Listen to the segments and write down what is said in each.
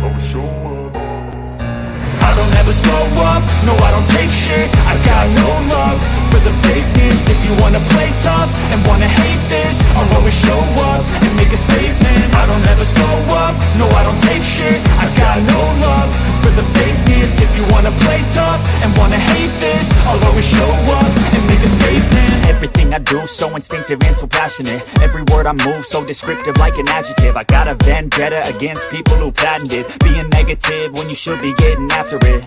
I'll always show up. I don't ever slow up, no I don't take shit. I got no love for the fakeness. If you wanna play tough and wanna hate this, I'll always show up and make a statement. I don't ever slow up, no I don't take shit. I got no love for the fakeness. If you wanna play tough and wanna hate this, I'll always show up and make a statement. Everything I do so instinctive and so passionate. Every word I move so descriptive like an adjective. I got a vendetta against people who patented being negative when you should be getting after it.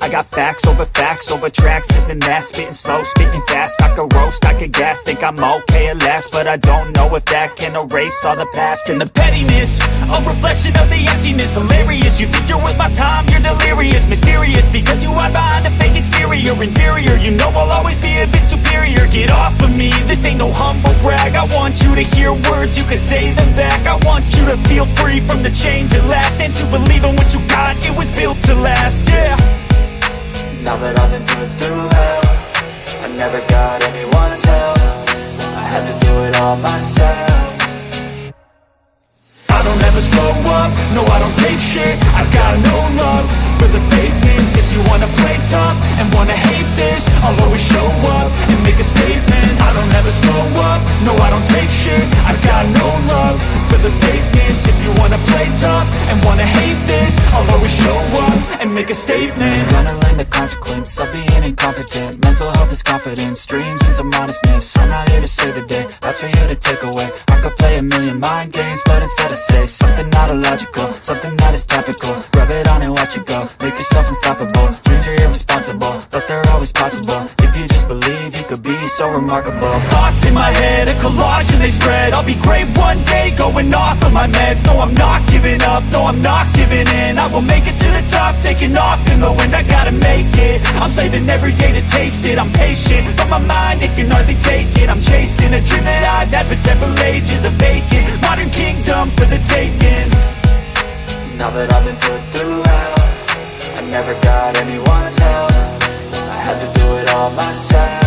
I got facts over tracks, this and that. Spitting slow, spitting fast. I could roast, I could gas. Think I'm okay at last, but I don't know if that can erase all the past. And the pettiness, a reflection of the emptiness. Hilarious, you think you're worth my time, you're delirious. Mysterious, because you hide behind a fake exterior. Inferior, you know I'll always be a bit superior. Get off of me, this ain't no humble brag. I want you to hear words, you can say them back. I want you to feel free from the chains at last, and to believe in what you got, it was built to last, yeah. Now that I've been put through hell, I never got anyone's help. I had to do it all myself. I don't ever slow up, no I don't take shit. I got no love for the fakeness. If you wanna play tough and wanna hate this, I'll always show up and make a statement. I don't ever slow up, no I don't take shit. I got no love for the fakeness. If you wanna play tough and wanna hate this, I'll always show up and make a statement. Gonna learn the consequence of being incompetent. Mental health is confidence, dreams and some modestness. I'm not here to save the day, that's for you to take away. I could play a million mind games, but instead I say something not illogical, something that is topical. Rub it on and watch it go, make yourself unstoppable. Dreams are irresponsible, but they're always possible. If you just believe, you could be so remarkable. Thoughts in my head, a collage and they spread. I'll be great one day, going off of my meds. No, I'm not giving up, no, I'm not giving in. I will make it to the top, taking off in the wind. I gotta make it, I'm saving every day to taste it. I'm patient, but my mind, it can hardly take it. I'm chasing a dream that I've had for several ages. A vacant, modern kingdom for the taking. Now that I've been put through hell, I never got anyone's help. I had to do it all myself.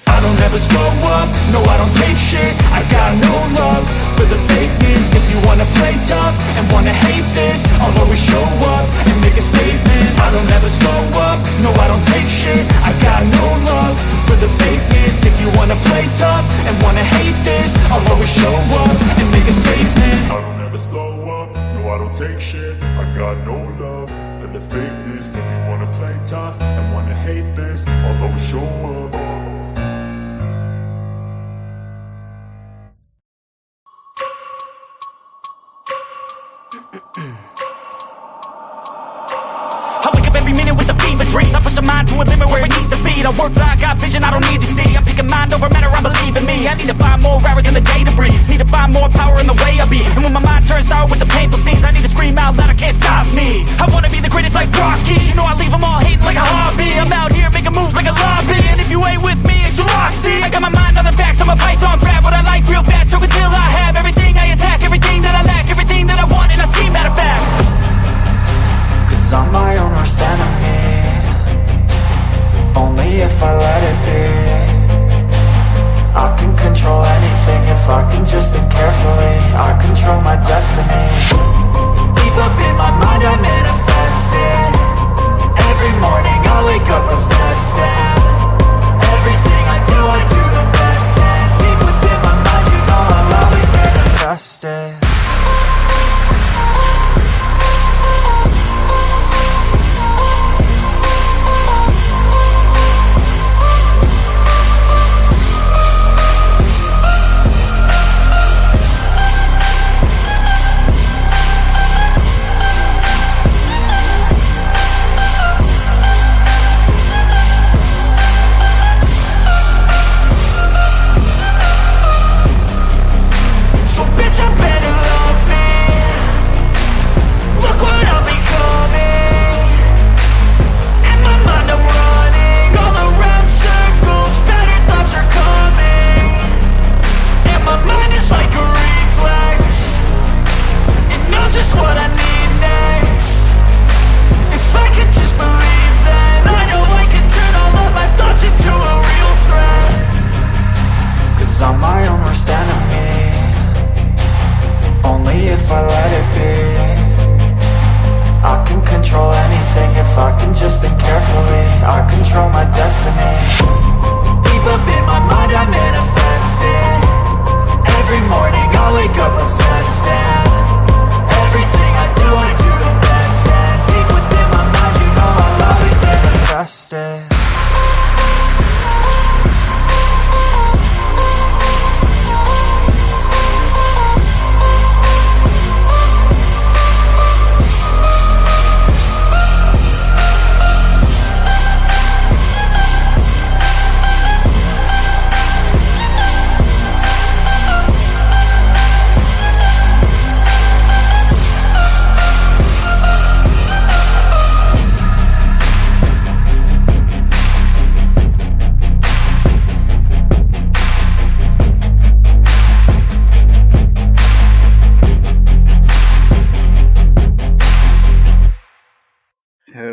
I don't ever slow up, no I don't take shit. I got no love for the fakeness. If you wanna play tough and wanna hate this, I'll always show up and make a statement. I don't ever slow up, no I don't take shit. I got no love for the fakeness. If you wanna play tough and wanna hate this, I'll always show up and make a statement. I don't ever slow up, no I don't take shit. I got no love for the fakeness. If you wanna play tough and wanna hate this, I'll always show up. I wake up every minute with the fever dreams. I push my mind to a limit where it needs to be. I work blind, got vision I don't need to see. I'm picking mind over matter, I believe in me. I need to find more hours in the day to breathe. Need to find more power in the way I be. And when my mind turns sour with the painful scenes, I need to scream out loud, I can't stop me. I wanna be the greatest like Rocky. You know I leave them all hating like a hobby. I'm out here making moves like a lobby. And if you ain't with me, it's your loss. See, I got my mind on the facts, I'm a python. Grab what I like real fast, choke until I have everything. I attack everything that I lack, everything that I want, and I see, matter of fact. Cause I'm my own worst enemy. Only if I let it be. I can control anything if I can just think carefully. I control my destiny. Deep up in my mind I manifest.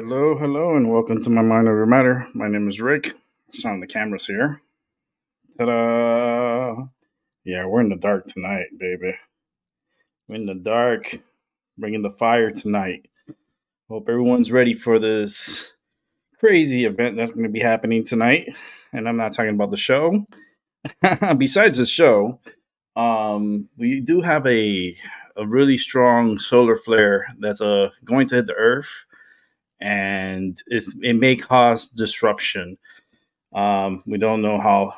Hello, and welcome to my Mind Over Matter. My name is Rick. It's on the cameras here. Ta-da! Yeah, we're in the dark tonight, baby. We're in the dark, bringing the fire tonight. Hope everyone's ready for this crazy event that's going to be happening tonight. And I'm not talking about the show. Besides the show, we do have a really strong solar flare that's going to hit the Earth, and it may cause disruption. We don't know how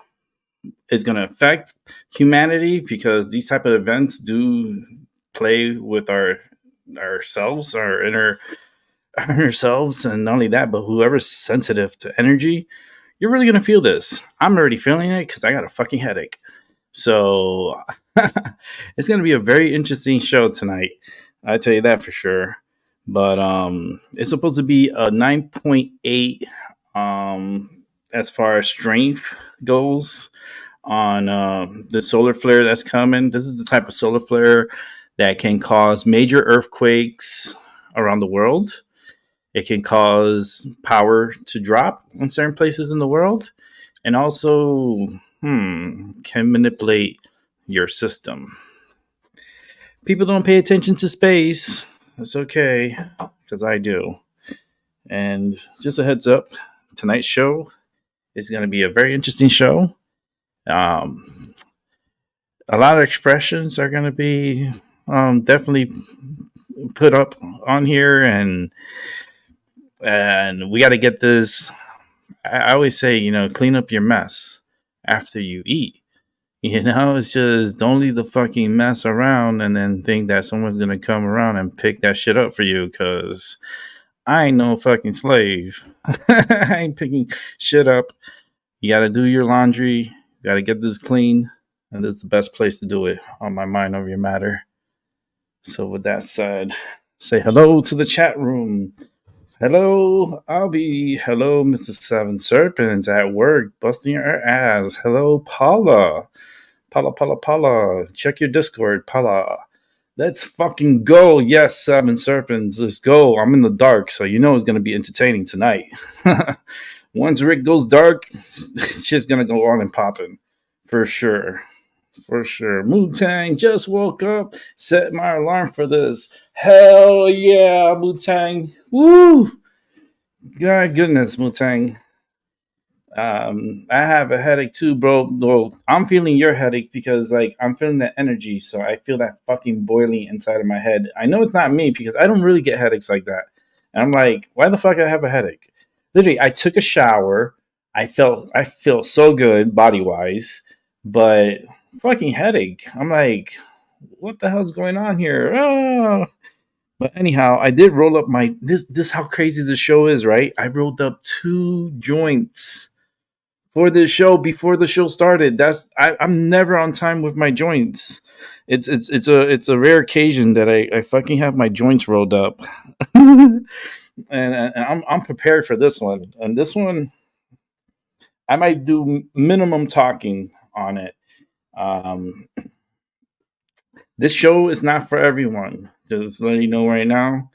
it's going to affect humanity because these type of events do play with ourselves, our inner selves, and not only that, but whoever's sensitive to energy, you're really going to feel this. I'm already feeling it because I got a fucking headache. So it's going to be a very interesting show tonight. I tell you that for sure. But it's supposed to be a 9.8 as far as strength goes on the solar flare that's coming. This is the type of solar flare that can cause major earthquakes around the world. It can cause power to drop in certain places in the world, and also can manipulate your system. People don't pay attention to space. That's okay, because I do. And just a heads up, tonight's show is going to be a very interesting show. A lot of expressions are going to be definitely put up on here, and we got to get this. I always say, clean up your mess after you eat. It's just don't leave the fucking mess around and then think that someone's going to come around and pick that shit up for you, because I ain't no fucking slave. I ain't picking shit up. You got to do your laundry. You got to get this clean. And this is the best place to do it on my Mind Over Your Matter. So with that said, say hello to the chat room. Hello, Albie. Hello, Mr. Seven Serpents at work, busting your ass. Hello, Paula. Paula. Check your Discord, Paula. Let's fucking go. Yes, Seven Serpents. Let's go. I'm in the dark, so it's going to be entertaining tonight. Once Rick goes dark, shit's going to go on and popping. For sure. Wu-Tang just woke up. Set my alarm for this. Hell yeah, Wu-Tang. Woo! God goodness, Wu-Tang. I have a headache too, bro. Well, I'm feeling your headache because I'm feeling that energy, so I feel that fucking boiling inside of my head. I know it's not me because I don't really get headaches like that. And I'm like, why the fuck I have a headache? Literally, I took a shower. I feel so good body wise, but fucking headache. I'm like, what the hell's going on here? Oh. But anyhow, I did roll up this how crazy the show is, right? I rolled up 2 joints for this show before the show started. I'm never on time with my joints. It's a rare occasion that I fucking have my joints rolled up. and I'm prepared for this one. And this one, I might do minimum talking on it. This show is not for everyone. Just letting you know right now.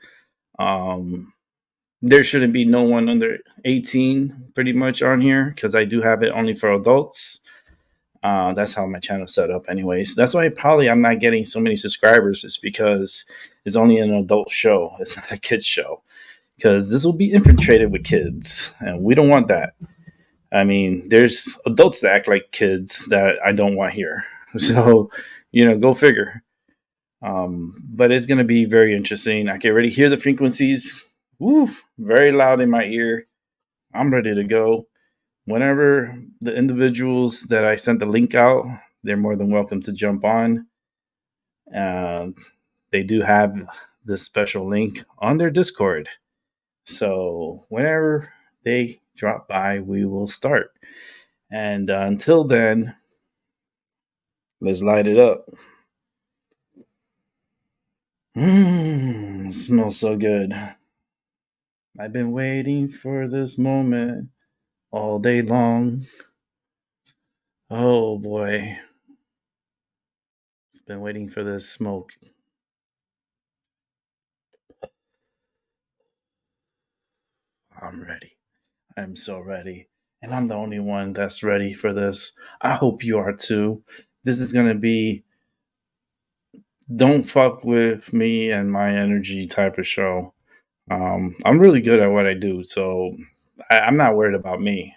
There shouldn't be no one under 18 pretty much on here because I do have it only for adults. That's how my channel's set up anyways. That's why probably I'm not getting so many subscribers, is because it's only an adult show. It's not a kid's show, because this will be infiltrated with kids, and we don't want that. I mean, there's adults that act like kids that I don't want here. So, go figure. But it's going to be very interesting. I can already hear the frequencies. Woo, very loud in my ear. I'm ready to go. Whenever the individuals that I sent the link out, they're more than welcome to jump on. They do have this special link on their Discord. So whenever they drop by, we will start. And until then, let's light it up. It smells so good. I've been waiting for this moment all day long. Oh boy. It's been waiting for this smoke. It's I'm ready. I'm so ready. And I'm the only one that's ready for this. I hope you are too. This is going to be don't fuck with me and my energy type of show. I'm really good at what I do, so I'm not worried about me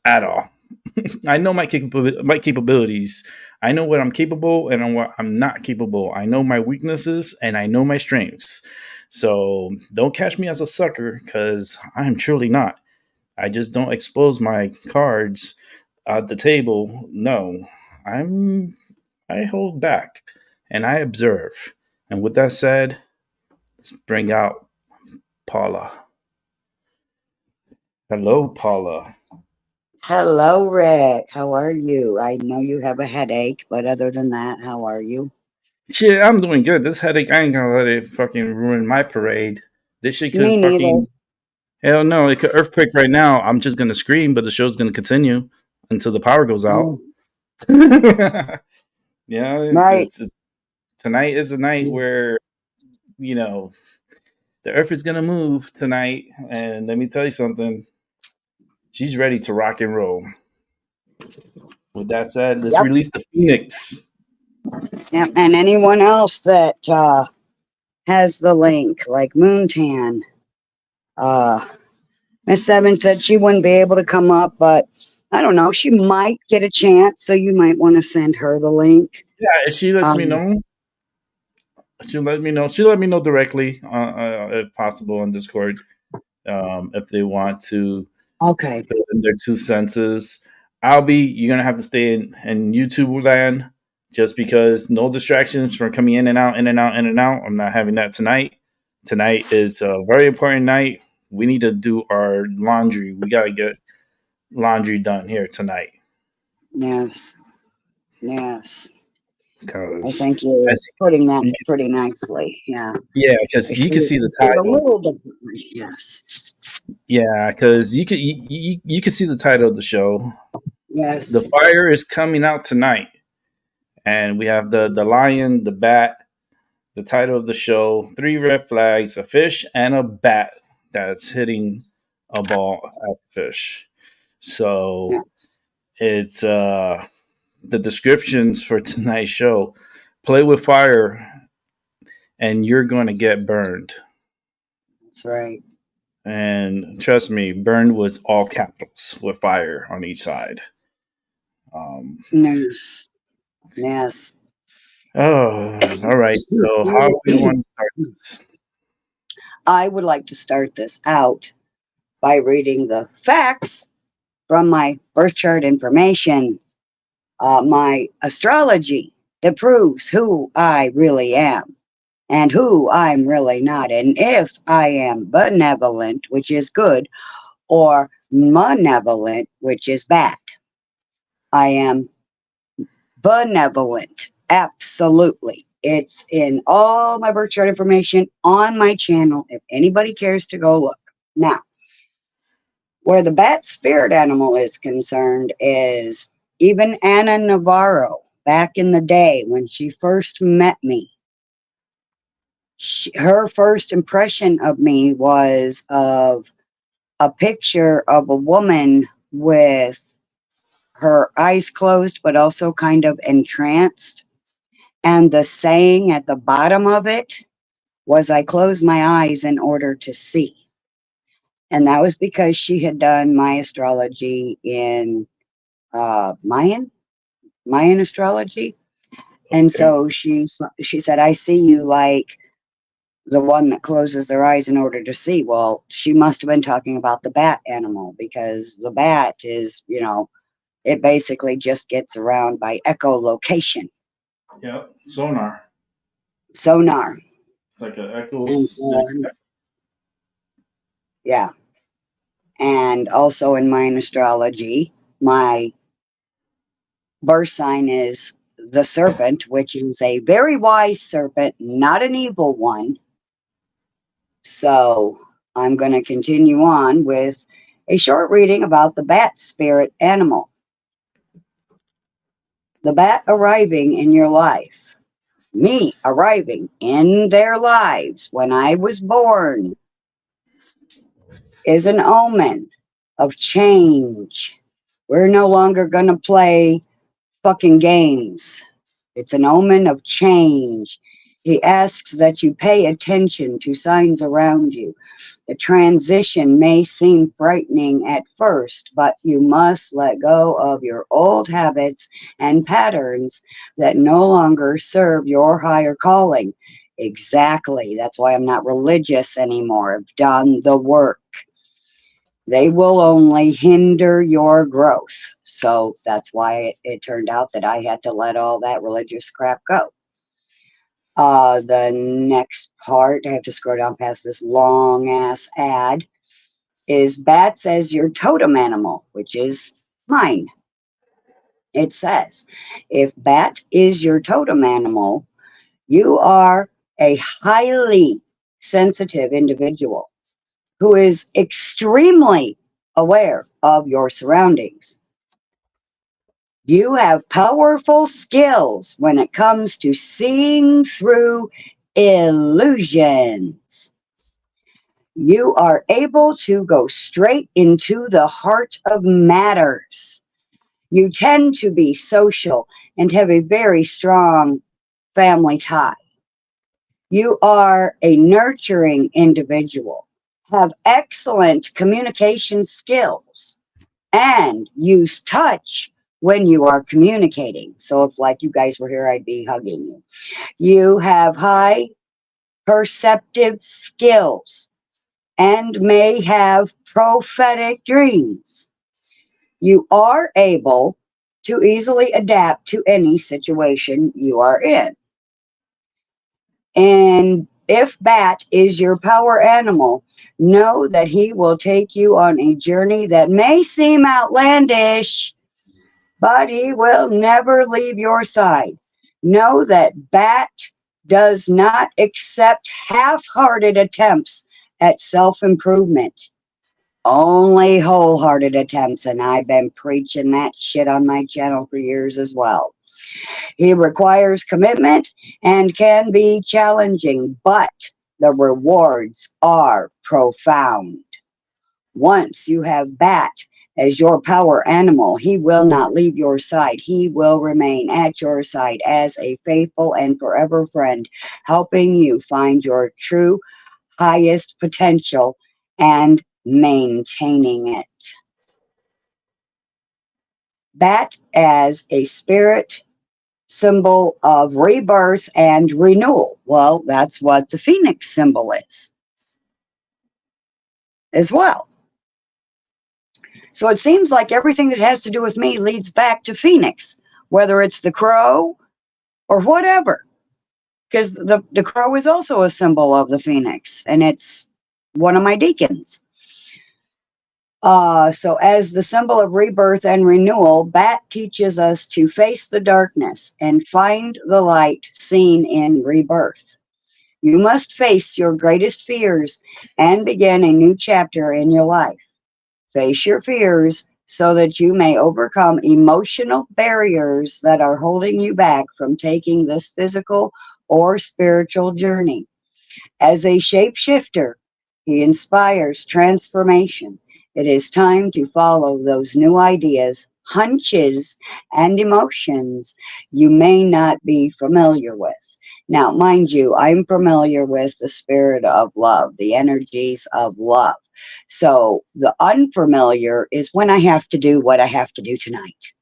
at all. I know my capabilities. I know what I'm capable and what I'm not capable. I know my weaknesses and I know my strengths. So don't catch me as a sucker because I am truly not. I just don't expose my cards at the table. No, I hold back and I observe. And with that said, let's bring out Paula. Hello, Paula. Hello, Rick. How are you? I know you have a headache, but other than that, how are you? Shit, I'm doing good. This headache, I ain't gonna let it fucking ruin my parade. This shit Me could neither. fucking hell no, it could earthquake right now. I'm just gonna scream, but the show's gonna continue until the power goes out. Oh, Yeah, right. tonight is a night where you know the earth is gonna move tonight, and let me tell you something. She's ready to rock and roll. With that said, let's Yep. release the Phoenix. Yep. And anyone else that has the link, like Moontan. Miss Seven said she wouldn't be able to come up, but I don't know. She might get a chance, so you might want to send her the link. Yeah, if she lets me Um, know. She'll let me know. She'll let me know directly, if possible, on Discord, if they want to okay. put in their 2 cents. You're gonna have to stay in YouTube land, just because no distractions from coming in and out, in and out, in and out. I'm not having that tonight. Tonight is a very important night. We need to do our laundry. We gotta get laundry done here tonight. Yes. Yes. I Because think you're as putting that you pretty nicely. Yeah. yeah, I because you see can it see the a title. little differently. Yes. Yeah, because you can see the title of the show. Yes. The fire is coming out tonight, and we have the lion, the bat, the title of the show, 3 red flags, a fish, and a bat that's hitting a ball at the fish. So Yes. it's the descriptions for tonight's show. Play with fire, and you're going to get burned. That's right. And trust me, burned was all capitals with fire on each side. Yes. Yes. Oh, all right. So how do we want to start this? I would like to start this out by reading the facts from my birth chart information, my astrology that proves who I really am and who I'm really not, and if I am benevolent, which is good, or malevolent, which is bad. I am benevolent, absolutely. It's in all my birth chart information on my channel if anybody cares to go look. Now, where the bat spirit animal is concerned is even Anna Navarro back in the day when she first met me. Her first impression of me was of a picture of a woman with her eyes closed, but also kind of entranced. And the saying at the bottom of it was, I close my eyes in order to see. And that was because she had done my astrology in Mayan astrology. And Okay. so she said, I see you like the one that closes their eyes in order to see. Well, she must have been talking about the bat animal, because the bat is, it basically just gets around by echolocation, Yep. Sonar. sonar. It's like an echo. And so, yeah. And also in Mayan astrology, my birth sign is the serpent, which is a very wise serpent, not an evil one. So I'm going to continue on with a short reading about the bat spirit animal. The bat arriving in your life. Me arriving in their lives when I was born. is an omen of change. We're no longer going to play fucking games. It's an omen of change. He asks that you pay attention to signs around you. The transition may seem frightening at first, but you must let go of your old habits and patterns that no longer serve your higher calling. Exactly. That's why I'm not religious anymore. I've done the work. They will only hinder your growth. So that's why it turned out that I had to let all that religious crap go. The next part, I have to scroll down past this long ass ad, is bats as your totem animal, which is mine. It says, if bat is your totem animal, you are a highly sensitive individual who is extremely aware of your surroundings. You have powerful skills when it comes to seeing through illusions. You are able to go straight into the heart of matters. You tend to be social and have a very strong family tie. You are a nurturing individual, have excellent communication skills, and use touch when you are communicating. So if like you guys were here, I'd be hugging you. You have high perceptive skills and may have prophetic dreams. You are able to easily adapt to any situation you are in. And if bat is your power animal, know that he will take you on a journey that may seem outlandish, but he will never leave your side. Know that bat does not accept half-hearted attempts at self-improvement. Only wholehearted attempts, and I've been preaching that shit on my channel for years as well. He requires commitment and can be challenging, but the rewards are profound. Once you have bat as your power animal, he will not leave your side. He will remain at your side as a faithful and forever friend, helping you find your true highest potential and maintaining it. Bat as a spirit symbol of rebirth and renewal. Well, that's what the phoenix symbol is as well. So it seems like everything that has to do with me leads back to phoenix, whether it's the crow or whatever. Because the crow is also a symbol of the phoenix, and it's one of my deacons. So as the symbol of rebirth and renewal, bat teaches us to face the darkness and find the light seen in rebirth. You must face your greatest fears and begin a new chapter in your life. Face your fears so that you may overcome emotional barriers that are holding you back from taking this physical or spiritual journey. As a shapeshifter, he inspires transformation. It is time to follow those new ideas, hunches, and emotions you may not be familiar with. Now, mind you, I'm familiar with the spirit of love, the energies of love. So the unfamiliar is when I have to do what I have to do tonight.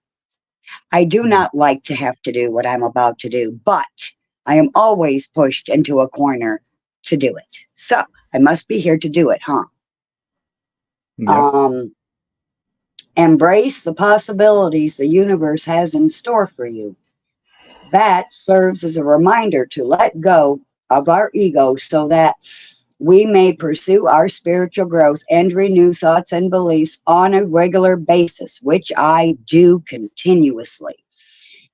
I do not like to have to do what I'm about to do, but I am always pushed into a corner to do it. So I must be here to do it, huh? Yep. Embrace the possibilities the universe has in store for you. That serves as a reminder to let go of our ego so that we may pursue our spiritual growth and renew thoughts and beliefs on a regular basis, which I do continuously.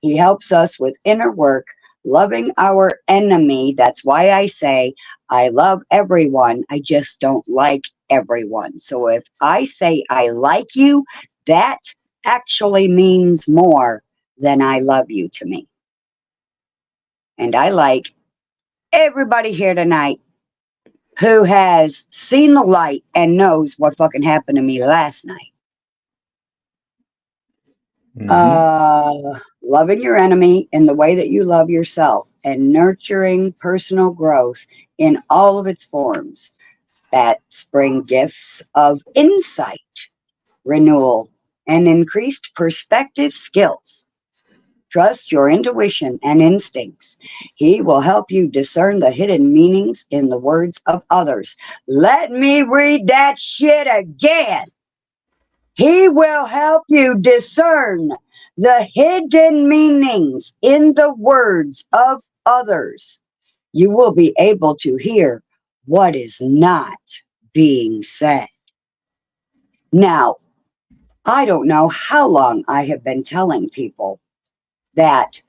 He helps us with inner work, loving our enemy. That's why I say I love everyone. I just don't like everyone. So if I say I like you, that actually means more than I love you to me. And I like everybody here tonight. who has seen the light and knows what fucking happened to me last night. Loving your enemy in the way that you love yourself and nurturing personal growth in all of its forms that bring gifts of insight, renewal, and increased perspective skills. Trust your intuition and instincts. He will help you discern the hidden meanings in the words of others. Let me read that shit again. He will help you discern the hidden meanings in the words of others. You will be able to hear what is not being said. Now, I don't know how long I have been telling people that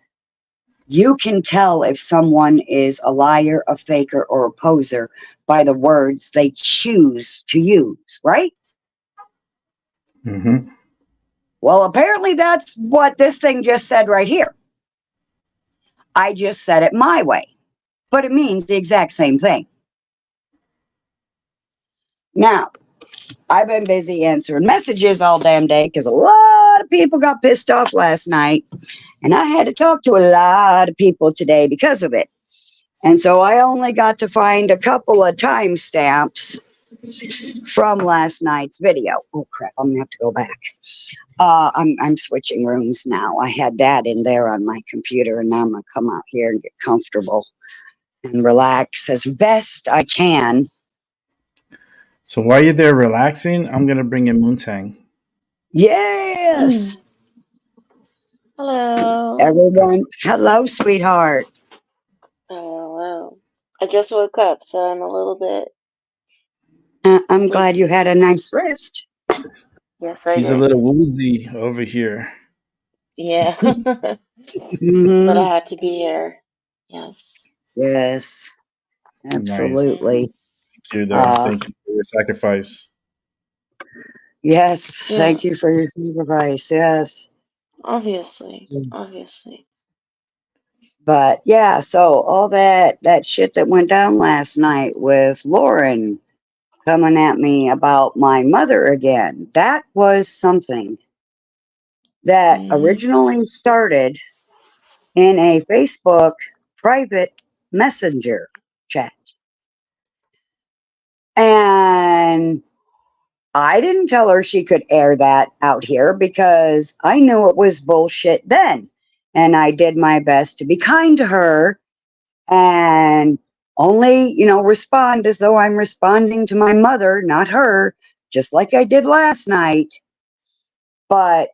you can tell if someone is a liar, a faker, or a poser by the words they choose to use, right? Mm-hmm. Well, apparently that's what this thing just said right here. I just said it my way, but it means the exact same thing. Now, I've been busy answering messages all damn day because a lot of people got pissed off last night, and I had to talk to a lot of people today because of it. And so I only got to find a couple of timestamps from last night's video. Oh crap, I'm gonna have to go back. I'm switching rooms now. I had that in there on my computer, and now I'm gonna come out here and get comfortable and relax as best I can. So while you're there relaxing, I'm gonna bring in Moontang. Yes. Hello. Everyone, hello, sweetheart. Oh, wow. I just woke up, so I'm a little bit. I'm glad you had a nice rest. Yes, I She's did. a little woozy over here. Yeah. Mhm. But I had to be here. Yes. Yes, absolutely. Thank you, though. Thank you for your sacrifice. Yes, Yeah. thank you for your sacrifice. Yes. Obviously. Mm. Obviously. But yeah, so all that shit that went down last night with Lauren coming at me about my mother again, that was something that originally started in a Facebook private messenger chat. And I didn't tell her she could air that out here because I knew it was bullshit then. And I did my best to be kind to her and only, respond as though I'm responding to my mother, not her, just like I did last night. But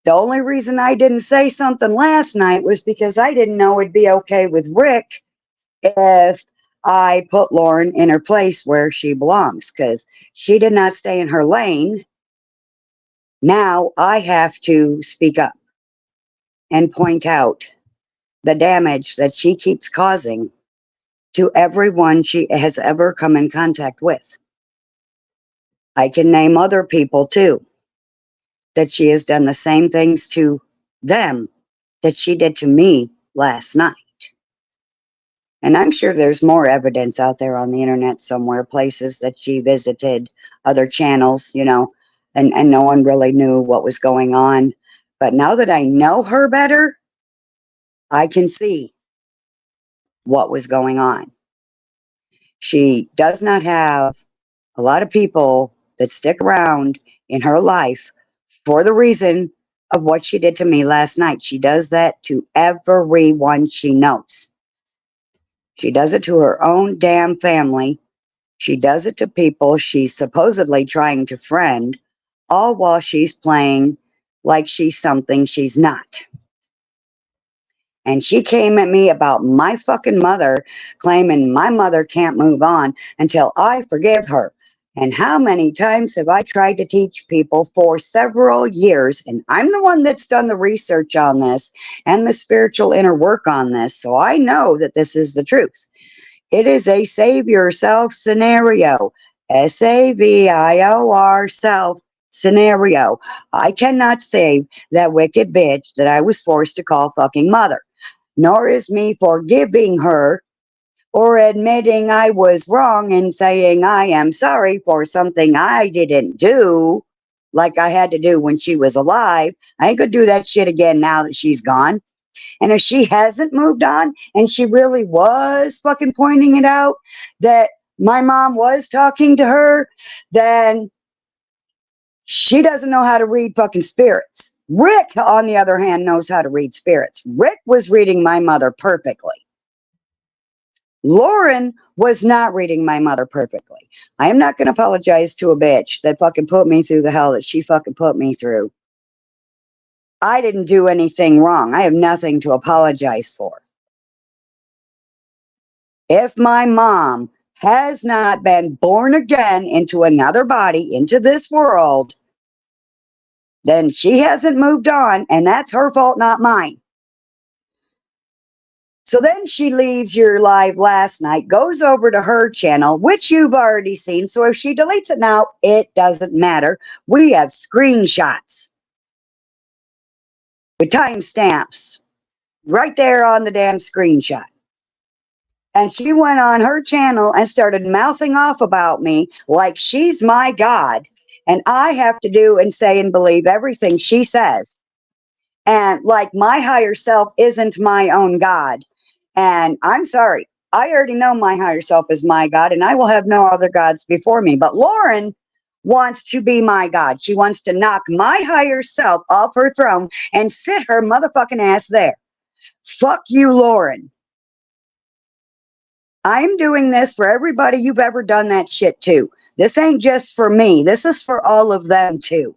the only reason I didn't say something last night was because I didn't know it'd be okay with Rick if I put Lauren in her place where she belongs, because she did not stay in her lane. Now I have to speak up and point out the damage that she keeps causing to everyone she has ever come in contact with. I can name other people too, that she has done the same things to them that she did to me last night. And I'm sure there's more evidence out there on the internet somewhere, places that she visited, other channels, and no one really knew what was going on. But now that I know her better, I can see what was going on. She does not have a lot of people that stick around in her life for the reason of what she did to me last night. She does that to everyone she knows. She does it to her own damn family. She does it to people she's supposedly trying to friend, all while she's playing like she's something she's not. And she came at me about my fucking mother, claiming my mother can't move on until I forgive her. And how many times have I tried to teach people for several years? And I'm the one that's done the research on this and the spiritual inner work on this. So I know that this is the truth. It is a save yourself scenario. SAVIOR self scenario. I cannot save that wicked bitch that I was forced to call fucking mother. Nor is me forgiving her or admitting I was wrong and saying I am sorry for something I didn't do, like I had to do when she was alive. I ain't gonna do that shit again now that she's gone. And if she hasn't moved on and she really was fucking pointing it out that my mom was talking to her, then she doesn't know how to read fucking spirits. Rick, on the other hand, knows how to read spirits. Rick was reading my mother perfectly. Lauren was not reading my mother perfectly. I am not going to apologize to a bitch that fucking put me through the hell that she fucking put me through. I didn't do anything wrong. I have nothing to apologize for. If my mom has not been born again into another body, into this world, then she hasn't moved on, and that's her fault, not mine. So then she leaves your live last night, goes over to her channel, which you've already seen. So if she deletes it now, it doesn't matter. We have screenshots with timestamps right there on the damn screenshot. And she went on her channel and started mouthing off about me like she's my God. And I have to do and say and believe everything she says. And like my higher self isn't my own God. And I'm sorry, I already know my higher self is my God, and I will have no other gods before me. But Lauren wants to be my God. She wants to knock my higher self off her throne and sit her motherfucking ass there. Fuck you, Lauren. I'm doing this for everybody you've ever done that shit to. This ain't just for me. This is for all of them too.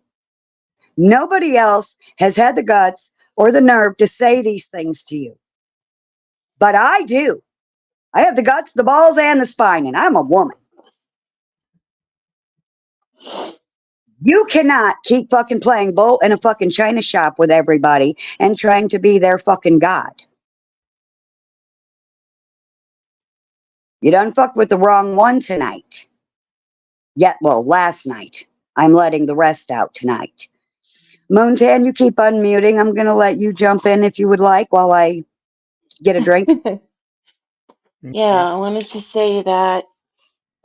Nobody else has had the guts or the nerve to say these things to you. But I do. I have the guts, the balls, and the spine, and I'm a woman. You cannot keep fucking playing bull in a fucking china shop with everybody and trying to be their fucking God. You done fucked with the wrong one tonight. Well, last night. I'm letting the rest out tonight. Moontan, you keep unmuting. I'm going to let you jump in if you would like while I get a drink. Yeah, I wanted to say that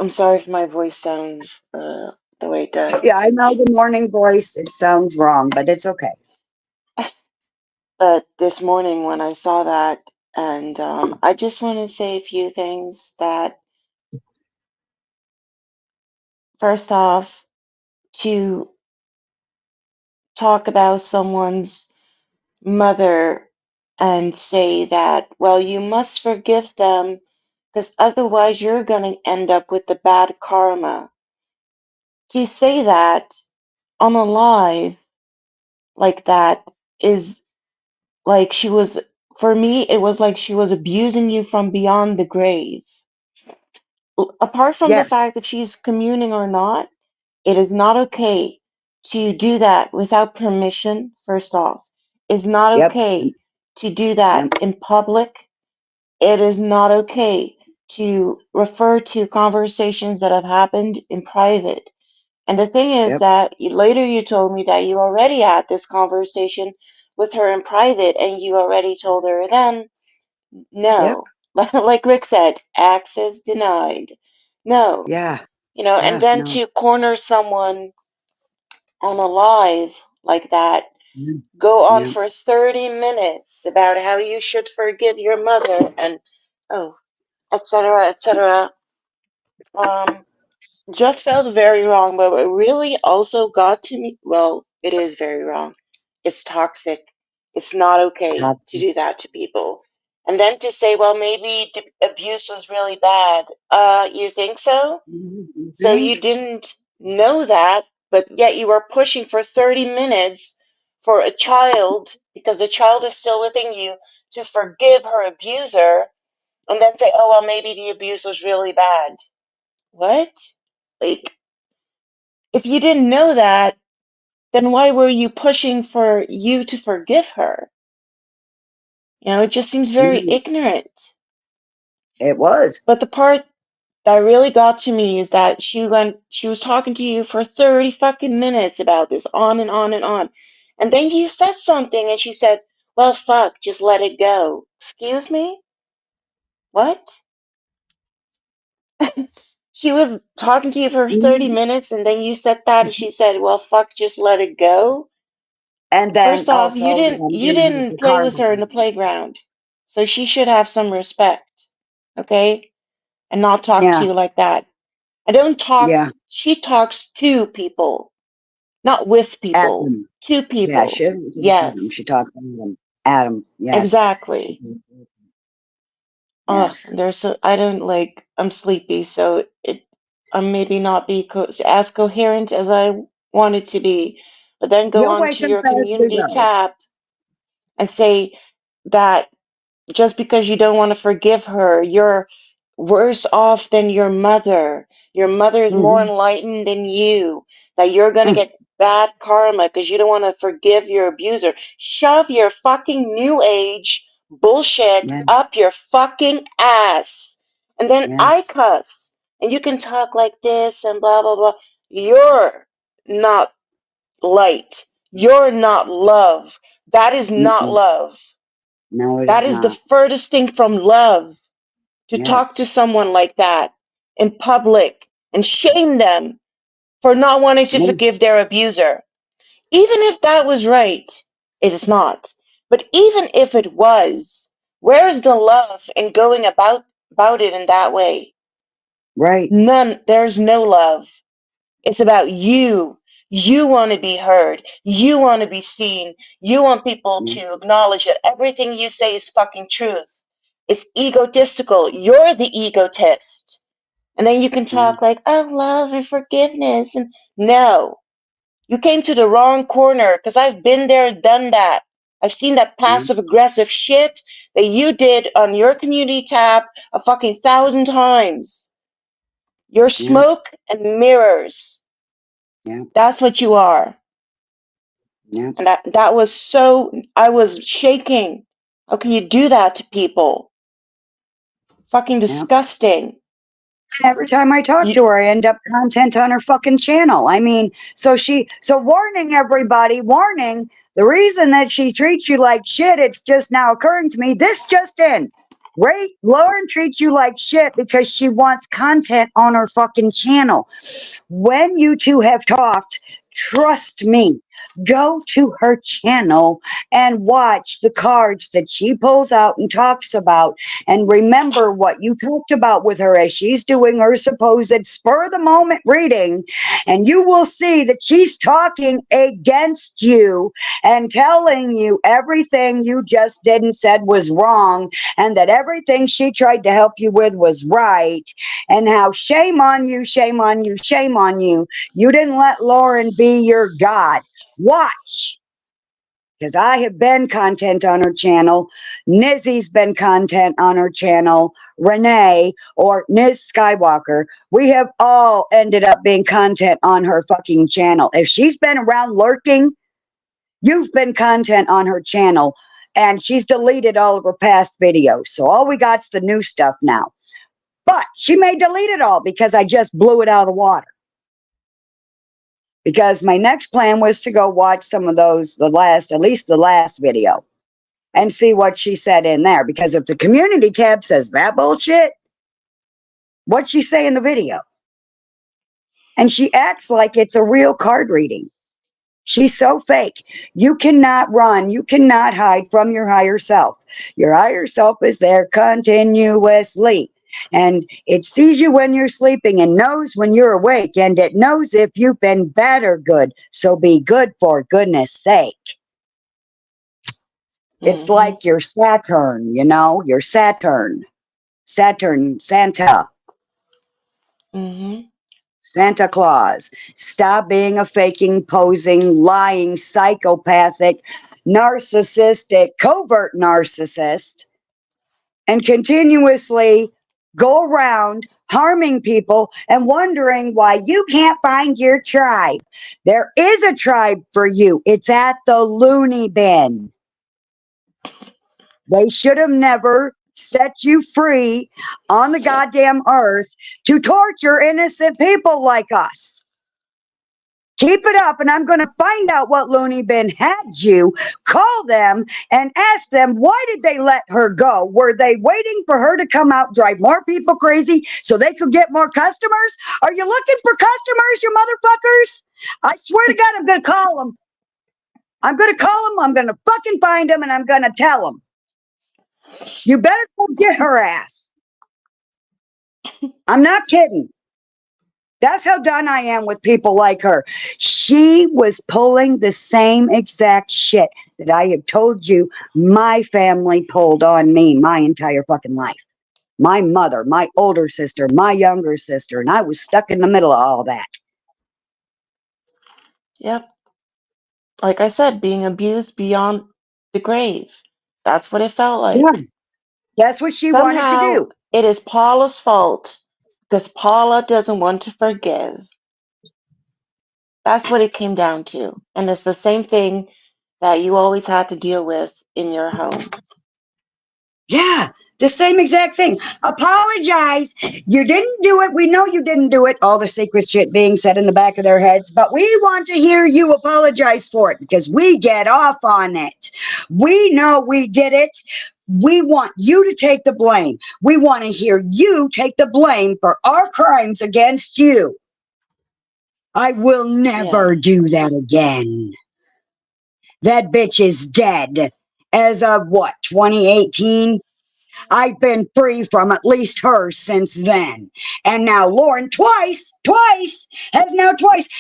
I'm sorry if my voice sounds the way it does. Yeah, I know the morning voice. It sounds wrong, but it's okay. But this morning when I saw that, and I just want to say a few things that, first off, to talk about someone's mother and say that, well, you must forgive them because otherwise you're going to end up with the bad karma. To say that on a live like that is like she was, for me, it was like she was abusing you from beyond the grave. Apart from the Yes. fact if she's communing or not, it is not okay to do that without permission, first off. It's not Yep. okay to do that Yep. in public. It is not okay to refer to conversations that have happened in private. And the thing is Yep. that later you told me that you already had this conversation with her in private and you already told her then, Yep. no. Like Rick said, access denied. No. Yeah. And Yeah. then No. to corner someone on a live like that, go on Yeah. for 30 minutes about how you should forgive your mother and, etc., etc. Just felt very wrong, but what really also got to me, well, it is very wrong. It's toxic. It's not okay to do that to people. And then to say, well, maybe the abuse was really bad. You think so? So you didn't know that, but yet you were pushing for 30 minutes for a child, because the child is still within you, to forgive her abuser, and then say, oh, well, maybe the abuse was really bad. What? Like, if you didn't know that, then why were you pushing for you to forgive her? It just seems very ignorant. It was. But the part that really got to me is that she was talking to you for 30 fucking minutes about this, on and on and on. And then you said something and she said, well, fuck, just let it go. Excuse me? What? She was talking to you for 30 minutes and then you said that and she said, well, fuck, just let it go. And then First off, you also, didn't you here's the didn't play karma. with her in the playground. So she should have some respect. Okay? And not talk to Yeah, you like that. I don't talk, yeah, she talks to people, not with people, Adam. to Yeah, people. Adam. Yes, She talked to Adam. Adam, yes. exactly. Oh, Yes. there's so I don't like, I'm sleepy, so I'm maybe not be as coherent as I wanted to be. But then go You'll on wake to up your as we community go. tab and say that just because you don't want to forgive her, you're worse off than your mother. Your mother is more Mm-hmm. enlightened than you. That you're going to get bad karma because you don't want to forgive your abuser. Shove your fucking new age bullshit Yeah, up your fucking ass. And then I yes. cuss. And you can talk like this and blah, blah, blah. You're not light. You're not love. That is not Mm-mm. love. No, it That is is the not. furthest thing from love, to talk to Yes. someone like that in public and shame them for not wanting to Mm, forgive their abuser. Even if that was right, it is not. But even if it was, where's the love in going about it in that way? right. None. There's no love. It's about you. You want to be heard. You want to be seen. You want people Yeah, to acknowledge that everything you say is fucking truth. It's egotistical. You're the egotist. And then you can yeah, talk like, oh, love and forgiveness. And no, you came to the wrong corner because I've been there, done that. I've seen that yeah, passive aggressive shit that you did on your community tab a fucking 1,000 times. You're yeah, smoke and mirrors. yeah, That's what you are. yeah, And that was so, I was shaking. How can you do that to people? Fucking yeah. disgusting. Every time I talk You, to her, I end up content on her fucking channel. I mean, so warning everybody, warning, the reason that she treats you like shit, it's just now occurring to me, this just in. Lauren treats you like shit because she wants content on her fucking channel. When you two have talked, trust me, go to her channel and watch the cards that she pulls out and talks about, and remember what you talked about with her as she's doing her supposed spur of the moment reading, and you will see that she's talking against you and telling you everything you just did and said was wrong, and that everything she tried to help you with was right, and how shame on you, shame on you, shame on you. You didn't let Lauren be your God. Watch. Because I have been content on her channel. Nizzy's been content on her channel. Renee or Niz Skywalker. We have all ended up being content on her fucking channel. If she's been around lurking, you've been content on her channel. And she's deleted all of her past videos. So all we got's the new stuff now. But she may delete it all because I just blew it out of the water. Because my next plan was to go watch some of those, at least the last video, and see what she said in there. Because if the community tab says that bullshit, what'd she say in the video? And she acts like it's a real card reading. She's so fake. You cannot run. You cannot hide from your higher self. Your higher self is there continuously. And it sees you when you're sleeping and knows when you're awake. And it knows if you've been bad or good. So be good for goodness sake. It's like your Saturn, your Saturn. Santa. Santa Claus. Stop being a faking, posing, lying, psychopathic, narcissistic, covert narcissist, and continuously go around harming people and wondering why you can't find your tribe. There is a tribe for you. It's at the loony bin. They should have never set you free on the goddamn earth to torture innocent people like us. Keep it up, and I'm going to find out what loony bin had you. Call them and ask them, why did they let her go? Were they waiting for her to come out, drive more people crazy so they could get more customers? Are you looking for customers, you motherfuckers? I swear to God, I'm going to call them. I'm going to call them. I'm going to fucking find them, and I'm going to tell them. You better go get her ass. I'm not kidding. That's how done I am with people like her. She was pulling the same exact shit that I have told you my family pulled on me my entire fucking life. My mother, my older sister, my younger sister, and I was stuck in the middle of all that. Yep. Like I said, being abused beyond the grave. That's what it felt like. Yeah. That's what she wanted to do. It is Paula's fault because Paula doesn't want to forgive. That's what it came down to. And it's the same thing that you always had to deal with in your home. Yeah, the same exact thing. Apologize. You didn't do it. We know you didn't do it. All the secret shit being said in the back of their heads. But we want to hear you apologize for it because we get off on it. We know we did it. We want you to take the blame. We want to hear you take the blame for our crimes against you. I will never do that again. That bitch is dead. As of what, 2018? I've been free from at least her since then. And now Lauren twice.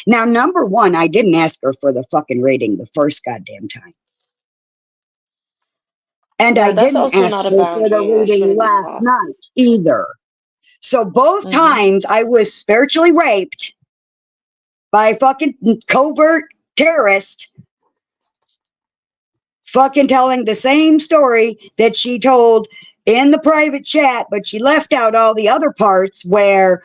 Now, number one, I didn't ask her for the fucking rating the first goddamn time. And I didn't ask her for the reading last night either. So both times I was spiritually raped by a fucking covert terrorist fucking telling the same story that she told in the private chat, but she left out all the other parts where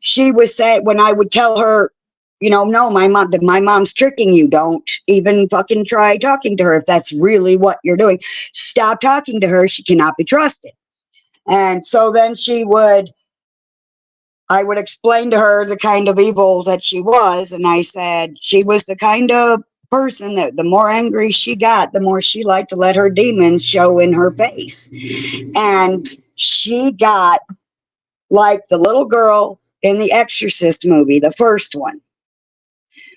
she was saying, when I would tell her, you know, no, my mom's tricking you. Don't even fucking try talking to her if that's really what you're doing. Stop talking to her. She cannot be trusted. And so then I would explain to her the kind of evil that she was. And I said, she was the kind of person that the more angry she got, the more she liked to let her demons show in her face. And she got like the little girl in the Exorcist movie, the first one,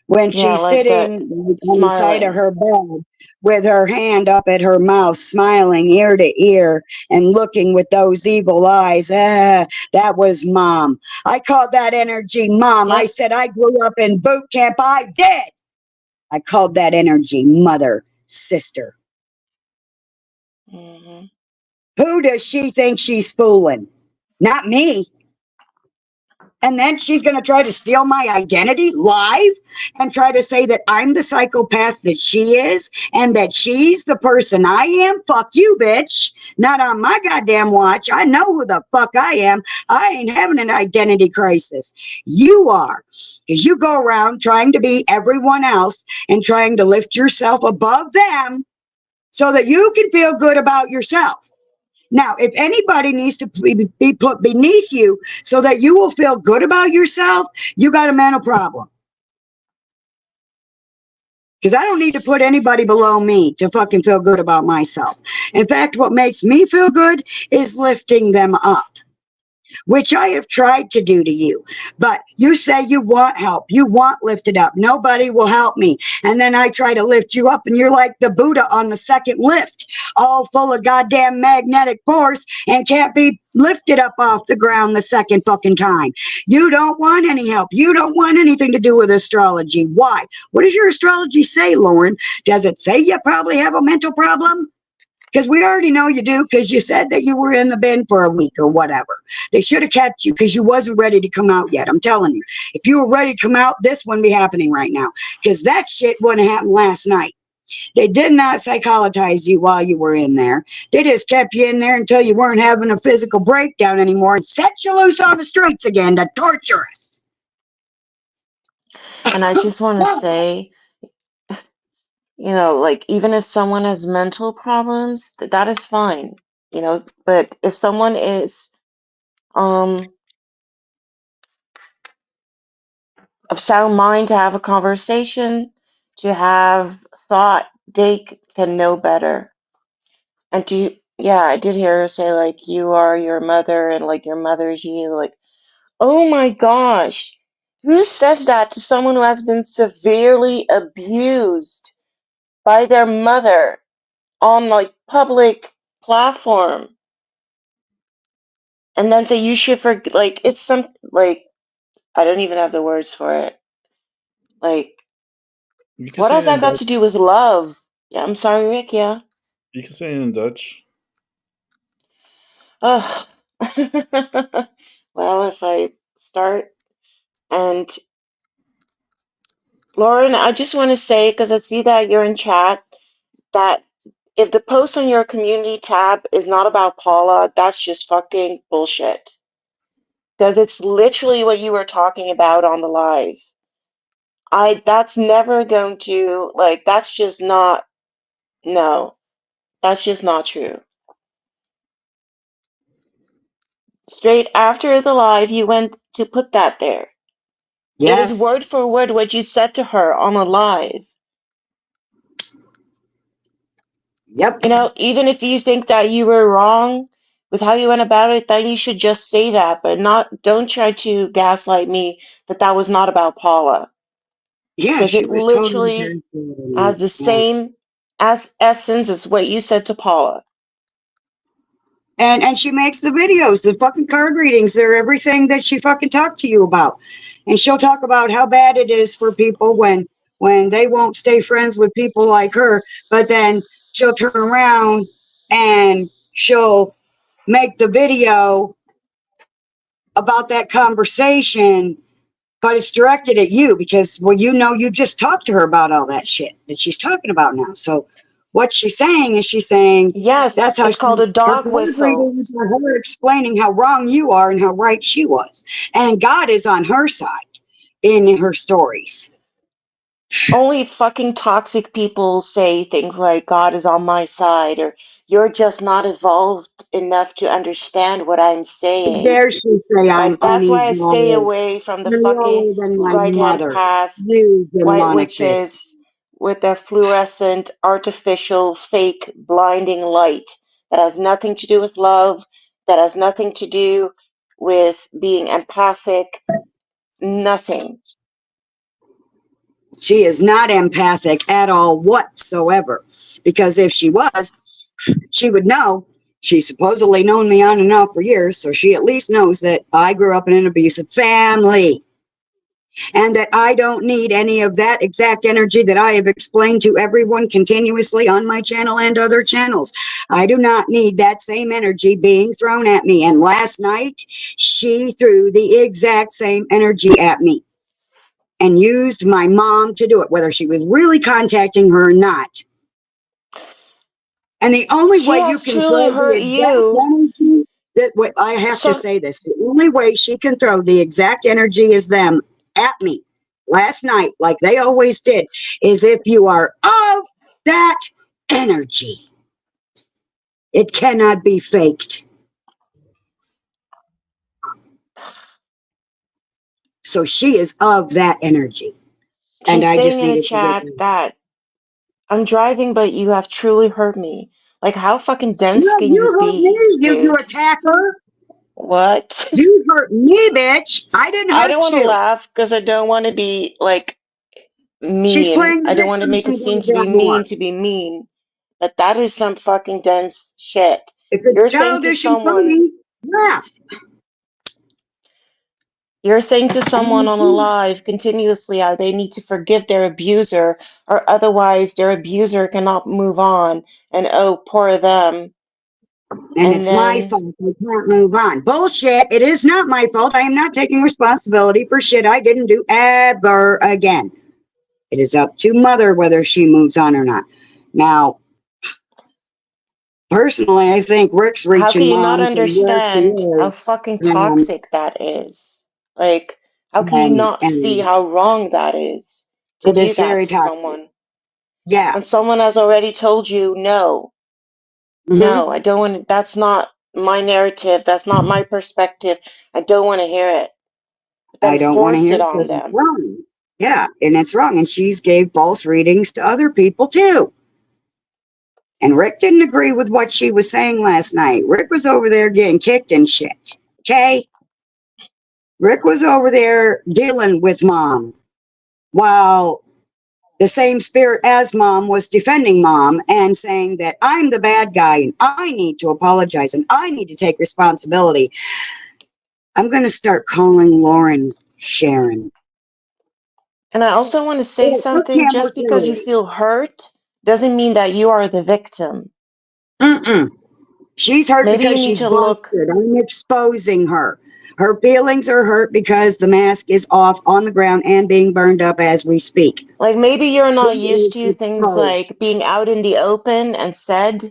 when she's sitting on the side of her bed with her hand up at her mouth, smiling ear to ear and looking with those evil eyes. That was Mom. I called that energy Mom. I said, I grew up in boot camp. I did. I called that energy mother, sister. Who does she think she's fooling? Not me. And then she's going to try to steal my identity live and try to say that I'm the psychopath that she is and that she's the person I am. Fuck you, bitch. Not on my goddamn watch. I know who the fuck I am. I ain't having an identity crisis. You are. Because you go around trying to be everyone else and trying to lift yourself above them so that you can feel good about yourself. Now, if anybody needs to be put beneath you so that you will feel good about yourself, you got a mental problem. Because I don't need to put anybody below me to fucking feel good about myself. In fact, what makes me feel good is lifting them up, which I have tried to do to you. But you say you want help. You want lifted up. Nobody will help me. And then I try to lift you up and you're like the Buddha on the second lift, all full of goddamn magnetic force and can't be lifted up off the ground the second fucking time. You don't want any help. You don't want anything to do with astrology. Why? What does your astrology say, Lauren? Does it say you probably have a mental problem? Because we already know you do, because you said that you were in the bin for a week or whatever. They should have kept you because you wasn't ready to come out yet. I'm telling you. If you were ready to come out, this wouldn't be happening right now. Because that shit wouldn't happen last night. They did not psychologize you while you were in there. They just kept you in there until you weren't having a physical breakdown anymore and set you loose on the streets again to torture us. And I just want to say, you know, like, even if someone has mental problems, that is fine, you know, but if someone is, of sound mind to have a conversation, to have thought, they can know better. And yeah, I did hear her say, like, you are your mother and, like, your mother is you. Like, oh my gosh. Who says that to someone who has been severely abused by their mother on, like, public platform? And then say you should like, it's some, like, I don't even have the words for it. Like, You can what say has it in that got Dutch. to do with love? Yeah, I'm sorry, Rick, yeah. You can say it in Dutch. Ugh. Well, if I start, and Lauren, I just want to say, because I see that you're in chat, that if the post on your community tab is not about Paula, that's just fucking bullshit. Because it's literally what you were talking about on the live. That's never going to, like, that's just not, no, that's just not true. Straight after the live, you went to put that there. It is Yes. word for word what you said to her on a live. Yep. You know, even if you think that you were wrong with how you went about it, then you should just say that, but don't try to gaslight me that that was not about Paula. Yeah, Because she it was totally literally gaslighting has me. the same essence as what you said to Paula. And she makes the videos, the fucking card readings. They're everything that she fucking talked to you about. And she'll talk about how bad it is for people when they won't stay friends with people like her. But then she'll turn around and she'll make the video about that conversation, but it's directed at you because, well, you just talked to her about all that shit that she's talking about now. So what she's saying is she's saying Yes, that's how it's called a her dog card whistle. readings are her explaining how wrong you are and how right she was. And God is on her side in her stories. Only fucking toxic people say things like God is on my side, or you're just not evolved enough to understand what I'm saying. Dare she say I'm Like, that's why I stay unevolved. away from the You're fucking lower than my right-hand mother. path, You white demonic bitch. witches with their fluorescent, artificial, fake, blinding light that has nothing to do with love, that has nothing to do with being empathic, nothing. She is not empathic at all whatsoever. Because if she was, she would know. She's supposedly known me on and off for years, so she at least knows that I grew up in an abusive family. And that I don't need any of that exact energy that I have explained to everyone continuously on my channel and other channels. I do not need that same energy being thrown at me. And last night, she threw the exact same energy at me and used my mom to do it, whether she was really contacting her or not. And the only She way you has can truly throw the hurt exact you. energy, that what I have to So, say this, the only way she can throw the exact energy is them at me last night, like they always did, is if you are of that energy. It cannot be faked. So she is of that energy. And she's I saying just in a needed to get chat that I'm driving, but you have truly hurt me. Like, how fucking dense no, can you you hurt me, be, you dude? attacker. What? You hurt me, bitch. I didn't I don't hurt want to you. laugh because I don't want to be, like, She's mean. playing the I don't want to victim make it seem to be syndrome mean more. to be mean. But that is some fucking dense shit. If it's You're saying to childish and someone, funny, laugh. You're saying to someone on a live continuously how they need to forgive their abuser, or otherwise their abuser cannot move on, and oh, poor them. And it's my then, fault. I can't move on. Bullshit. It is not my fault. I am not taking responsibility for shit I didn't do ever again. It is up to mother whether she moves on or not. Now, personally, I think Rick's how can reaching you not moms and where she understand how is. fucking And, toxic that is? Like, how can you not see and how wrong that is to it do is that very to toxic. someone? Yeah. And someone has already told you, no, no, I don't want, that's not my narrative, that's not my perspective, I don't want to hear it. I don't want to force hear it it on because it's them. wrong. Yeah, and it's wrong. And she's gave false readings to other people too. And Rick didn't agree with what she was saying last night. Rick was over there getting kicked and shit. Okay? Rick was over there dealing with mom while the same spirit as mom was defending mom and saying that I'm the bad guy and I need to apologize and I need to take responsibility. I'm going to start calling Lauren Sharon. And I also want to say Yeah, something. Just because you feel hurt doesn't mean that you are the victim. She's hurt Maybe you because need she's to look. busted. I'm exposing her. Her feelings are hurt because the mask is off on the ground and being burned up as we speak. Like maybe you're not She used is to things exposed. like being out in the open and said.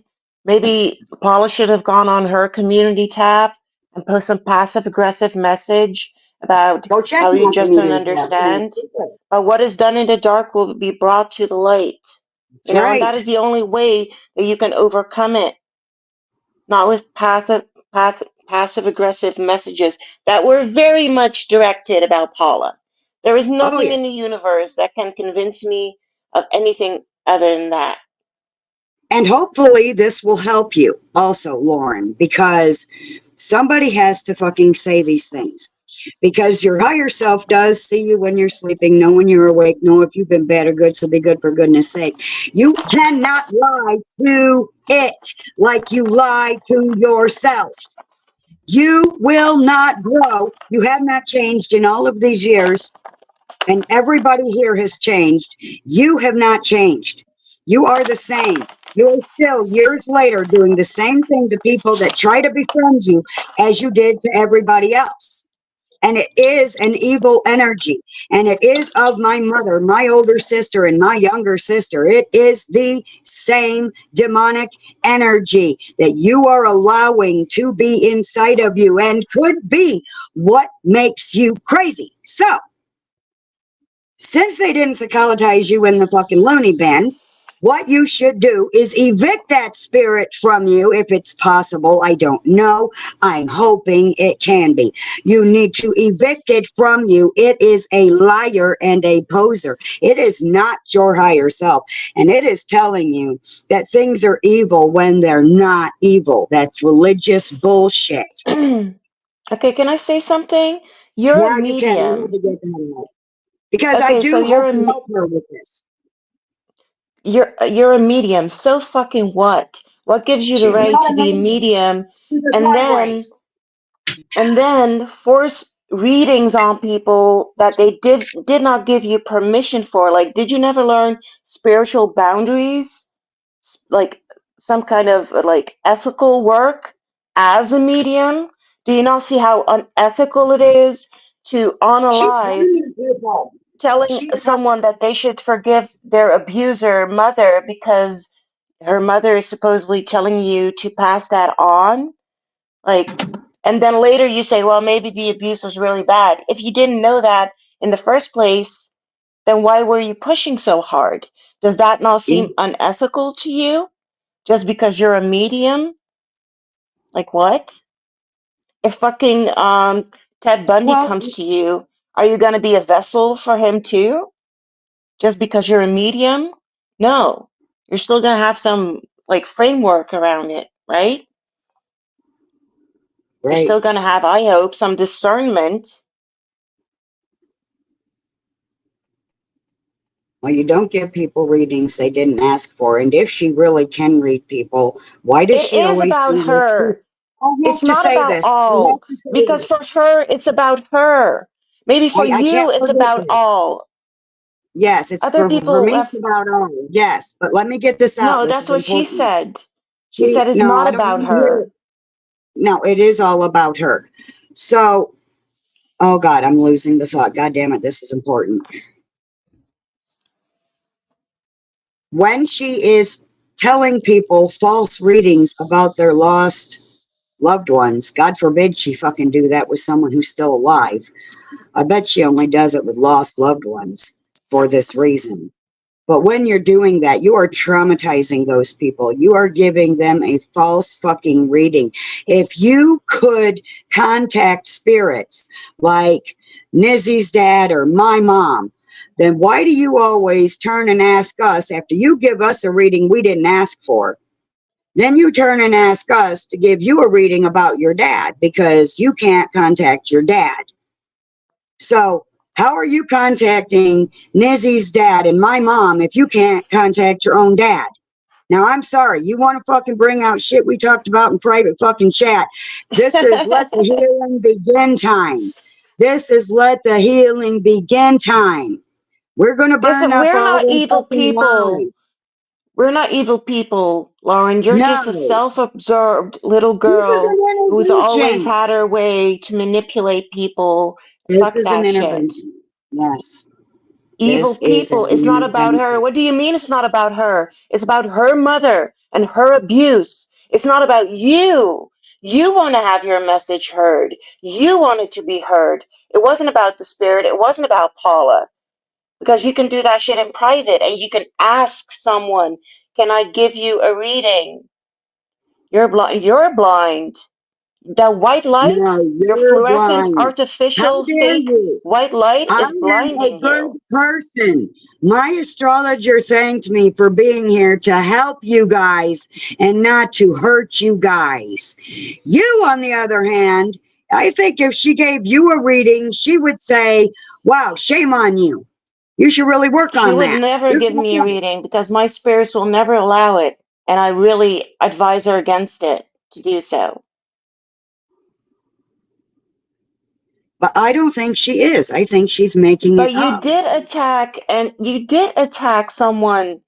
Maybe Paula should have gone on her community tab and post some passive aggressive message about Go check how you my just don't community tab. understand. But what is done in the dark will be brought to the light. That's You know, and right. that is the only way that you can overcome it. Not with passive aggressive messages that were very much directed about Paula. There is nothing in the universe that can convince me of anything other than that. And hopefully this will help you also, Lauren, because somebody has to fucking say these things. Because your higher self does see you when you're sleeping, know when you're awake, know if you've been bad or good, so be good for goodness sake. You cannot lie to it like you lie to yourself. You will not grow. You have not changed in all of these years, and everybody here has changed. You have not changed. You are the same. You're still years later doing the same thing to people that try to befriend you as you did to everybody else. And it is an evil energy. And it is of my mother, my older sister, and my younger sister. It is the same demonic energy that you are allowing to be inside of you and could be what makes you crazy. So, since they didn't psychologize you in the fucking loony bin, what you should do is evict that spirit from you if it's possible. I don't know. I'm hoping it can be. You need to evict it from you. It is a liar and a poser. It is not your higher self. And it is telling you that things are evil when they're not evil. That's religious bullshit. Okay, can I say something? You're a Yeah, you can. You medium. need to get that out. Because I Okay, so do hope to help her with this. You're a medium. So fucking what? What gives you the She's right not to a be a medium. medium She's a and sideways. then force readings on people that they did not give you permission for? Like, did you never learn spiritual boundaries? Like some kind of like ethical work as a medium? Do you not see how unethical it is to unalive telling someone that they should forgive their abuser mother because her mother is supposedly telling you to pass that on? Like, and then later you say, well, maybe the abuse was really bad. If you didn't know that in the first place, then why were you pushing so hard? Does that not seem unethical to you? Just because you're a medium? Like what? If fucking Ted Bundy comes to you, are you gonna be a vessel for him too? Just because you're a medium? No. You're still gonna have some like framework around it, right? You're still gonna have, I hope, some discernment. Well, you don't give people readings they didn't ask for. And if she really can read people, why does It she is always about do this? her. It's to not say about this. all. Because for her, it's about her. Maybe for I you, can't it's forget about this. all. Yes, it's Other for people me. have. It's about all. Yes, but let me get this out. No, This that's is what she important. said. She said it's No, not I don't about want to hear her. it. No, it is all about her. So, oh God, I'm losing the thought. God damn it, this is important. When she is telling people false readings about their lost loved ones, God forbid she fucking do that with someone who's still alive. I bet she only does it with lost loved ones for this reason. But when you're doing that, you are traumatizing those people. You are giving them a false fucking reading. If you could contact spirits like Nizzy's dad or my mom, then why do you always turn and ask us after you give us a reading we didn't ask for? Then you turn and ask us to give you a reading about your dad because you can't contact your dad. So how are you contacting Nizzy's dad and my mom if you can't contact your own dad? Now, I'm sorry. You want to fucking bring out shit we talked about in private fucking chat. This is let the healing begin time. This is let the healing begin time. We're going to burn Listen, up we're all not the evil fucking people. lies. We're not evil people, Lauren. You're just a No. self-absorbed little This is girl an who's always intervention. had her way to manipulate people. This Fuck is an that shit. intervention. Yes. Evil This is an people. It's not about her. intervention. What do you mean it's not about her? It's about her mother and her abuse. It's not about you. You want to have your message heard. You want it to be heard. It wasn't about the spirit. It wasn't about Paula. Because you can do that shit in private and you can ask someone, can I give you a reading? You're blind. You're blind. The white light, No, your you're fluorescent, blind. How artificial, dare fake you? white light I is am a blinding good you. person. My astrologer thanked me for being here to help you guys and not to hurt you guys. You, on the other hand, I think if she gave you a reading, she would say, wow, shame on you. You should really work She on would that. never give me a reading because my spirits will never allow it. And I really advise her against it to do so. But I don't think she is. I think she's making But it you up. did attack someone.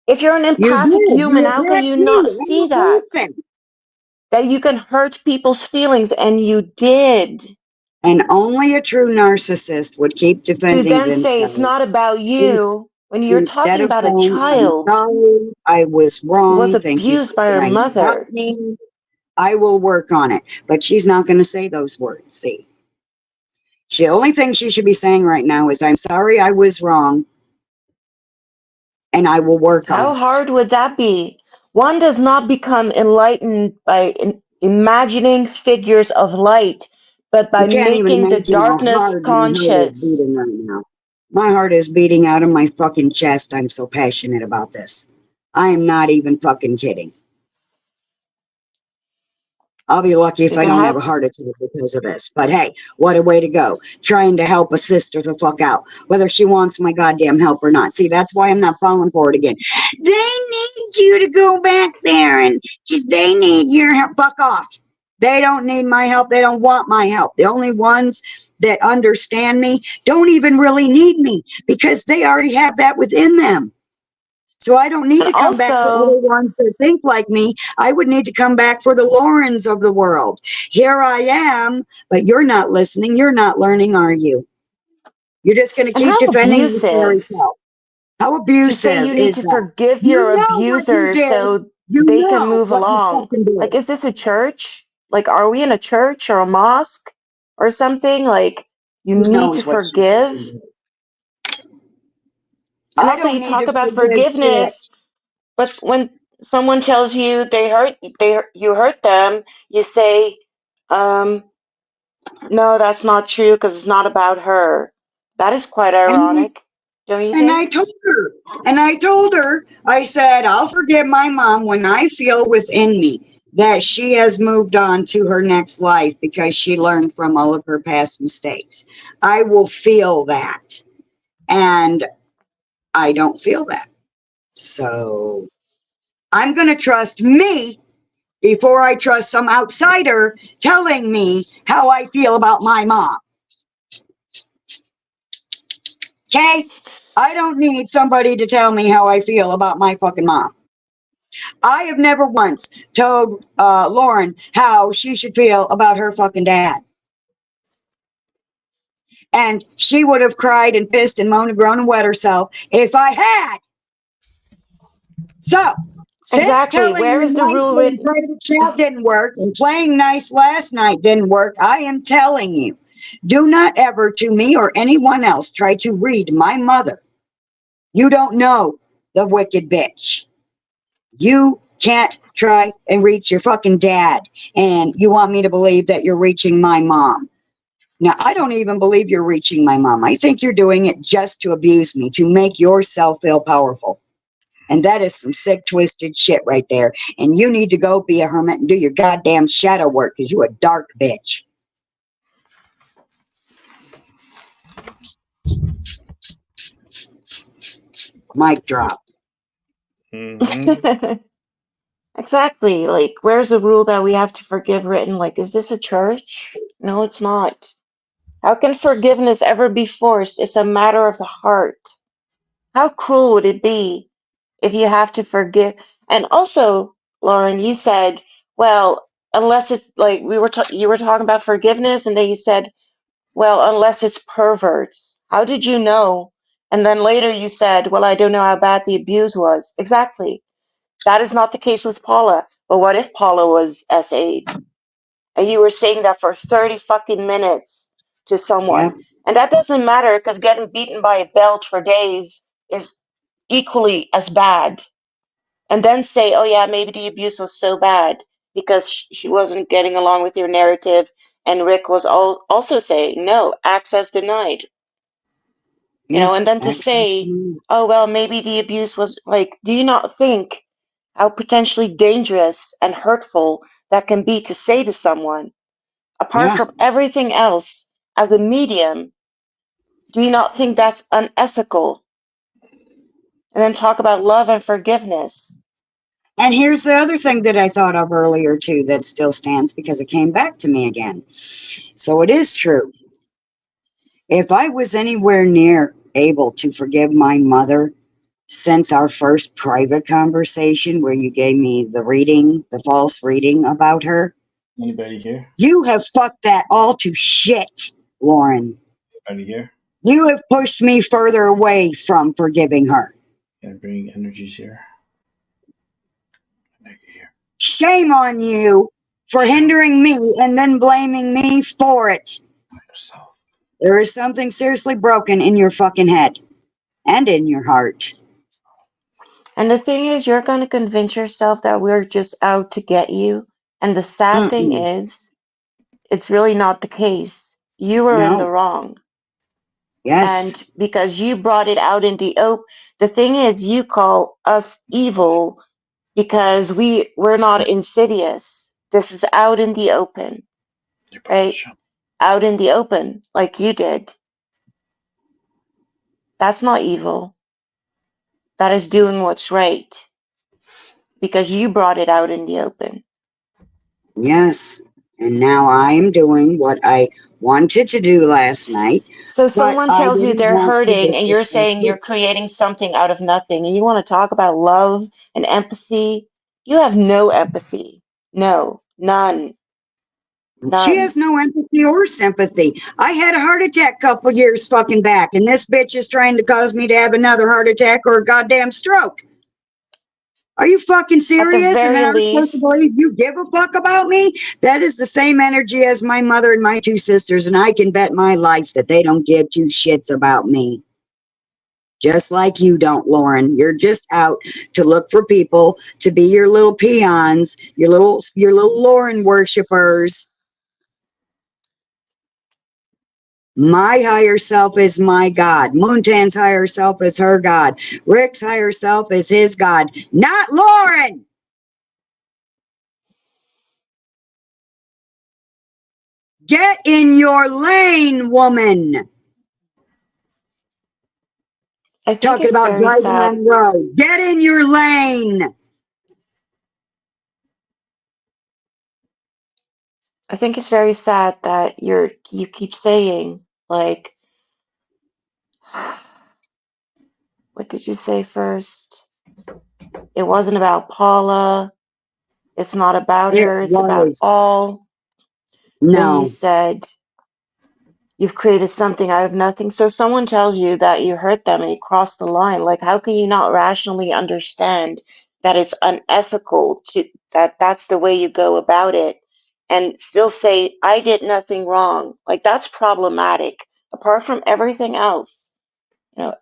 If you're an You empathic did. human, You how can attacked you me. not I'm see a that? person. That you can hurt people's feelings, and you did. And only a true narcissist would keep To defending then say it's themselves not about Ins- you when you're instead talking of about a saying, I'm child sorry, I was who was wrong. Thank you abused for by her trying to help mother. me. I will work on it. But she's not going to say those words. See, the only thing she should be saying right now is, I'm sorry, I was wrong, and I will work on How it. hard would that be? One does not become enlightened by imagining figures of light, but by You can't even making the imagine how darkness hard my heart is conscious. beating right now. My heart is beating out of my fucking chest. I'm so passionate about this. I am not even fucking kidding. I'll be lucky if You I can don't have have a heart attack because of this. But hey, what a way to go. Trying to help a sister the fuck out, whether she wants my goddamn help or not. See, that's why I'm not falling for it again. They need you to go back there and just, they need your help. Fuck off. They don't need my help. They don't want my help. The only ones that understand me don't even really need me because they already have that within them. So I don't need and to come back for other also ones that think like me. I would need to come back for the Laurens of the world. Here I am, but you're not listening. You're not learning, are you? You're just going to and keep how defending your fairy abusive. tale. How To say abusive you need is to that? forgive You your know what you abusers did. so You they can know move what you along. fucking did. Like, is this a church? Like, are we in a church or a mosque or something? Like, you Who need to knows what you fucking forgive. did. And I also, don't you need talk to about forgive shit. forgiveness, but when someone tells you you hurt them, you say, no, that's not true because it's not about her. That is quite ironic, don't you And I think? told her, I said, I'll forgive my mom when I feel within me that she has moved on to her next life because she learned from all of her past mistakes. I will feel that. And I don't feel that. So I'm going to trust me before I trust some outsider telling me how I feel about my mom. Okay? I don't need somebody to tell me how I feel about my fucking mom. I have never once told Lauren how she should feel about her fucking dad. And she would have cried and pissed and moaned and groaned and wet herself if I had. So, since Exactly. telling Where you is the rule nicely in written? private chat didn't work and playing nice last night didn't work, I am telling you, do not ever to me or anyone else try to read my mother. You don't know the wicked bitch. You can't try and reach your fucking dad, and you want me to believe that you're reaching my mom. Now, I don't even believe you're reaching my mom. I think you're doing it just to abuse me, to make yourself feel powerful. And that is some sick, twisted shit right there. And you need to go be a hermit and do your goddamn shadow work, because you a dark bitch. Mic drop. Mm-hmm. Exactly. Like, where's the rule that we have to forgive written? Like, is this a church? No, it's not. How can forgiveness ever be forced? It's a matter of the heart. How cruel would it be if you have to forgive? And also, Lauren, you said, well, unless it's like you were talking about forgiveness, and then you said, well, unless it's perverts. How did you know? And then later you said, well, I don't know how bad the abuse was. Exactly. That is not the case with Paula. But what if Paula was SA'd? And you were saying that for 30 fucking minutes to someone. Yep. And that doesn't matter, because getting beaten by a belt for days is equally as bad. And then say, oh yeah, maybe the abuse was so bad because she wasn't getting along with your narrative. And Rick was also saying, no, access denied. You know, and then to say, oh, well, maybe the abuse was like, do you not think how potentially dangerous and hurtful that can be to say to someone? Apart from everything else, as a medium, do you not think that's unethical? And then talk about love and forgiveness. And here's the other thing that I thought of earlier, too, that still stands because it came back to me again. So it is true. If I was anywhere near able to forgive my mother since our first private conversation where you gave me the reading, the false reading about her. Anybody here? You have fucked that all to shit, Lauren. Anybody here? You have pushed me further away from forgiving her. Can I bring energies here? Here. Shame on you for hindering me and then blaming me for it. Yourself. There is something seriously broken in your fucking head and in your heart. And the thing is, you're going to convince yourself that we're just out to get you. And the sad thing is, it's really not the case. You were in the wrong. Yes. And because you brought it out in the open, the thing is, you call us evil because we're not insidious. This is out in the open, right? Out in the open, like you did. That's not evil. That is doing what's right. Because you brought it out in the open. Yes. And now I'm doing what I wanted to do last night. So someone tells you they're hurting and you're saying you're creating something out of nothing, and you want to talk about love and empathy. You have no empathy. No, none. She has no empathy or sympathy. I had a heart attack a couple years fucking back, and this bitch is trying to cause me to have another heart attack or a goddamn stroke. Are you fucking serious? And I'm supposed to believe you give a fuck about me? That is the same energy as my mother and my two sisters, and I can bet my life that they don't give two shits about me. Just like you don't, Lauren. You're just out to look for people to be your little peons, your little Lauren worshipers. My higher self is my God. Moontan's higher self is her God. Rick's higher self is his God. Not Lauren! Get in your lane, woman! I think talking about driving on the road. Get in your lane! I think it's very sad that you keep saying, like, what did you say first? It wasn't about Paula. It's not about her. It's about all. No. Then you said you've created something out of nothing. So someone tells you that you hurt them and you crossed the line. Like, how can you not rationally understand that it's unethical that's the way you go about it, and still say, I did nothing wrong? Like, that's problematic. Apart from everything else, you know,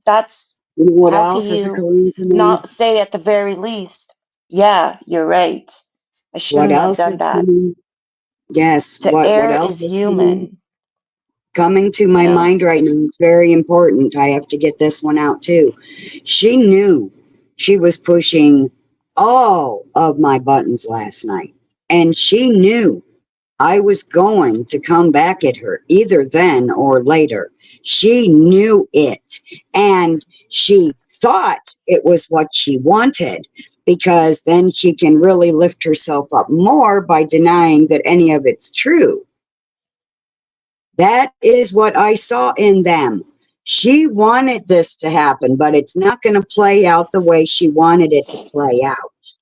that's You know what How can else is you occurring to me? not say at the very least, yeah, you're right. I What shouldn't have else done is that. coming? Yes, To what err else is is human, coming to you my know? mind right now? It's very important. I have to get this one out too. She knew she was pushing all of my buttons last night, and she knew I was going to come back at her either then or later. She knew it, and she thought it was what she wanted, because then she can really lift herself up more by denying that any of it's true. That is what I saw in them. She wanted this to happen, but it's not going to play out the way she wanted it to play out.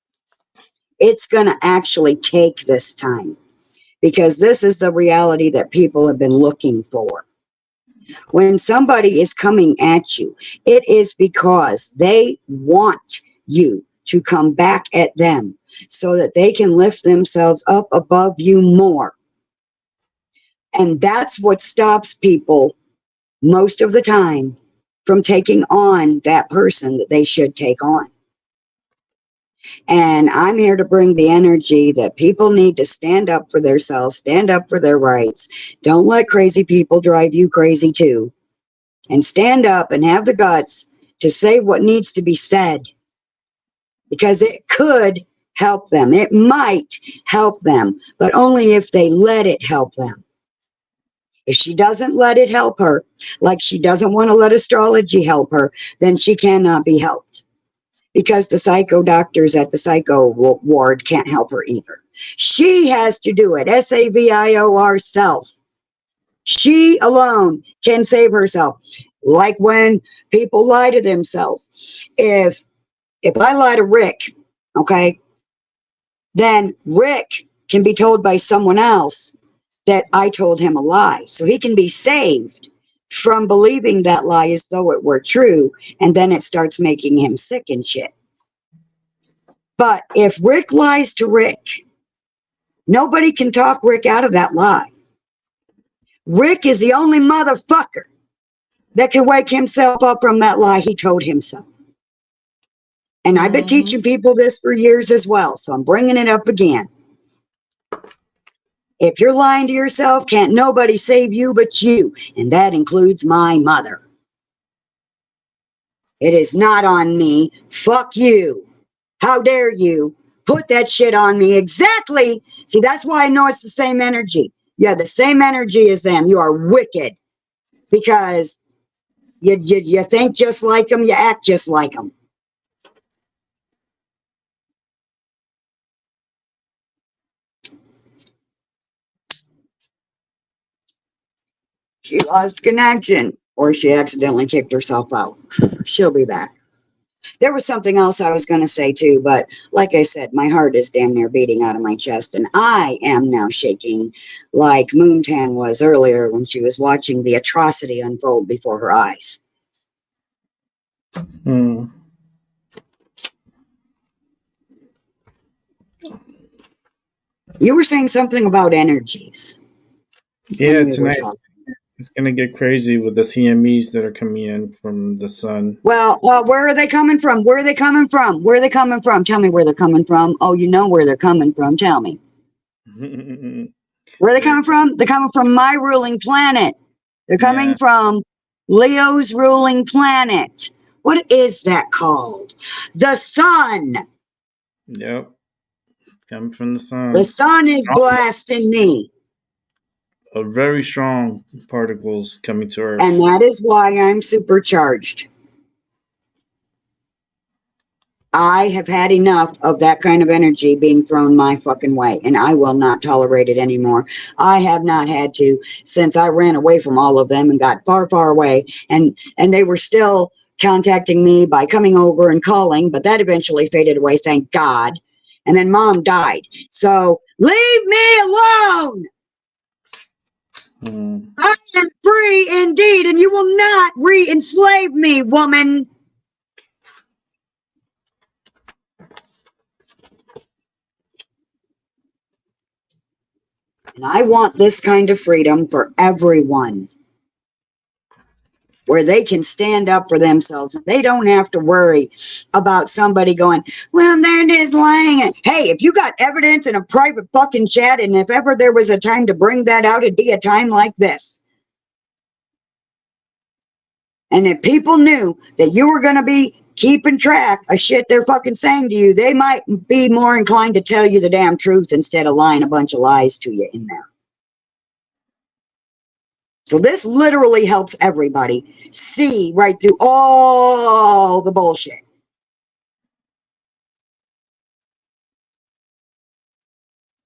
It's going to actually take this time, because this is the reality that people have been looking for. When somebody is coming at you, it is because they want you to come back at them so that they can lift themselves up above you more. And that's what stops people most of the time from taking on that person that they should take on. And I'm here to bring the energy that people need to stand up for themselves, stand up for their rights. Don't let crazy people drive you crazy too. And stand up and have the guts to say what needs to be said, because it could help them. It might help them, but only if they let it help them. If she doesn't let it help her, like she doesn't want to let astrology help her, then she cannot be helped, because the psycho doctors at the psycho ward can't help her either. She has to do it. SAVIO self. She alone can save herself. Like when people lie to themselves. If I lie to Rick, okay, then Rick can be told by someone else that I told him a lie. So he can be saved from believing that lie as though it were true, and then it starts making him sick and shit. But if Rick lies to Rick, nobody can talk Rick out of that lie. Rick is the only motherfucker that can wake himself up from that lie he told himself. And I've been teaching people this for years as well, so I'm bringing it up again. If you're lying to yourself, can't nobody save you but you, and that includes my mother. It is not on me. Fuck you. How dare you put that shit on me? Exactly. See, that's why I know it's the same energy. You have the same energy as them. You are wicked, because you think just like them, you act just like them. She lost connection, or she accidentally kicked herself out. She'll be back. There was something else I was going to say too, but like I said, my heart is damn near beating out of my chest, and I am now shaking like Moontan was earlier when she was watching the atrocity unfold before her eyes. Hmm. You were saying something about energies. Yeah, tonight it's going to get crazy with the CMEs that are coming in from the sun. Well, where are they coming from? Where are they coming from? Where are they coming from? Tell me where they're coming from. Oh, you know where they're coming from. Tell me. Where are they coming from? They're coming from my ruling planet. They're coming from Leo's ruling planet. What is that called? The sun. Yep. Coming from the sun. The sun is blasting me. A very strong particles coming to Earth. And that is why I'm supercharged. I have had enough of that kind of energy being thrown my fucking way, and I will not tolerate it anymore. I have not had to since I ran away from all of them and got far, far away, and they were still contacting me by coming over and calling, but that eventually faded away, thank God. And then Mom died. So leave me alone. I am free indeed, and you will not re-enslave me, woman. And I want this kind of freedom for everyone. where they can stand up for themselves. They don't have to worry about somebody going, well, they're just lying. Hey, if you got evidence in a private fucking chat, and if ever there was a time to bring that out, it'd be a time like this. And if people knew that you were going to be keeping track of shit they're fucking saying to you, they might be more inclined to tell you the damn truth instead of lying a bunch of lies to you in there. So this literally helps everybody see right through all the bullshit.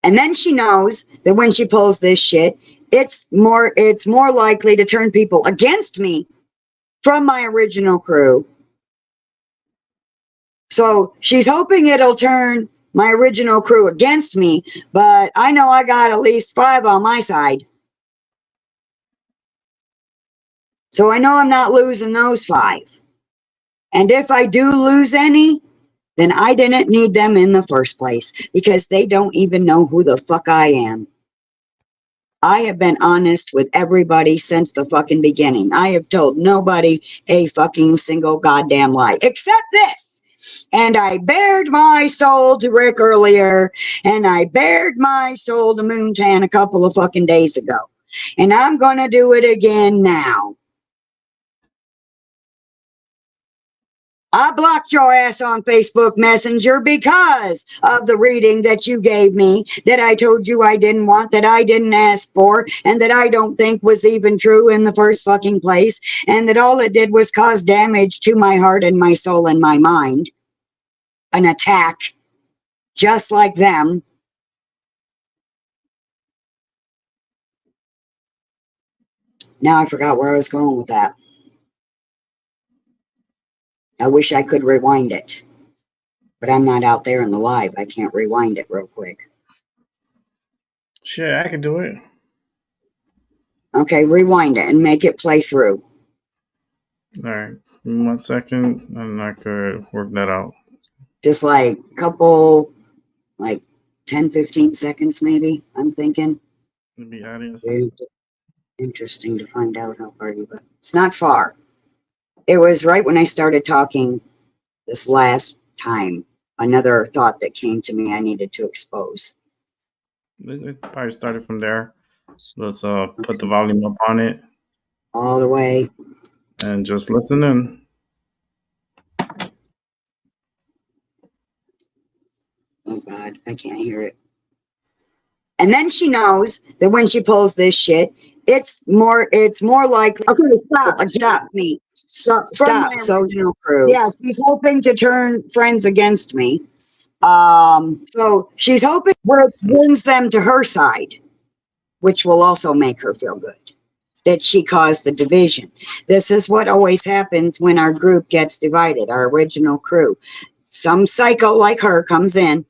And then she knows that when she pulls this shit, it's more likely to turn people against me from my original crew. So she's hoping it'll turn my original crew against me, but I know I got at least 5 on my side. So I know I'm not losing those 5. And if I do lose any, then I didn't need them in the first place, because they don't even know who the fuck I am. I have been honest with everybody since the fucking beginning. I have told nobody a fucking single goddamn lie, except this. And I bared my soul to Rick earlier, and I bared my soul to Moontan a couple of fucking days ago. And I'm gonna do it again now. I blocked your ass on Facebook Messenger because of the reading that you gave me, that I told you I didn't want, that I didn't ask for, and that I don't think was even true in the first fucking place, and that all it did was cause damage to my heart and my soul and my mind. An attack, just like them. Now I forgot where I was going with that. I wish I could rewind it, but I'm not out there in the live. I can't rewind it real quick. Shit, I can do it. Okay, rewind it and make it play through. All right, give me 1 second, and I could work that out. Just like a couple, like 10, 15 seconds maybe, I'm thinking. It'd be audience. Interesting to find out how far you got. It's not far. It was right when I started talking this last time. Another thought that came to me I needed to expose. It probably started from there. Let's put the volume up on it. All the way. And just listen in. Oh God, I can't hear it. And then she knows that when she pulls this shit, it's more likely. Okay, stop me. Stop, Sojourner Crew. Yeah, she's hoping to turn friends against me. So she's hoping it brings them to her side, which will also make her feel good that she caused the division. This is what always happens when our group gets divided, our original crew. Some psycho like her comes in,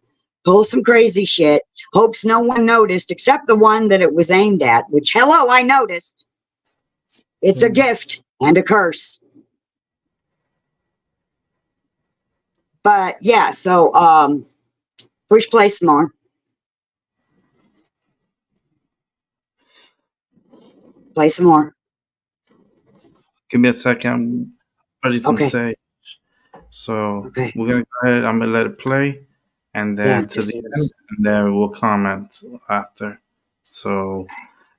pulls some crazy shit, hopes no one noticed except the one that it was aimed at, which, hello, I noticed. It's a gift and a curse. But yeah, so push play some more. Play some more. Give me a second. I'm ready to say. So we're gonna go ahead. I'm gonna let it play, and then to the end, and then we'll comment after. So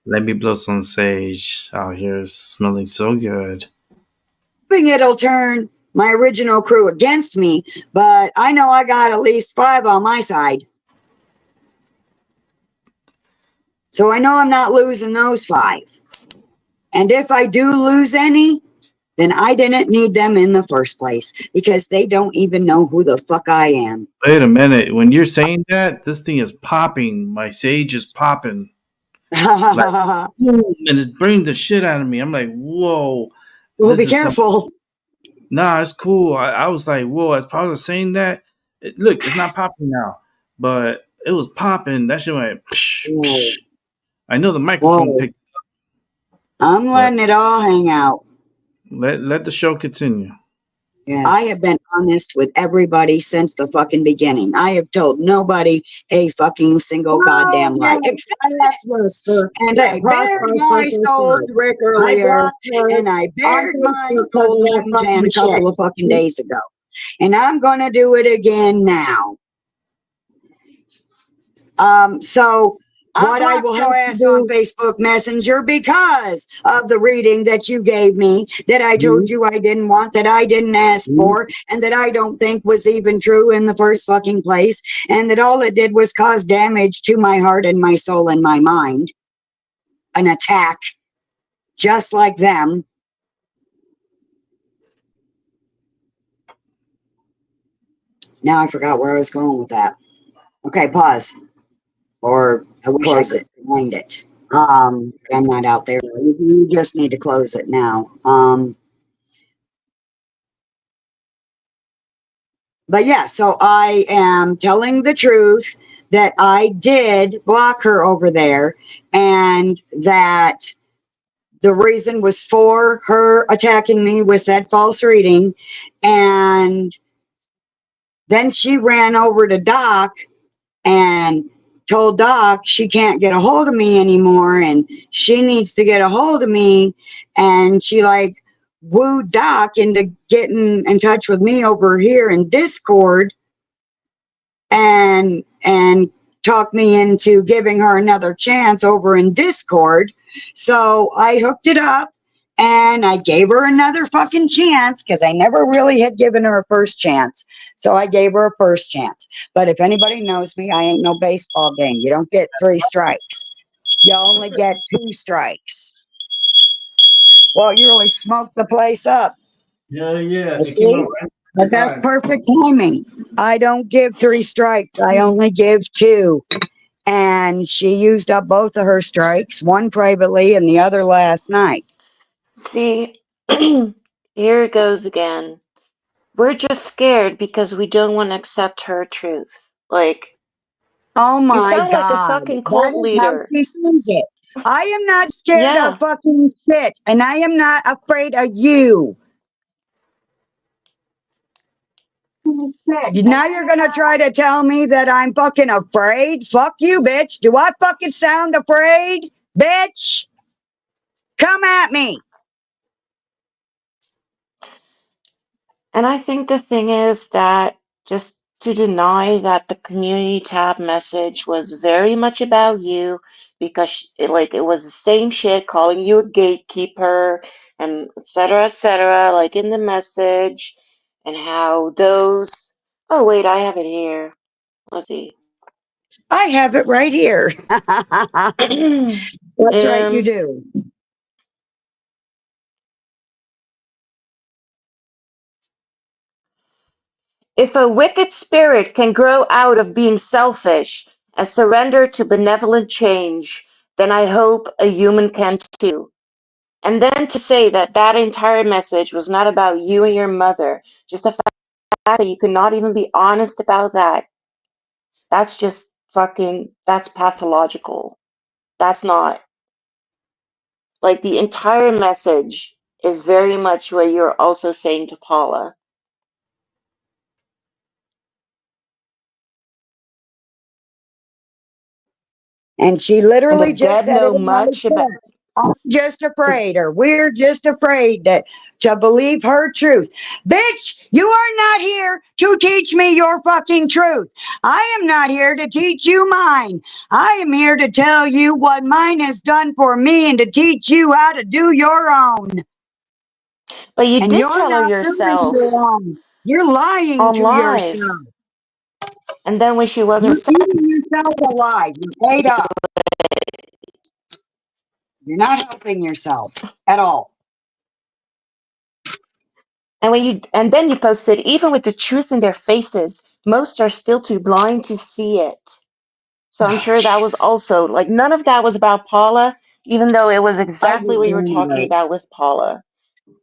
let me blow some sage out here, smelling so good. Hoping it'll turn my original crew against me, but I know I got at least 5 on my side. So I know I'm not losing those 5. And if I do lose any, then I didn't need them in the first place, because they don't even know who the fuck I am. Wait a minute. When you're saying that, this thing is popping. My sage is popping. Like, boom, and it's burning the shit out of me. I'm like, whoa. Well, be careful. Nah, it's cool. I was like, whoa, as part of saying that, look, it's not popping now, but it was popping. That shit went, psh, psh. I know the microphone picked it up. I'm letting it all hang out. Let the show continue. Yes. I have been honest with everybody since the fucking beginning. I have told nobody a fucking single goddamn lie. Except and I bared my soul to Rick earlier, and I bared my soul to Jan a couple of fucking days ago. And I'm gonna do it again now. So what I will have to do on Facebook Messenger because of the reading that you gave me, that I told you I didn't want, that I didn't ask for, and that I don't think was even true in the first fucking place, and that all it did was cause damage to my heart and my soul and my mind. An attack, just like them. Now I forgot where I was going with that. Okay, pause. Or close it, wind it. I'm not out there. You just need to close it now. But yeah, so I am telling the truth that I did block her over there, and that the reason was for her attacking me with that false reading. And then she ran over to Doc and told Doc she can't get a hold of me anymore and she needs to get a hold of me. And she like wooed Doc into getting in touch with me over here in Discord and talked me into giving her another chance over in Discord. So I hooked it up and I gave her another fucking chance because I never really had given her a first chance. So I gave her a first chance. But if anybody knows me, I ain't no baseball game. You don't get 3 strikes. You only get 2 strikes. Well, you really smoked the place up. Yeah. But that's perfect timing. I don't give 3 strikes. I only give 2. And she used up both of her strikes, one privately and the other last night. See, here it goes again. We're just scared because we don't want to accept her truth. Like, oh my God. You sound like a fucking cult leader. She says it. I am not scared of fucking shit, and I am not afraid of you. Now you're gonna try to tell me that I'm fucking afraid? Fuck you, bitch. Do I fucking sound afraid? Bitch, come at me. And I think the thing is that just to deny that the community tab message was very much about you, because it was the same shit, calling you a gatekeeper and etc., like in the message, and how those, oh wait, I have it here. Let's see. I have it right here. That's right, you do. If a wicked spirit can grow out of being selfish and surrender to benevolent change, then I hope a human can too. And then to say that that entire message was not about you and your mother, just the fact that you could not even be honest about that, that's just fucking, that's pathological. That's not. Like, the entire message is very much what you're also saying to Paula. And she literally just said know much about. I'm just afraid, or we're just afraid to believe her truth. Bitch, you are not here to teach me your fucking truth. I am not here to teach you mine. I am here to tell you what mine has done for me and to teach you how to do your own. But you did tell her yourself. You're lying to yourself. And then when she wasn't keeping yourself alive, you made up. You're not helping yourself at all. And then you posted, even with the truth in their faces, most are still too blind to see it. So I'm sure that was also, like, none of that was about Paula, even though it was exactly what you were talking about with Paula.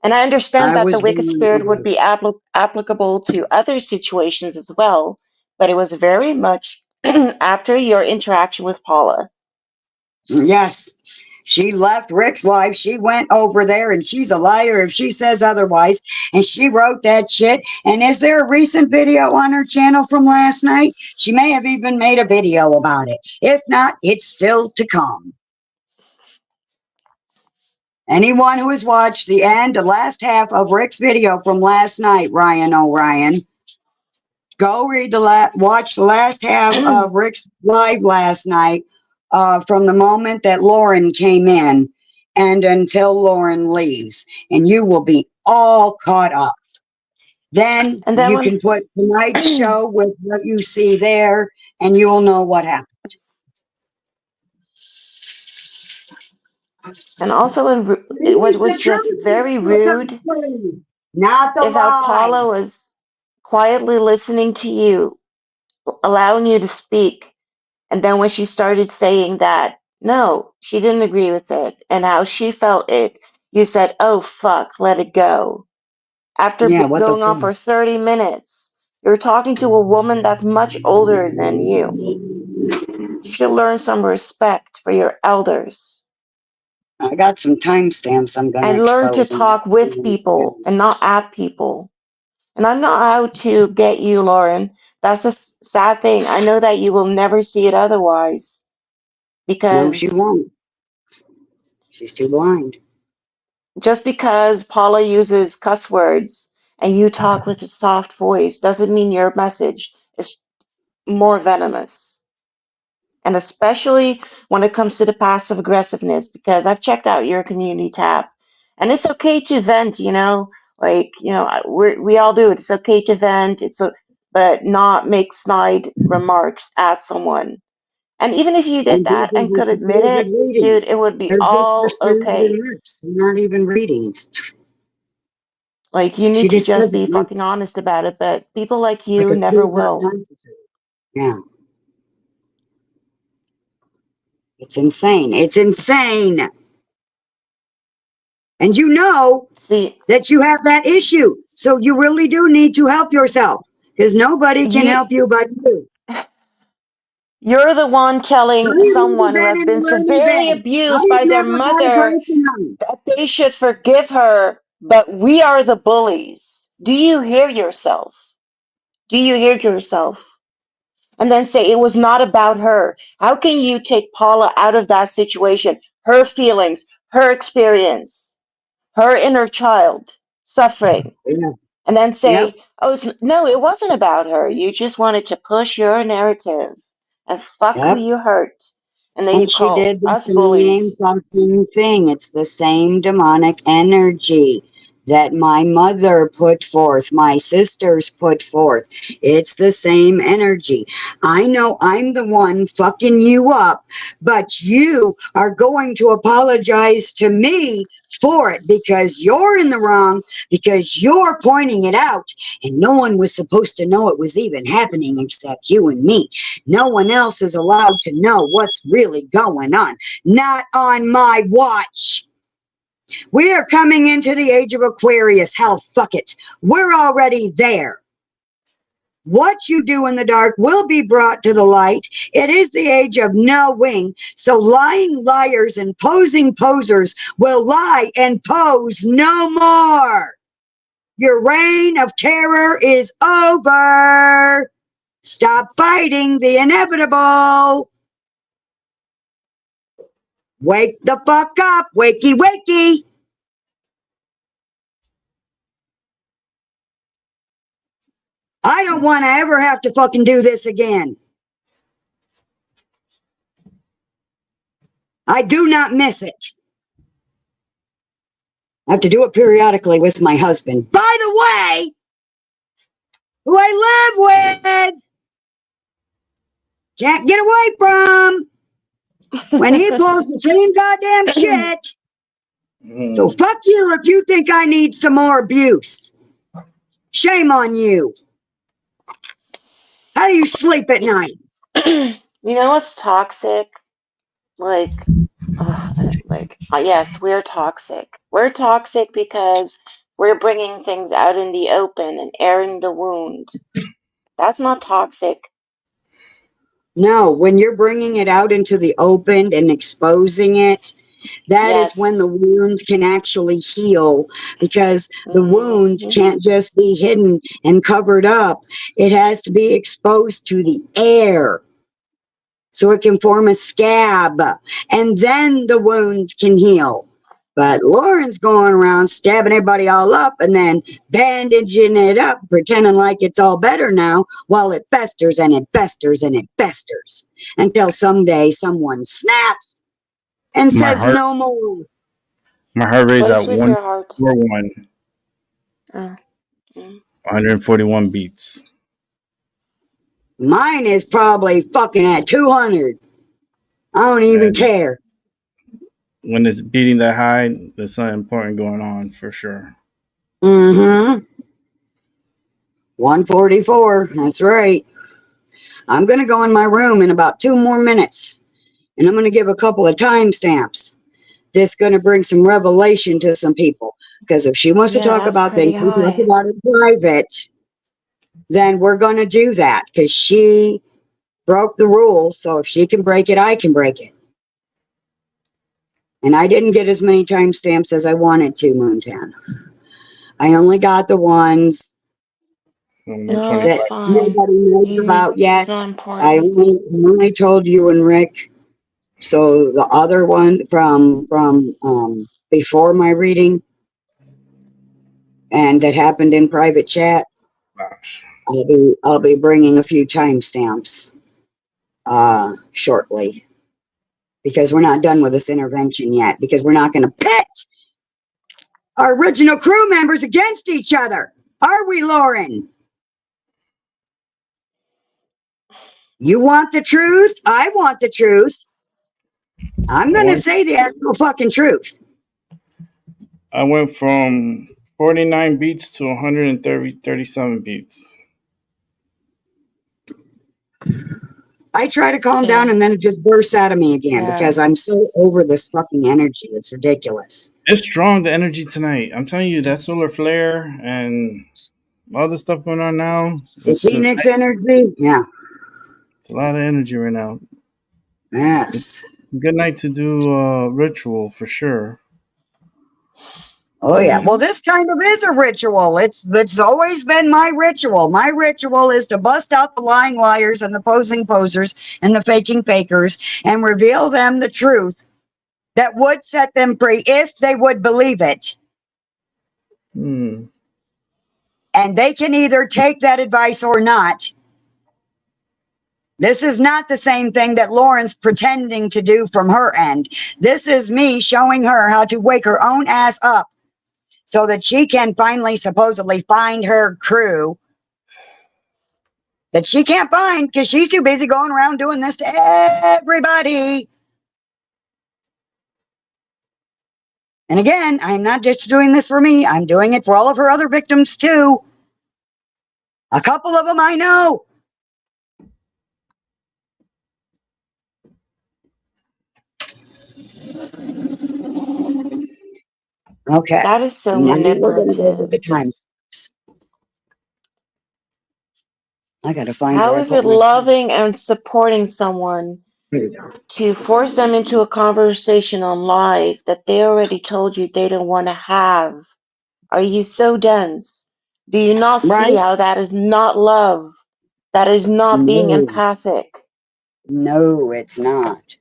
And I understand that the wicked spirit would be applicable to other situations as well, but it was very much after your interaction with Paula. Yes. She left Rick's life. She went over there, and she's a liar if she says otherwise. And she wrote that shit. And is there a recent video on her channel from last night? She may have even made a video about it. If not, it's still to come. Anyone who has watched the last half of Rick's video from last night, Ryan O'Ryan, go watch the last half of Rick's live last night, from the moment that Lauren came in and until Lauren leaves, and you will be all caught up. Then you can put tonight's show with what you see there, and you will know what happened. And also, what was just very rude Not the is how Paula was quietly listening to you, allowing you to speak. And then when she started saying that, no, she didn't agree with it, and how she felt it, you said, oh, fuck, let it go. After going on for 30 minutes, you're talking to a woman that's much older than you. You should learn some respect for your elders. I got some timestamps I'm going to and learn to talk with people and not at people. And I'm not out to get you, Lauren. That's a sad thing. I know that you will never see it otherwise. Because no, she won't. She's too blind. Just because Paula uses cuss words and you talk with a soft voice doesn't mean your message is more venomous. And especially when it comes to the passive aggressiveness, because I've checked out your community tab, and it's okay to vent, we all do it. It's okay to vent, but not make snide remarks at someone. And even if you did that and could admit it, dude, it would be all okay. They're not even readings. Like, you need to just be fucking honest about it, but people like you never will. Yeah. It's insane. It's insane. And you know that you have that issue. So you really do need to help yourself, because nobody can help you but you. You're the one telling someone who has been severely abused by their mother that they should forgive her, but we are the bullies. Do you hear yourself? Do you hear yourself? And then say it was not about her. How can you take Paula out of that situation? Her feelings, her experience, her inner child suffering. Yeah. And then say, no, it wasn't about her. You just wanted to push your narrative and fuck who you hurt. And then you call us bullies. Same thing. It's the same demonic energy that my mother put forth, my sisters put forth. It's the same energy. I know I'm the one fucking you up, but you are going to apologize to me for it, because you're in the wrong, because you're pointing it out, and no one was supposed to know it was even happening except you and me. No one else is allowed to know what's really going on. Not on my watch. We are coming into the age of Aquarius. Hell, fuck it. We're already there. What you do in the dark will be brought to the light. It is the age of knowing. So lying liars and posing posers will lie and pose no more. Your reign of terror is over. Stop fighting the inevitable. Wake the fuck up. Wakey, wakey. I don't want to ever have to fucking do this again. I do not miss it. I have to do it periodically with my husband. By the way, who I live with, can't get away from when he pulls the same goddamn shit. So fuck you if you think I need some more abuse. Shame on you. How do you sleep at night? You know what's toxic? Yes, we're toxic. We're toxic because we're bringing things out in the open and airing the wound. That's not toxic. No, when you're bringing it out into the open and exposing it, That is when the Yes. wound can actually heal, because the wound Mm-hmm. can't just be hidden and covered up. It has to be exposed to the air so it can form a scab, and then the wound can heal. But Lauren's going around stabbing everybody all up and then bandaging it up, pretending like it's all better now, while it festers and it festers and it festers until someday someone snaps and My says heart, no more. my heart rate's What at is with your heart? 141, Oh. Mm. 141 beats. Mine is probably fucking at 200. I don't even And care. when it's beating that high, there's something important going on for sure. Mm-hmm. 144. That's right. I'm going to go in my room in about 2 more minutes, and I'm going to give a couple of timestamps. This is going to bring some revelation to some people, because if she wants to Yeah, talk that's about pretty things we talk high. about in private, then we're going to do that, because she broke the rule. So if she can break it, I can break it. And I didn't get as many timestamps as I wanted to, Moontan. I only got the ones On the No, 25. that's that fine. nobody knows You about need, yet. it's not I important. only told you and Rick. So the other one from before my reading, and that happened in private chat, Gosh. I'll be bringing a few timestamps shortly, because we're not done with this intervention yet, because we're not going to pit our original crew members against each other, are we, Lauren? You want the truth? I want the truth. I'm going to say the actual fucking truth. I went from 49 beats to 137 beats. I try to calm Okay. down, and then it just bursts out of me again, Yeah. because I'm so over this fucking energy. It's ridiculous. It's strong, the energy tonight. I'm telling you, that solar flare and all this stuff going on now, The it's just, Phoenix energy, yeah. it's a lot of energy right now. Yes. Good night to do ritual for sure. Oh yeah. Mm-hmm. Well, this kind of is a ritual. It's always been my ritual. My ritual is to bust out the lying liars and the posing posers and the faking fakers and reveal them the truth that would set them free if they would believe it. Hmm. And they can either take that advice or not. This is not the same thing that Lauren's pretending to do from her end. This is me showing her how to wake her own ass up so that she can finally supposedly find her crew that she can't find because she's too busy going around doing this to everybody. And again, I'm not just doing this for me. I'm doing it for all of her other victims too. A couple of them I know. Okay. That is so Now we're going to go with manipulative. the timestamps. I got to find How where I is put it my. loving and supporting someone to force them into a conversation on live that they already told you they don't want to have? Are you so dense? Do you not see Right? how that is not love? That is not being No. empathic. No, it's not.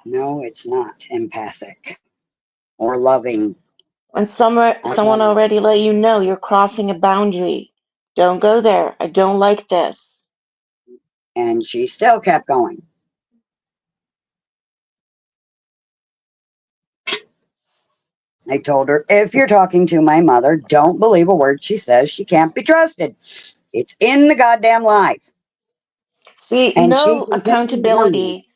No, it's not empathic or loving. When someone already let you know you're crossing a boundary. Don't go there. I don't like this. And she still kept going. I told her, if you're talking to my mother, don't believe a word she says. She can't be trusted. It's in the goddamn life. See, And no she accountability.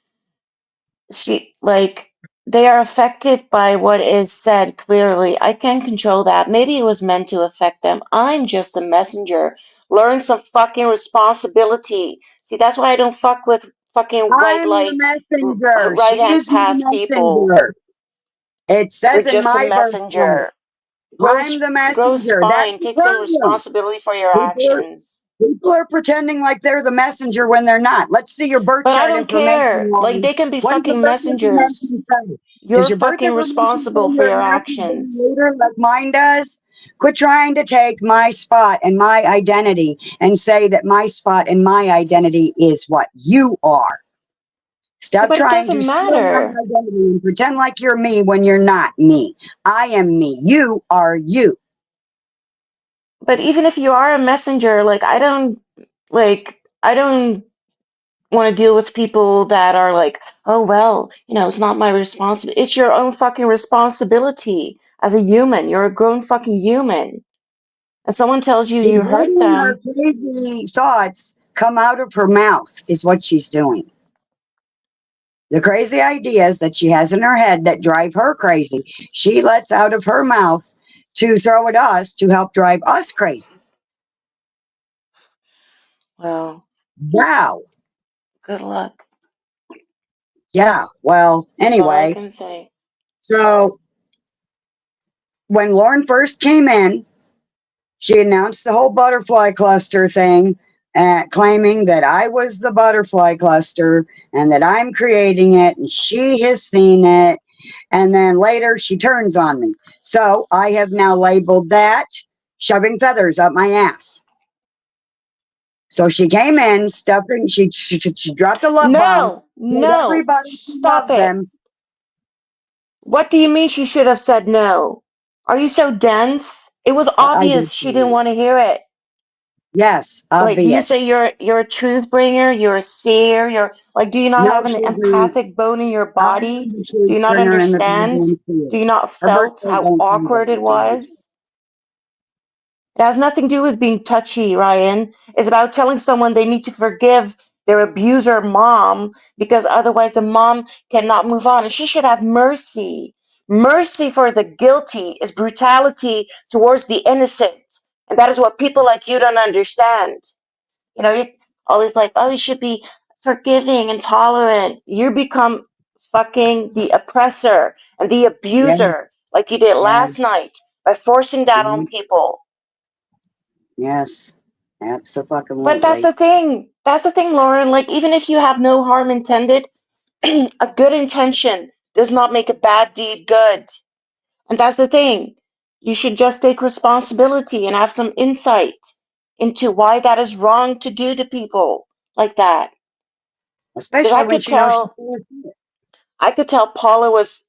They are affected by what is said clearly. I can't control that. Maybe it was meant to affect them. I'm just a messenger. Learn some fucking responsibility. See, that's why I don't fuck with fucking white I'm light, the messenger. right hand She's path the people. messenger. It You're says in just a my birthright, messenger. I'm the Grow messenger. That's spine. the Take some problem. responsibility for your People are, actions. People are pretending like they're the messenger when they're not. Let's see your birth But I chart don't information, care. Like, Lauren. they can be What does your fucking birth messengers. information say? You're Does your birth fucking information say responsible for you're a your message actions. generator like mine does? Quit trying to take my spot and my identity and say that my spot and my identity is what you are. Yeah, Stop but it trying to doesn't steal my matter. identity and pretend like you're me when you're not me. I am me. You are you. But even if you are a messenger, I don't want to deal with people that are like, oh, well, it's not my responsibility. It's your own fucking responsibility as a human. You're a grown fucking human. And someone tells you She's you hurt letting her them. crazy thoughts come out of her mouth, is what she's doing. The crazy ideas that she has in her head that drive her crazy, she lets out of her mouth to throw at us to help drive us crazy. Well, Wow. good luck. Yeah. Well, That's all I anyway, can say. so when Lauren first came in, she announced the whole butterfly cluster thing, claiming that I was the butterfly cluster and that I'm creating it and she has seen it. And then later she turns on me. So I have now labeled that shoving feathers up my ass. So she came in stuffing, she dropped a love bomb, told No, everybody she stop loves it. them. What do you mean she should have said no? Are you so dense? It was I obvious did. she didn't want to hear it. Yes, Like, you say obvious. you're a truth bringer, you're a seer, you're like, do you not No, have an she's an empathic bone in your I body? am the Do truth you not bringer and the understand? goddamn seer. Do you not Her felt birthday how don't change awkward it everything. was? It has nothing to do with being touchy, Ryan. It's about telling someone they need to forgive their abuser mom because otherwise the mom cannot move on. And she should have mercy. Mercy for the guilty is brutality towards the innocent. And that is what people like you don't understand. You always like, oh, you should be forgiving and tolerant. You become fucking the oppressor and the abuser Yes, like you did yes, last night by forcing that on mhm, people. yes, But that's absolutely. the thing. That's the thing, Lauren. Like, even if you have no harm intended, a good intention does not make a bad deed good. And that's the thing. You should just take responsibility and have some insight into why that is wrong to do to people like that. Because Especially when she knows she's full of shit. I could tell Paula was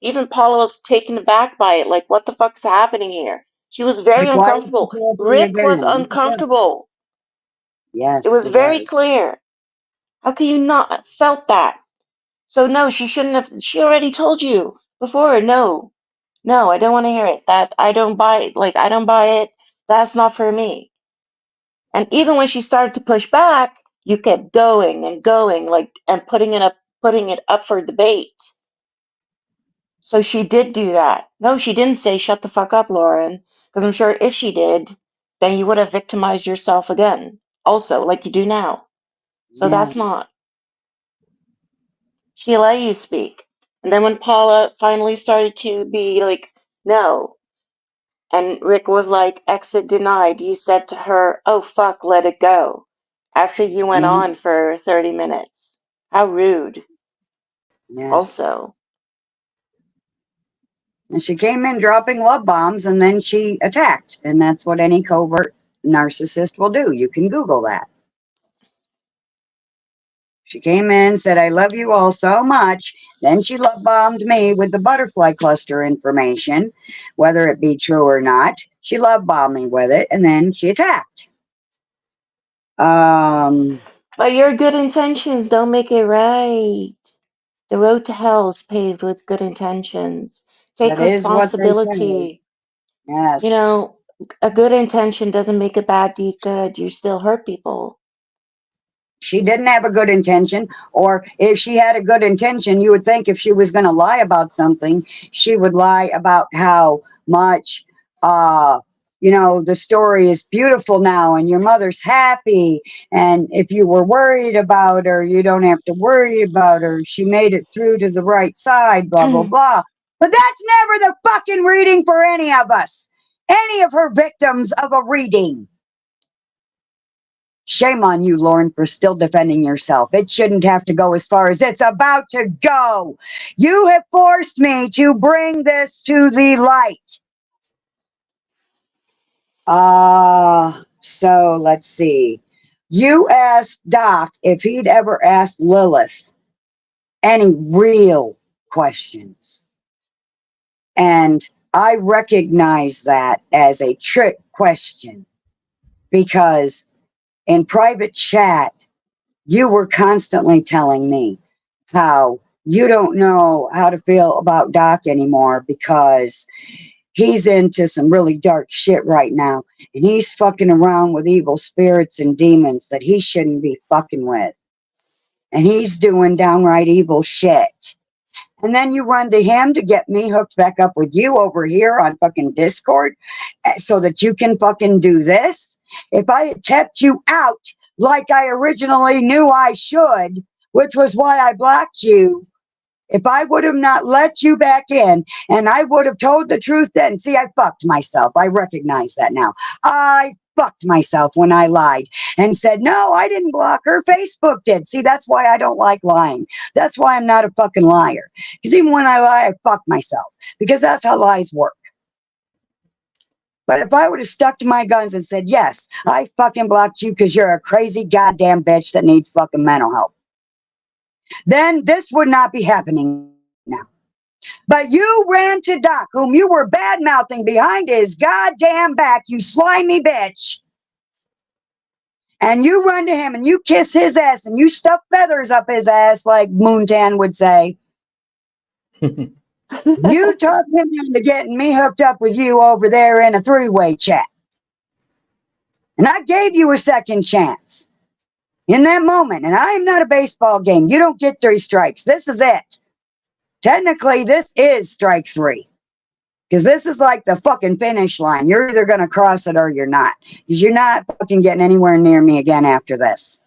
taken aback by it. Like, what the fuck's happening here? She was very Like, why did she uncomfortable. tell me Rick was again? Yeah. uncomfortable. It Yes, was he very was. clear. How can you not felt that? So no, she shouldn't have. She already told you before. No, no, I don't want to hear it. That I don't buy it. Like, I don't buy it. That's not for me. And even when she started to push back, you kept going and going, like, and putting it up for debate. So she did do that. No, she didn't say shut the fuck up, Lauren. Because I'm sure if she did, then you would have victimized yourself again. Also, like you do now. So that's Yes. not. She let you speak. And then when Paula finally started to be like, no, and Rick was like, exit denied, you said to her, oh fuck, let it go. After you went Hmm. on for 30 minutes. How rude. Yes. Also. And she came in dropping love bombs and then she attacked. And that's what any covert narcissist will do. You can Google that. She came in, said, I love you all so much. Then she love bombed me with the butterfly cluster information, whether it be true or not. She love bombed me with it, and then she attacked. Um, But your good intentions don't make it right. The road to hell is paved with good intentions. Take that is what they say. responsibility. You Yes. know, a good intention doesn't make a bad deed good. You still hurt people. She didn't have a good intention, or if she had a good intention, you would think if she was going to lie about something, she would lie about how much, the story is beautiful now and your mother's happy. And if you were worried about her, you don't have to worry about her. She made it through to the right side, blah, blah, blah. But that's never the fucking reading for any of us, any of her victims of a reading. Shame on you, Lauren, for still defending yourself. It shouldn't have to go as far as it's about to go. You have forced me to bring this to the light. So let's see. You asked Doc if he'd ever asked Lilith any real questions. And I recognize that as a trick question, because in private chat, you were constantly telling me how you don't know how to feel about Doc anymore because he's into some really dark shit right now. And he's fucking around with evil spirits and demons that he shouldn't be fucking with. And he's doing downright evil shit. And then you run to him to get me hooked back up with you over here on fucking Discord so that you can fucking do this. If I had kept you out like I originally knew I should, which was why I blocked you, if I would have not let you back in and I would have told the truth then, see, I fucked myself. I recognize that now. I fucked myself when I lied and said, no, I didn't block her. Facebook did. See, that's why I don't like lying. That's why I'm not a fucking liar. Because even when I lie, I fuck myself. Because that's how lies work. But if I would have stuck to my guns and said, yes, I fucking blocked you because you're a crazy goddamn bitch that needs fucking mental help, then this would not be happening now. But you ran to Doc, whom you were bad-mouthing behind his goddamn back, you slimy bitch. And you run to him and you kiss his ass and you stuff feathers up his ass, like Moontan would say. You talked him into getting me hooked up with you over there in a three-way chat. And I gave you a second chance in that moment. And I'm not a baseball game. You don't get 3 strikes. This is it. Technically, this is strike 3. Because this is like the fucking finish line. You're either going to cross it or you're not. Because you're not fucking getting anywhere near me again after this.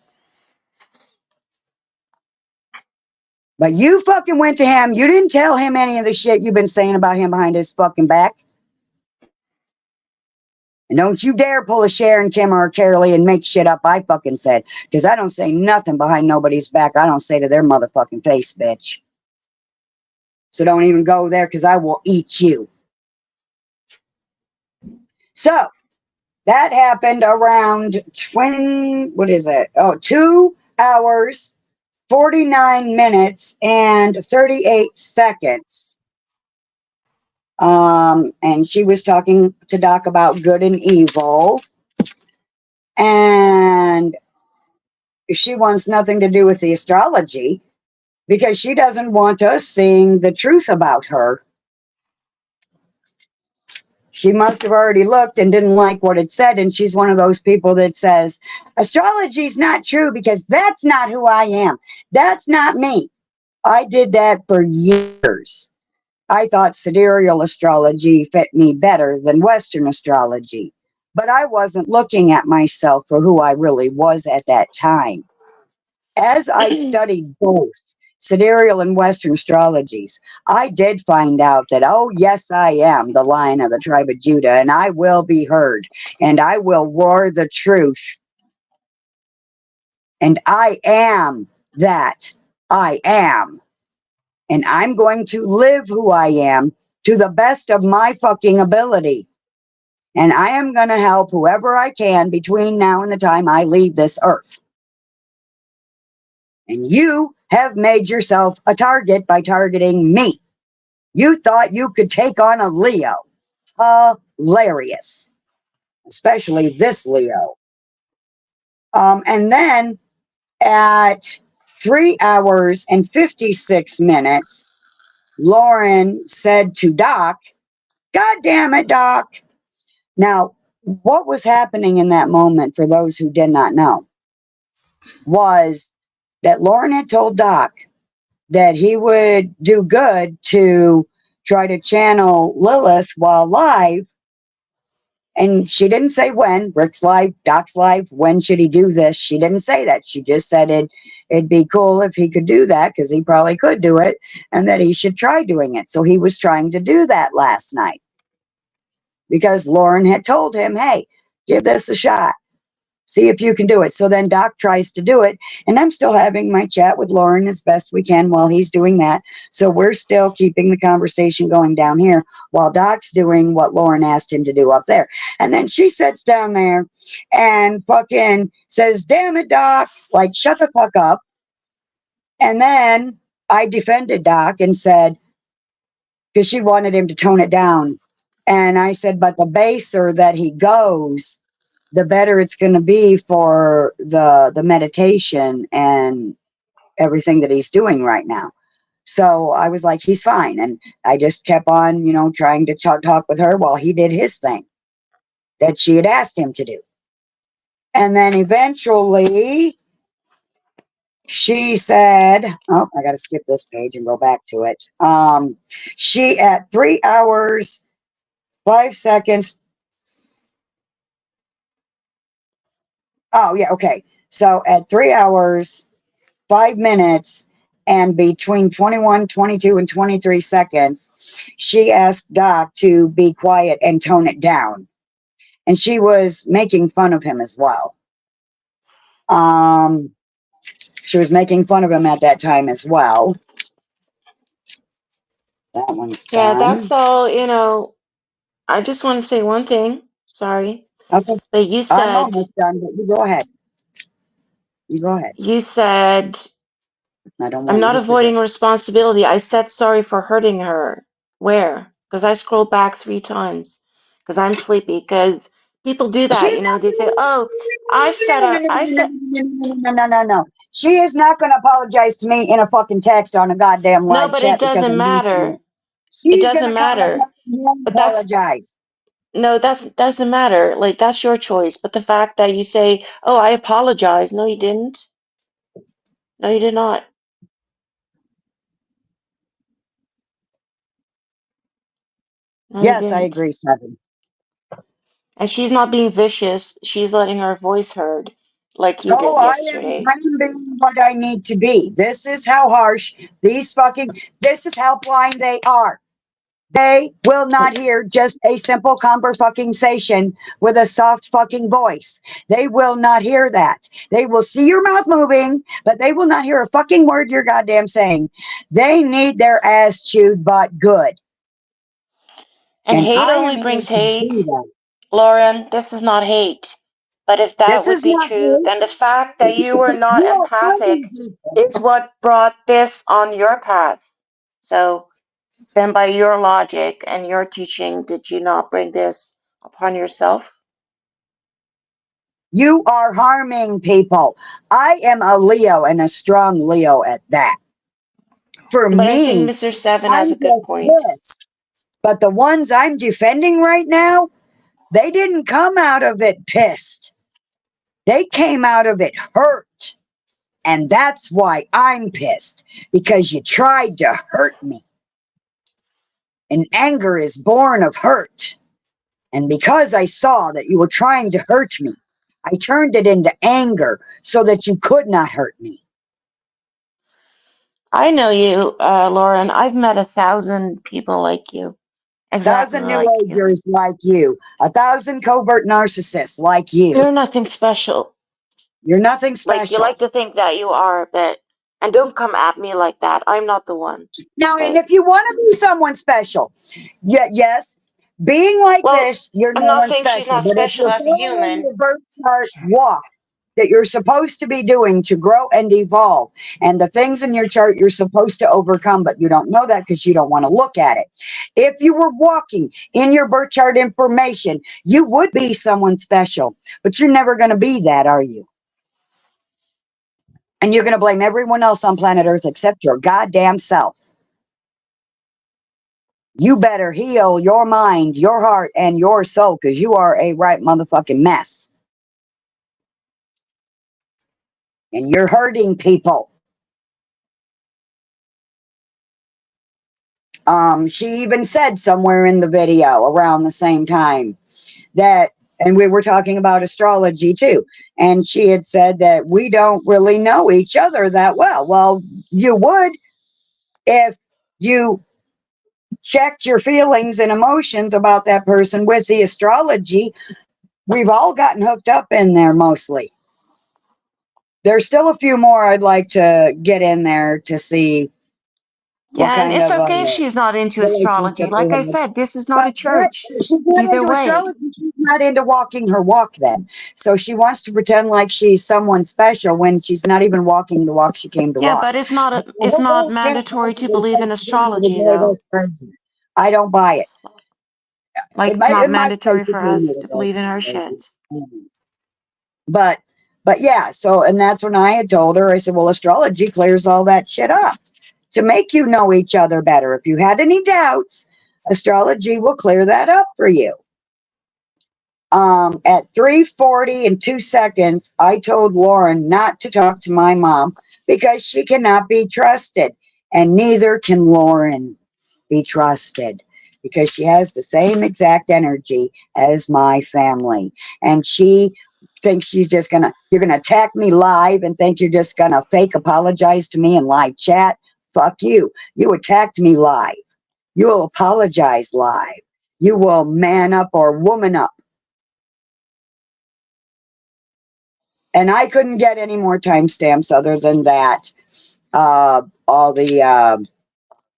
But you fucking went to him. You didn't tell him any of the shit you've been saying about him behind his fucking back. And don't you dare pull a Sharon, Kim, or Carolee and make shit up I fucking said. Because I don't say nothing behind nobody's back. I don't say to their motherfucking face, bitch. So don't even go there because I will eat you. So that happened around 2 hours, 49 minutes, and 38 seconds. And she was talking to Doc about good and evil. And she wants nothing to do with the astrology because she doesn't want us seeing the truth about her. She must have already looked and didn't like what it said. And she's one of those people that says, astrology's not true because that's not who I am. That's not me. I did that for years. I thought sidereal astrology fit me better than Western astrology. But I wasn't looking at myself for who I really was at that time. As I studied both sidereal and Western astrologies, I did find out that, oh, yes, I am the Lion of the tribe of Judah, and I will be heard, and I will roar the truth. And I am that I am. And I'm going to live who I am to the best of my fucking ability. And I am going to help whoever I can between now and the time I leave this earth. And you have made yourself a target by targeting me. You thought you could take on a Leo. Hilarious. Especially this Leo. And then at 3 hours and 56 minutes, Lauren said to Doc, God damn it, Doc. Now, what was happening in that moment, for those who did not know, was that Lauren had told Doc that he would do good to try to channel Lilith while live. And she didn't say when. Rick's live, Doc's live, when should he do this? She didn't say that. She just said it'd be cool if he could do that, because he probably could do it, and that he should try doing it. So he was trying to do that last night. Because Lauren had told him, hey, give this a shot. See if you can do it. So then Doc tries to do it, and I'm still having my chat with Lauren as best we can while he's doing that. So we're still keeping the conversation going down here while Doc's doing what Lauren asked him to do up there. And then she sits down there and fucking says, damn it, Doc, like, shut the fuck up. And then I defended Doc and said, because she wanted him to tone it down. And I said, but the baser that he goes, the better it's going to be for the meditation and everything that he's doing right now. So I was like, he's fine. And I just kept on, you know, trying to talk with her while he did his thing that she had asked him to do. And then eventually she said, oh, I got to skip this page and go back to it. She, at 3 hours, 5 seconds. Oh, yeah, okay. So at 3 hours, 5 minutes, and between 21, 22, and 23 seconds, she asked Doc to be quiet and tone it down. And she was making fun of him as well. She was making fun of him at that time as well. That one's done. Yeah, that's all, you know. I just want to say one thing. Sorry. Okay. But you I'm said, almost done, but you go ahead. You go ahead. you said, I don't want I'm not you to avoiding forget. responsibility. I said sorry for hurting her. Where? Because I scrolled back 3 times. Because I'm sleepy. Because people do that, you know. They say, oh, I said, No. She is not going to apologize to me in a fucking text on a goddamn no, live but chat it because doesn't I'm matter. She's It doesn't going to come matter. and But that's, apologize. no, that doesn't matter. Like, that's your choice. But the fact that you say, oh, I apologize. No, you didn't. No, you did not. No, you Yes, I didn't. agree, Seven. And she's not being vicious. She's letting her voice heard, like you Oh, did I'm yesterday. being what I need to be. This is how harsh this is how blind they are. They will not hear just a simple conversation with a soft fucking voice. They will not hear that. They will see your mouth moving, but they will not hear a fucking word you're goddamn saying. They need their ass chewed, but good. And hate I only am here brings to hate. do that. Lauren, this is not hate. But if that This would is be not true, then hate. the fact that you are not You are empathic hurting people. is what brought this on your path. So then by your logic and your teaching, did you not bring this upon yourself? You are harming people. I am a Leo and a strong Leo at that. For But I think me, Mr. Seven has I'm a good just point. this. But the ones I'm defending right now, they didn't come out of it pissed. They came out of it hurt. And that's why I'm pissed. Because you tried to hurt me. And anger is born of hurt. And because I saw that you were trying to hurt me, I turned it into anger so that you could not hurt me. I know you, Lauren. I've met 1,000 people like you. Exactly 1,000 new like you. agers like you. 1,000 covert narcissists like you. You're nothing special. You're nothing special. Like, you like to think that you are, but, and don't come at me like that. I'm not the one. Now, and Okay? if you want to be someone special, yes, being like Well, this, you're I'm no not one saying she's special. not But if special you're as a following human. your birth chart walk that you're supposed to be doing to grow and evolve, and the things in your chart you're supposed to overcome, but you don't know that because you don't want to look at it. If you were walking in your birth chart information, you would be someone special, but you're never going to be that, are you? And you're going to blame everyone else on planet Earth except your goddamn self. You better heal your mind, your heart, and your soul, because you are a right motherfucking mess. And you're hurting people. She even said somewhere in the video around the same time that, and we were talking about astrology too, and she had said that we don't really know each other that well. Well, you would if you checked your feelings and emotions about that person with the astrology. we've all gotten hooked up in there mostly. There's still a few more I'd like to get in there to see what Yeah, and kind it's of okay if she's not into astrology. relationship we Like I have. said, this is not But a church. she's not Either into way. astrology. She's not into walking her walk then. So she wants to pretend like she's someone special when she's not even walking the walk she came to Yeah, walk. but it's not Her it's whole not channel mandatory to is believe in based astrology, on though. the person. I don't buy it. Like, It it's not might mandatory take for you a us minute, to believe in our maybe. shit. But yeah, so, and that's when I had told her, I said, well, astrology clears all that shit up to make you know each other better. If you had any doubts, astrology will clear that up for you. At 3:40 and 2 seconds, I told Lauren not to talk to my mom because she cannot be trusted, and neither can Lauren be trusted because she has the same exact energy as my family, and she thinks you're gonna attack me live and think you're just gonna fake apologize to me in live chat. Fuck you. You attacked me live. You will apologize live. You will man up or woman up. And I couldn't get any more timestamps other than that. All the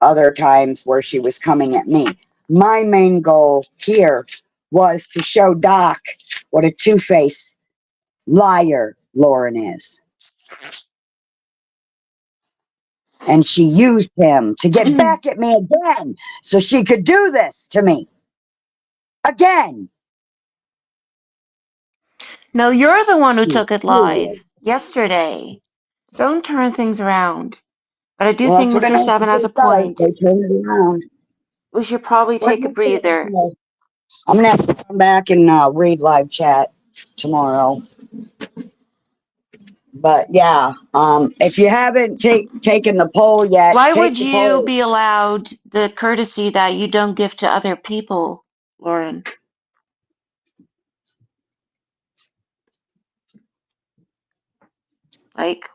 other times where she was coming at me. My main goal here was to show Doc what a two-faced liar Lauren is. And she used him to get back at me again so she could do this to me. Again. No, you're the one who took it live yesterday. Don't turn things around. But I do Well, think that's what I Mr. Seven has a point. They turned it around. We should probably take a breather. I'm gonna have to come back and read live chat tomorrow. But yeah, if you haven't taken the poll yet, Why take would the you poll. be allowed the courtesy that you don't give to other people, Lauren? Like,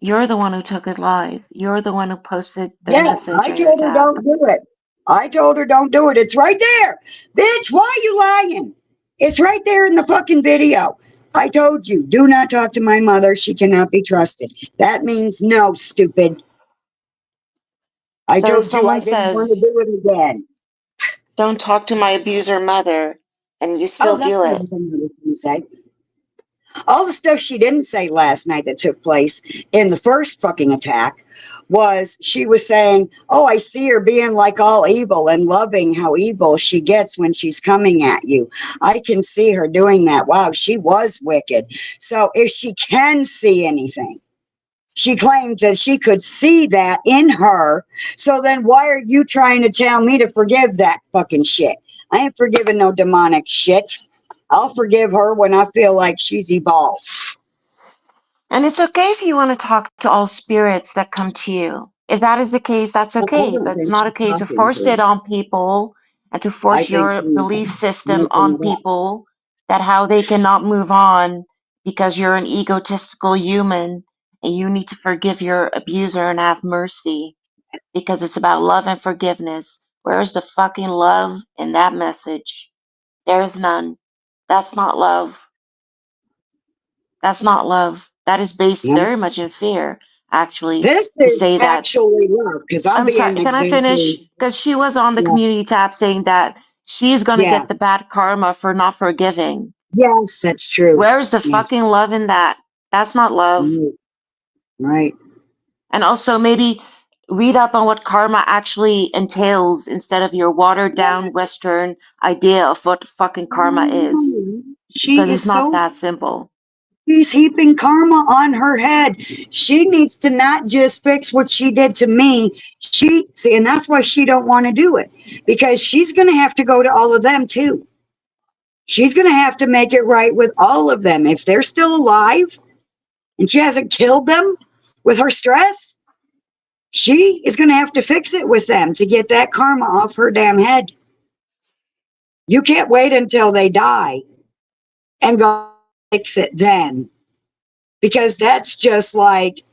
you're the one who took it live. You're the one who posted the message I on your told her tab. don't do it. I told her don't do it. It's right there. Bitch, why are you lying? It's right there in the fucking video. I told you, do not talk to my mother. She cannot be trusted. That means no, stupid. I So if told you someone I didn't want to says, do it again. don't talk to my abuser mother, and you still That's do not it. what I was going to say. All the stuff she didn't say last night that took place in the first fucking attack was she was saying, oh, I see her being like all evil and loving how evil she gets when she's coming at you. I can see her doing that. Wow, she was wicked. So if she can see anything, she claimed that she could see that in her. So then why are you trying to tell me to forgive that fucking shit? I ain't forgiving no demonic shit. I'll forgive her when I feel like she's evolved. And it's okay if you want to talk to all spirits that come to you. If that is the case, that's okay. But it's not okay to force it on people and to force your belief system on people that how they cannot move on because you're an egotistical human and you need to forgive your abuser and have mercy because it's about love and forgiveness. Where's the fucking love in that message? There is none. That's not love. That's not love. That is based very much in fear, actually. This to is say that. actually love, because I'm sorry, can I finish? Because she was on the community tab saying that she's going to get the bad karma for not forgiving. Yes, that's true. Where's the fucking love in that? That's not love. Right. And also maybe read up on what karma actually entails instead of your watered down Western idea of what fucking karma is. Because it's not that simple. She's heaping karma on her head. She needs to not just fix what she did to me. And that's why she don't want to do it, because she's going to have to go to all of them too. She's going to have to make it right with all of them. If they're still alive and she hasn't killed them with her stress, she is going to have to fix it with them to get that karma off her damn head. You can't wait until they die and go fix it then, because that's just like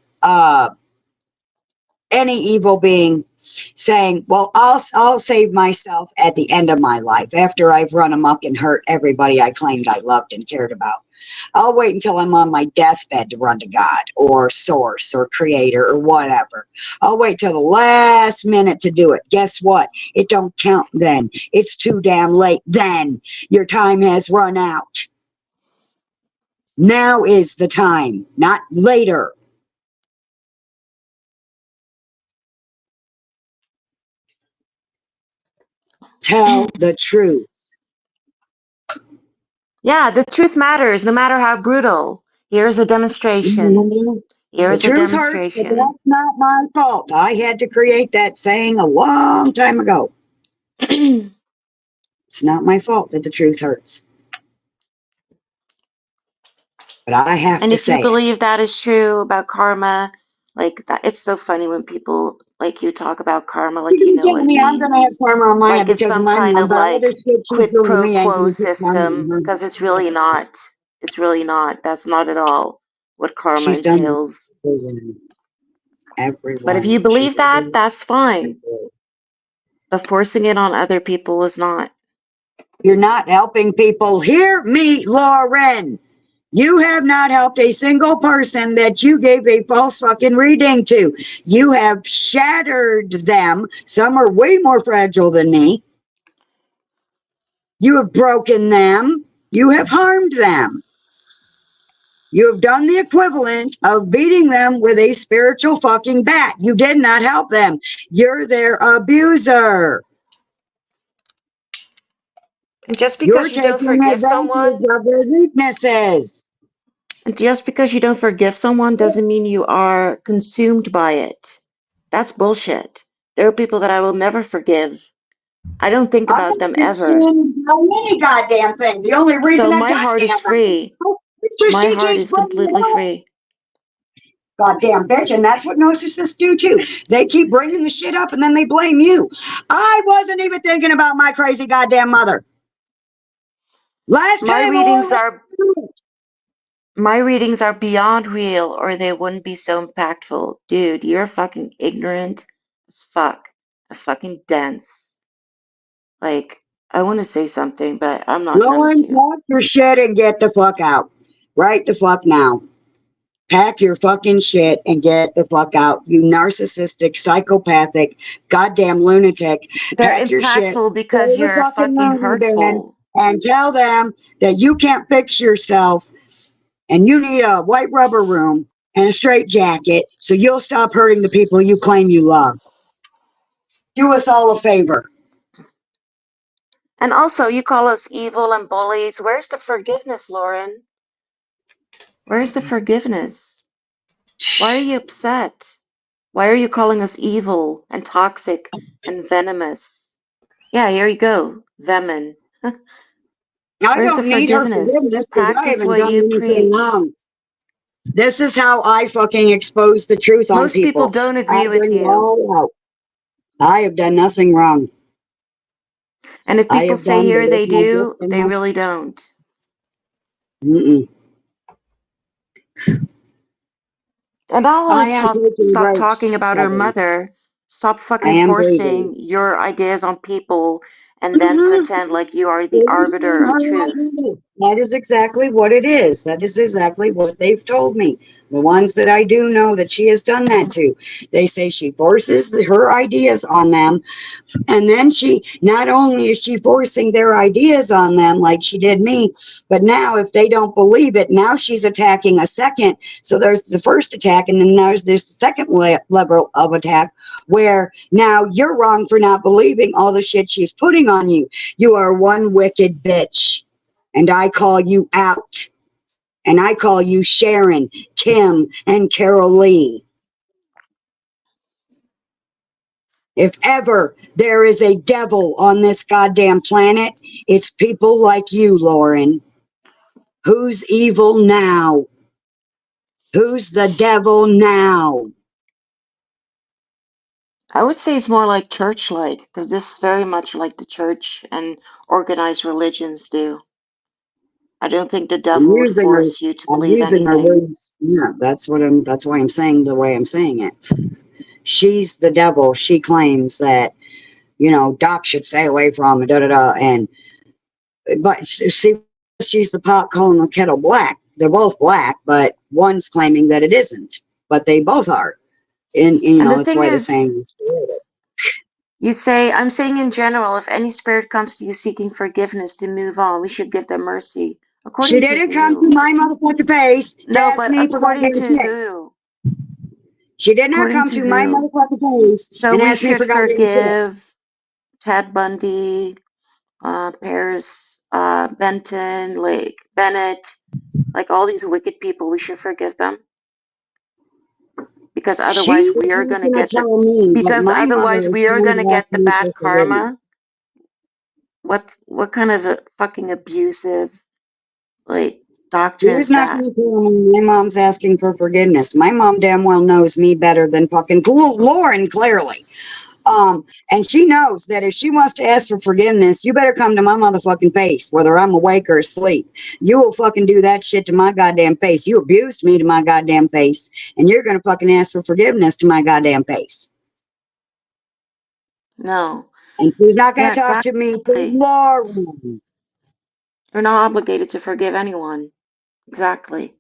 any evil being saying, well, I'll save myself at the end of my life after I've run amok and hurt everybody I claimed I loved and cared about. I'll wait until I'm on my deathbed to run to God or source or creator or whatever. I'll wait till the last minute to do it. Guess what? It don't count then. It's too damn late then. Your time has run out. Now is the time, not later. Tell the truth. Yeah, the truth matters, no matter how brutal. Here's a demonstration. Here's The a truth hurts, but demonstration. that's not my fault. I had to create that saying a long time ago. It's not my fault that the truth hurts. But I have And to if you say it. believe that is true about karma, like that, it's so funny when people like you talk about karma like you know Tell what it me I'm going to have means. karma on my Like head it's because of some my kind mom, of but all like this shit she's quid doing to pro me ain't quo going to keep karma on system, her. because it's really not. It's really not. That's not at all what karma She's done this entails. to everyone. But if Everyone. you She's believe that, done that's fine. it. But forcing it on other people is not. You're not helping people. Hear me, Lauren. You have not helped a single person that you gave a false fucking reading to. You have shattered them. Some are way more fragile than me. You have broken them. You have harmed them. You have done the equivalent of beating them with a spiritual fucking bat. You did not help them. You're their abuser. And just You're because you don't taking forgive advantage someone, of their weaknesses. and just because you don't forgive someone doesn't mean you are consumed by it. That's bullshit. There are people that I will never forgive. I don't think I'm about not them ever. consumed by any goddamn thing. The only reason So I'm my heart talking is about free. it's because My she heart keeps is bringing it completely up. free. Goddamn bitch, and that's what narcissists do too. They keep bringing the shit up and then they blame you. I wasn't even thinking about my crazy goddamn mother. Last My time readings are beyond real, or they wouldn't be so impactful. Dude, you're fucking ignorant as fuck. Fucking dense. Like, I want to say something, but I'm not going Lauren, to. pack your shit and get the fuck out. Right the fuck now. Pack your fucking shit and get the fuck out. You narcissistic, psychopathic, goddamn lunatic. They're Pack your shit. impactful Go because to the you're fucking fucking loony bin hurtful. and tell them that you can't fix yourself and you need a white rubber room and a straight jacket so you'll stop hurting the people you claim you love. Do us all a favor. And also, you call us evil and bullies. Where's the forgiveness, Lauren? Where's the forgiveness? Why are you upset? Why are you calling us evil and toxic and venomous? Yeah, here you go, venom. I Where's the don't need her forgiveness? forgiveness because I Practice haven't what done you anything preach. wrong. This is how I fucking expose the truth on Most people people. don't I agree with bring it you. all out. I have done nothing wrong. And if I people have say done here what they is my do, gift and they my really gifts. don't. And I'll I am taking stop talking breaks, about her Heather. mother. Stop I fucking am forcing breathing. your ideas on people and then pretend like you are the arbiter of truth. That is exactly what it is. That is exactly what they've told me. The ones that I do know that she has done that to. They say she forces her ideas on them. And then she, not only is she forcing their ideas on them like she did me, but now if they don't believe it, now she's attacking a second. So there's the first attack, and then there's this second level of attack where now you're wrong for not believing all the shit she's putting on you. You are one wicked bitch. And I call you out. And I call you Sharon, Kim, and Carol Lee. If ever there is a devil on this goddamn planet, it's people like you, Lauren. Who's evil now? Who's the devil now? I would say it's more like church-like, because this is very much like the church and organized religions do. I don't think the devil would force you to I'm believe using her anything. words. Yeah, that's why I'm saying the way I'm saying it. she's the devil. She claims that, you know, Doc should stay away from, da da da. And, but see, she's the pot calling the kettle black. They're both black, but one's claiming that it isn't, but they both are. And you And know, the it's thing why the is, saying is you say, I'm saying in general, if any spirit comes to you seeking forgiveness to move on, we should give them mercy. she According to didn't come to who? my motherfucking face to No, ask but me for according goddamn to shit. who? She did not According come to to my who? motherfucking face So and we ask me for should goddamn shit. forgive Ted Bundy, Paris Benton, like Bennett, like all these wicked people. We should forgive them because otherwise She was we are not gonna gonna get the tell me that because my mother otherwise is we are going gonna to get ask the me bad for forgiveness. karma. What kind of a fucking abusive like doctrine She's is not that? going to tell me my mom's asking for forgiveness. My mom damn well knows me better than fucking Lauren, clearly. And she knows that if she wants to ask for forgiveness, you better come to my motherfucking face, whether I'm awake or asleep. You will fucking do that shit to my goddamn face. You abused me to my goddamn face, and you're gonna fucking ask for forgiveness to my goddamn face. No. And she's not gonna Yeah, talk to me to exactly. Lauren. You're not obligated to forgive anyone. Exactly.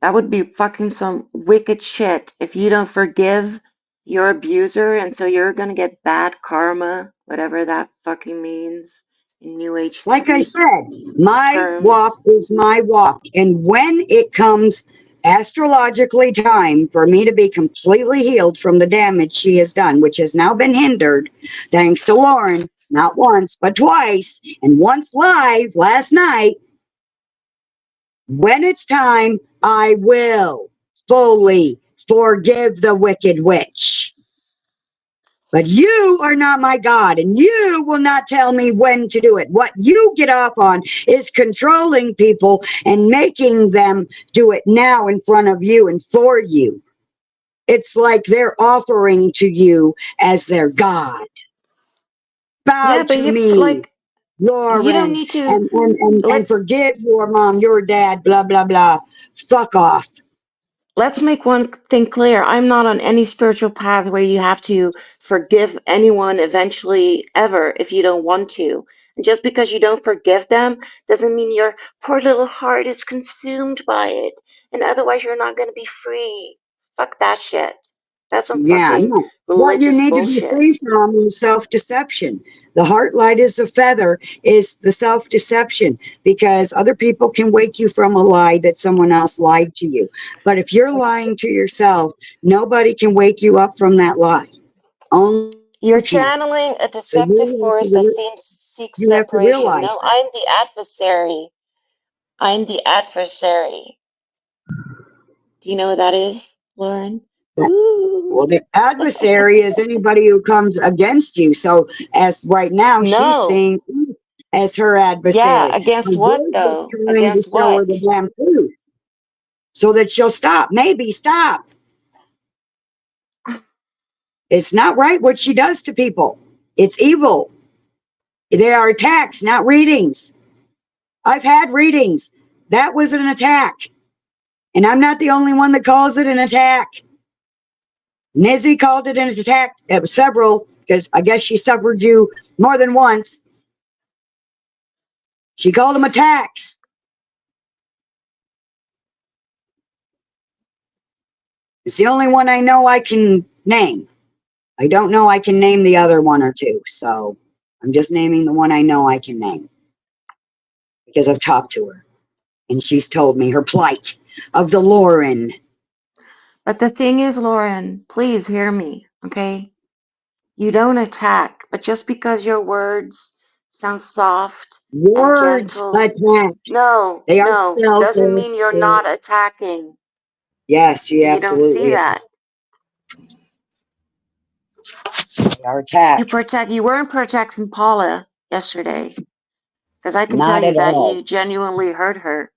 That would be fucking some wicked shit if you don't forgive your abuser, and so you're gonna get bad karma, whatever that fucking means in New Age Like I said, my walk terms. is my walk. And when it comes astrologically time for me to be completely healed from the damage she has done, which has now been hindered, thanks to Lauren, not once, but twice, and once live last night, when it's time, I will fully forgive the wicked witch. But you are not my God, and you will not tell me when to do it. What you get off on is controlling people and making them do it now in front of you and for you. It's like they're offering to you as their God. Bow Yeah, but to you me, you don't Lauren, need to. and Let's forgive your mom, your dad, blah, blah, blah. Fuck off. let's make one thing clear. I'm not on any spiritual path where you have to forgive anyone eventually ever if you don't want to. And just because you don't forgive them doesn't mean your poor little heart is consumed by it. And otherwise you're not going to be free. Fuck that shit. That's some Yeah, fucking no. What you religious need to be free bullshit. from is self-deception. The heart light is a feather, is the self-deception, because other people can wake you from a lie that someone else lied to you. But if you're lying to yourself, nobody can wake you up from that lie. Only You're you can. channeling a So deceptive force that seeks you have to separation. realize No, that. I'm the adversary. I'm the adversary. Do you know what that is, Lauren? Well, Ooh. the adversary is anybody who comes against you. So, as right now, she's No. seeing you as her Yeah, adversary. against And what you're just though? trying to Against show her what? the damn truth so that she'll stop. Maybe stop. It's not right what she does to people. It's evil. They are attacks, not readings. I've had readings. That was an attack. And I'm not the only one that calls it an attack. Nizzy called it an attack. It was several, because I guess she suffered you more than once. She called them attacks. It's the only one I know I can name. I don't know I can name the other one or two. So I'm just naming the one I know I can name. Because I've talked to her. And she's told me her plight of the Lauren. But the thing is, Lauren, please hear me, okay? You don't attack, but just because your words sound soft and Words gentle, attack. no, They are no, spells. doesn't mean you're not attacking. Yes, you You don't see absolutely are. that. They are attacks. You weren't protecting Paula yesterday, because I can tell Not you at that all. you genuinely hurt her,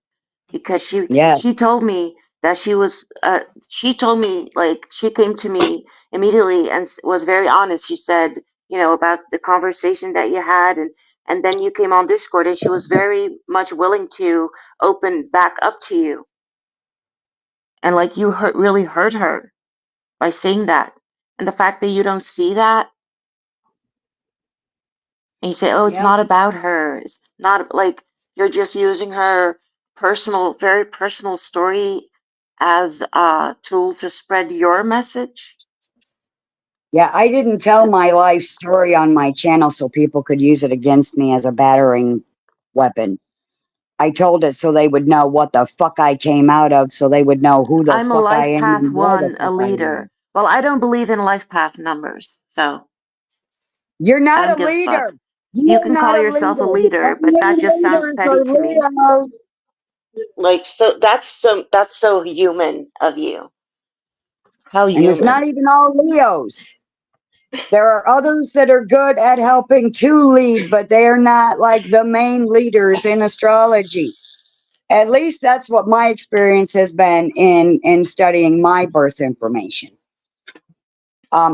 because Yes. she told me that she told me, like, she came to me immediately and was very honest. She said, you know, about the conversation that you had, and then you came on Discord, and she was very much willing to open back up to you, and like you really hurt her. by saying that. And the fact that you don't see that, and you say, oh, it's Yep. not about her. It's not like you're just using her personal, very personal story as a tool to spread your message. Yeah, I didn't tell my life story on my channel so people could use it against me as a battering weapon. I told it so they would know what the fuck I came out of, so they would know who the I'm a fuck I life am path and where the one, a fuck I leader. am. Well, I don't believe in life path numbers, so You're I not don't a give a fuck. leader. You You're can not call a yourself a leader. leader, but that just sounds Leaders petty are to me. Leos. Like, so that's so human of you. How And it's not human. even all Leos. There are others that are good at helping to lead, but they're not like the main leaders in astrology. At least that's what my experience has been in studying my birth information.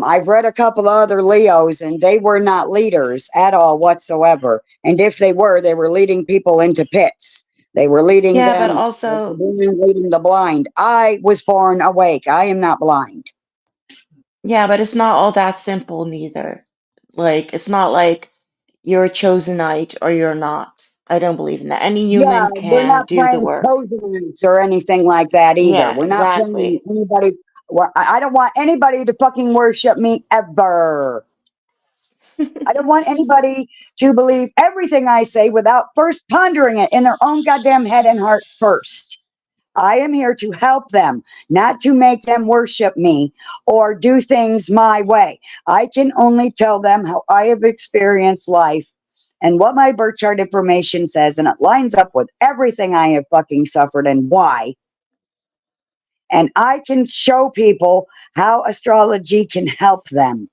I've read a couple of other Leos, and they were not leaders at all whatsoever. And if they were leading people into pits. They were leading Yeah, but them, also, leading the blind. I was born awake. I am not blind. yeah, but it's not all that simple neither. Like, it's not like you're a chosenite or you're not. I don't believe in that. Any Yeah, human we're can not do the playing work. Cosenants or anything like that either. Yeah, We're not playing exactly. anybody. I don't want anybody to fucking worship me ever. I don't want anybody to believe everything I say without first pondering it in their own goddamn head and heart first. I am here to help them, not to make them worship me or do things my way. I can only tell them how I have experienced life and what my birth chart information says, and it lines up with everything I have fucking suffered and why. And I can show people how astrology can help them.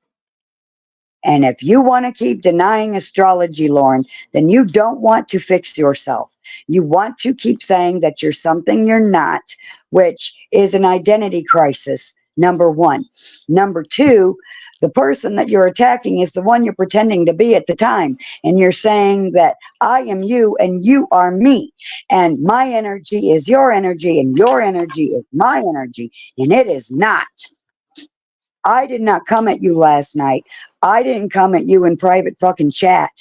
And if you want to keep denying astrology, Lauren, then you don't want to fix yourself. You want to keep saying that you're something you're not, which is an identity crisis, number one. Number two, the person that you're attacking is the one you're pretending to be at the time. And you're saying that I am you and you are me. And my energy is your energy and your energy is my energy. And it is not. I did not come at you last night. I didn't come at you in private fucking chat.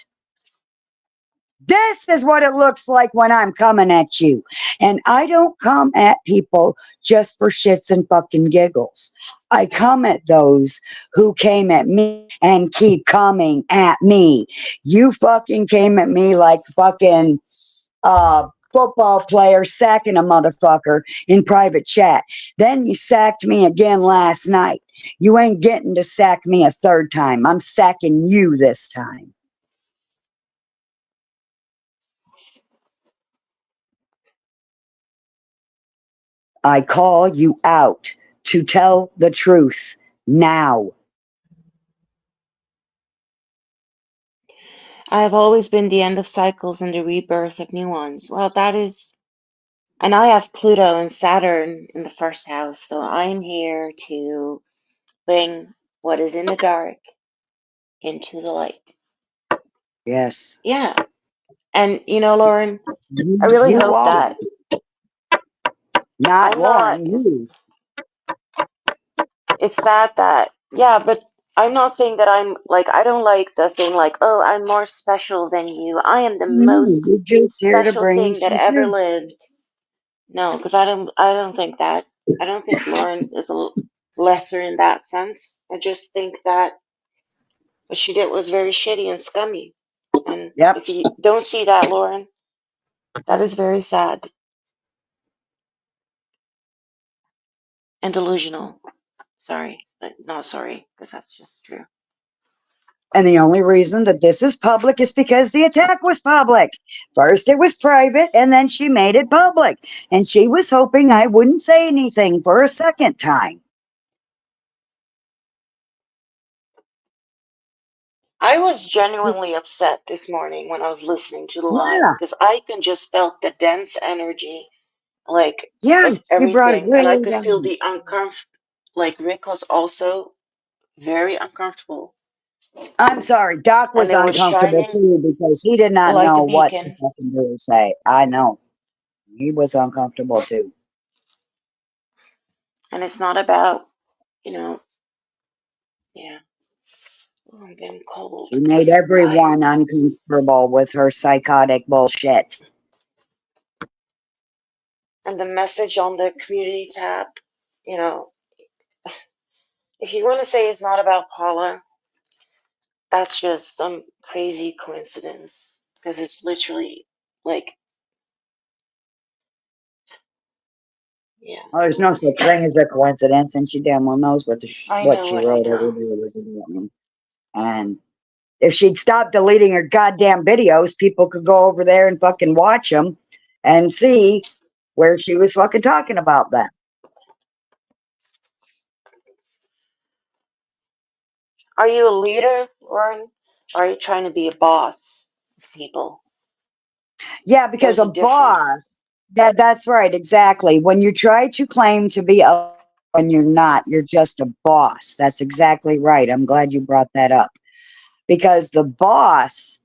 This is what it looks like when I'm coming at you. And I don't come at people just for shits and fucking giggles. I come at those who came at me and keep coming at me. You fucking came at me like fucking football player sacking a motherfucker in private chat. Then you sacked me again last night. You ain't getting to sack me a third time. I'm sacking you this time. I call you out to tell the truth now. I have always been the end of cycles and the rebirth of new ones. Well, that is, and I have Pluto and Saturn in the first house, so I'm here to bring what is in the dark into the light. Yes. Yeah. And, you know, Lauren, I really You hope are. that Not I'm not, Lauren, you. it's sad that, yeah, but I'm not saying that I'm like, I don't like the thing like, oh, I'm more special than you. I am the No, most you're just here to special bring thing that some ever truth. lived. No, because I don't think that. I don't think Lauren is lesser in that sense. I just think that what she did was very shitty and scummy. And Yep. if you don't see that, Lauren, that is very sad and delusional. Sorry, but not sorry, because that's just true. And the only reason that this is public is because the attack was public. First it was private, and then she made it public. And she was hoping I wouldn't say anything for a second time. I was genuinely upset this morning when I was listening to the live Yeah. because I can just felt the dense energy, like Yeah, of you brought it everything, and I really could feel down. the uncomfort. Like Rick was also very uncomfortable, I'm sorry, Doc and was it was uncomfortable shining too because he did not like a know what to beacon. fucking do or say. I know. He was uncomfortable too. And it's not about you know, yeah. Oh, I'm getting cold She because made I'm tired. everyone uncomfortable with her psychotic bullshit. And the message on the community tab, you know, if you want to say it's not about Paula, that's just some crazy coincidence. Because it's literally like, yeah. Well, there's no such thing as a coincidence, and she damn well knows what I what know she what I wrote over know. there was about me. And if she'd stop deleting her goddamn videos, people could go over there and fucking watch them and see where she was fucking talking about them. Are you a leader, Lauren? Or are you trying to be a boss of people? Yeah, because There's a a difference. boss, that's right, exactly. When you try to claim to be a, when you're not, you're just a boss. That's exactly right. I'm glad you brought that up. Because the boss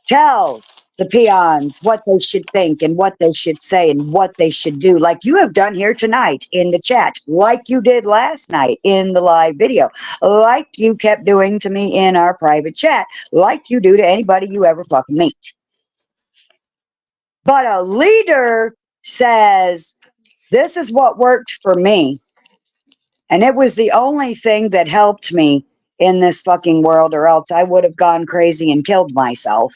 tells the peons what they should think and what they should say and what they should do, like you have done here tonight in the chat, like you did last night in the live video, like you kept doing to me in our private chat, like you do to anybody you ever fucking meet. But a leader says, this is what worked for me, and it was the only thing that helped me in this fucking world, or else I would have gone crazy and killed myself.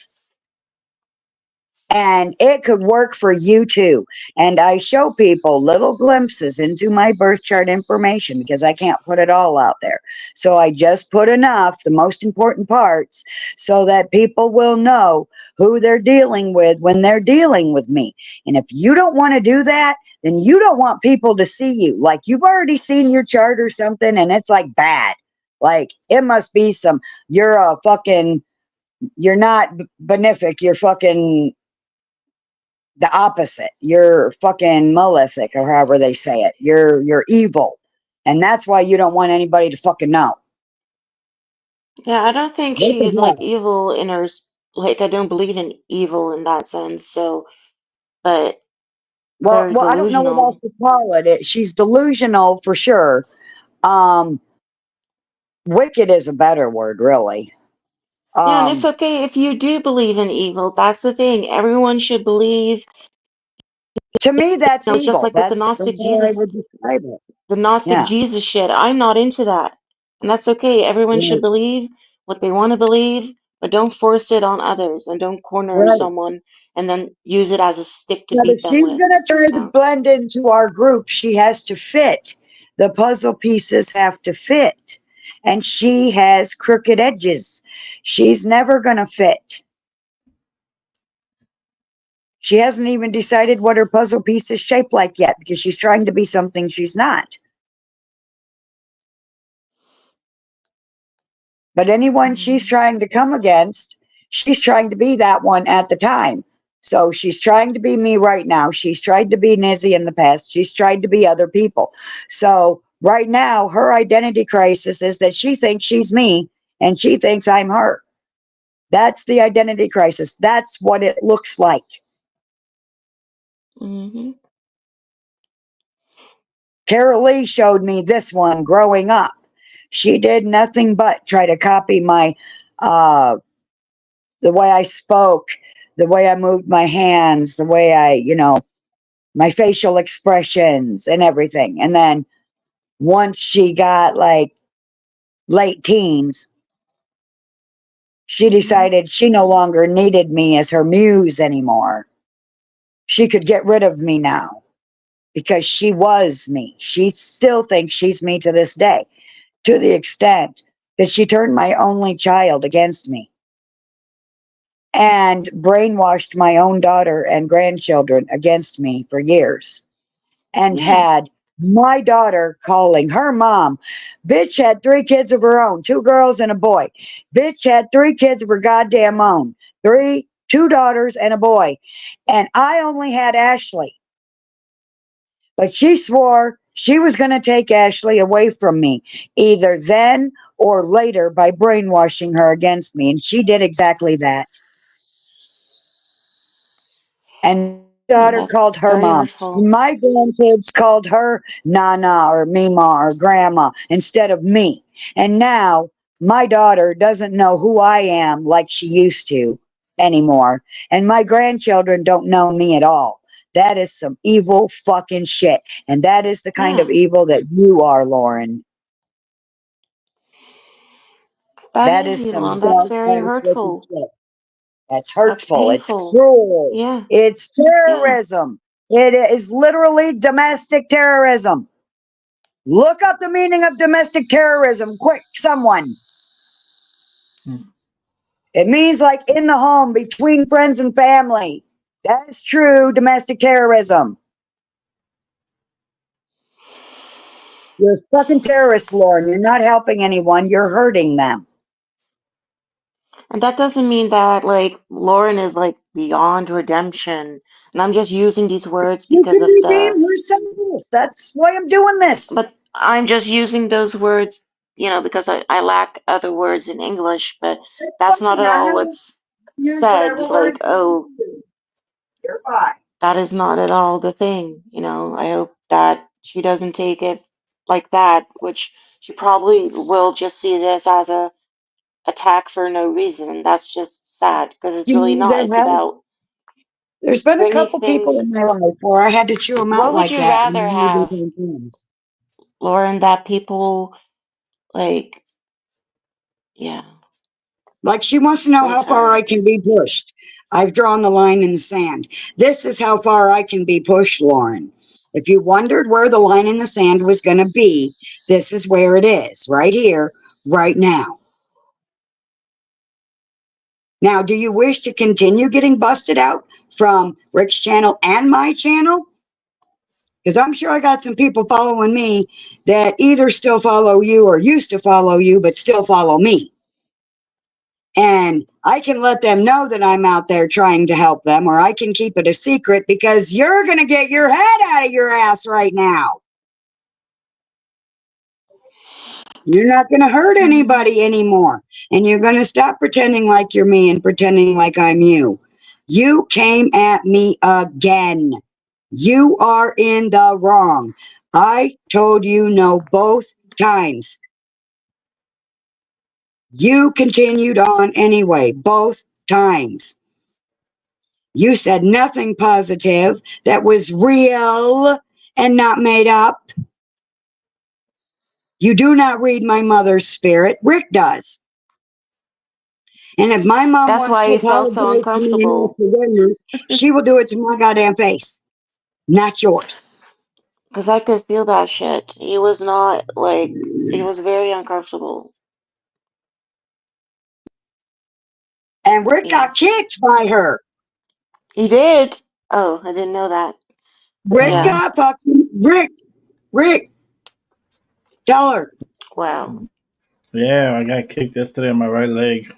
And it could work for you too. And I show people little glimpses into my birth chart information because I can't put it all out there. So I just put enough, the most important parts, so that people will know who they're dealing with when they're dealing with me. And if you don't want to do that, then you don't want people to see you. Like you've already seen your chart or something and it's like bad. Like it must be some, you're a fucking, you're not benefic, you're fucking the opposite. You're fucking malefic, or however they say it. You're evil. And that's why you don't want anybody to fucking know. Yeah, I don't think What she the is like hell? evil in her, like, I don't believe in evil in that sense. So, but very Well, I don't know what else delusional. to call it. She's delusional for sure. Um, Wicked is a better word, really. Yeah, and it's Um, okay if you do believe in evil. That's the thing. Everyone should believe. to me, that's It's just evil. like with That's the way I would describe it. The Gnostic Yeah. Jesus shit. I'm not into that. And that's okay. Everyone should Right. believe what they want to believe, but don't force it on others and don't corner Right. someone and then use it as a stick to But if beat them she's with. going to try to You know? blend into our group, she has to fit. The puzzle pieces have to fit. And she has crooked edges. She's never going to fit. She hasn't even decided what her puzzle piece is shaped like yet because she's trying to be something she's not. But anyone she's Mhm. trying to come against, she's trying to be that one at the time. So she's trying to be me right now. She's tried to be Nizzy in the past. She's tried to be other people. So right now, her identity crisis is that she thinks she's me and she thinks I'm her. That's the identity crisis. That's what it looks like. Mhm. Carol Lee showed me this one growing up. She did nothing but try to copy my the way I spoke, the way I moved my hands, the way I, my facial expressions and everything. And then once she got like late teens, she Mhm. decided she no longer needed me as her muse anymore. She could get rid of me now because she was me. She still thinks she's me to this day, to the extent that she turned my only child against me and brainwashed my own daughter and grandchildren against me for years, and Mm. had my daughter calling her mom. Bitch had 3 kids of her own, 2 girls and a boy. Bitch had 3 kids of her goddamn own, 2 daughters and a boy. And I only had Ashley. But she swore she was going to take Ashley away from me, either then or later, by brainwashing her against me. And she did exactly that. And And daughter that's called her very mom. hurtful. My grandkids called her Nana or Mima or Grandma instead of me. And now my daughter doesn't know who I am like she used to anymore. And my grandchildren don't know me at all. That is some evil fucking shit. And that is the kind of Yeah, evil that you are, Lauren. that That is is evil, some and that's dark, very dark, wicked hurtful. shit. That's That's hurtful. It's painful. cruel. Yeah, It's yeah. terrorism. It is literally domestic terrorism. Look up the meaning of domestic terrorism. Quick, someone. It means like in the home, between friends and family. That is true domestic terrorism. You're a fucking terrorist, Lauren. You're not helping anyone. You're hurting them. And that doesn't mean that like Lauren is like beyond redemption. And I'm just using these words You because can of the, redeem yourself. That's why I'm doing this. but I'm just using those words, because I lack other words in English, but that's not Fine, at I all know. what's Use said. whatever Like, words oh, you use. You're fine. that is not at all the thing. I hope that she doesn't take it like that, which she probably will just see this as a attack for no reason. And that's just sad because it's You really know, not. It's about there's been a bringing couple people things. in my life where I had to chew them out What would like you that, and rather then we have, became friends. Lauren, that people like, yeah, Like she wants to know I'm how far I tired. can be pushed. I've drawn the line in the sand. This is how far I can be pushed, Lauren. If you wondered where the line in the sand was going to be, this is where it is, right here, right now. Now, do you wish to continue getting busted out from Rick's channel and my channel? Because I'm sure I got some people following me that either still follow you or used to follow you, but still follow me. And I can let them know that I'm out there trying to help them, or I can keep it a secret because you're going to get your head out of your ass right now. You're not going to hurt anybody anymore. And you're going to stop pretending like you're me and pretending like I'm you. You came at me again. You are in the wrong. I told you no both times. You continued on anyway, both times. You said nothing positive that was real and not made up. You do not read my mother's spirit. Rick does. And if my mom That's wants why to you felt so apologize to me and ask uncomfortable. forgiveness, she will do it to my goddamn face, not yours. Because I could feel that shit. He was not like, he was very uncomfortable. And Rick got Yes. kicked by her. He did. Oh, I didn't know that. Rick Yeah. got fucking Rick, tell her. Wow. Yeah, I got kicked yesterday on my right leg.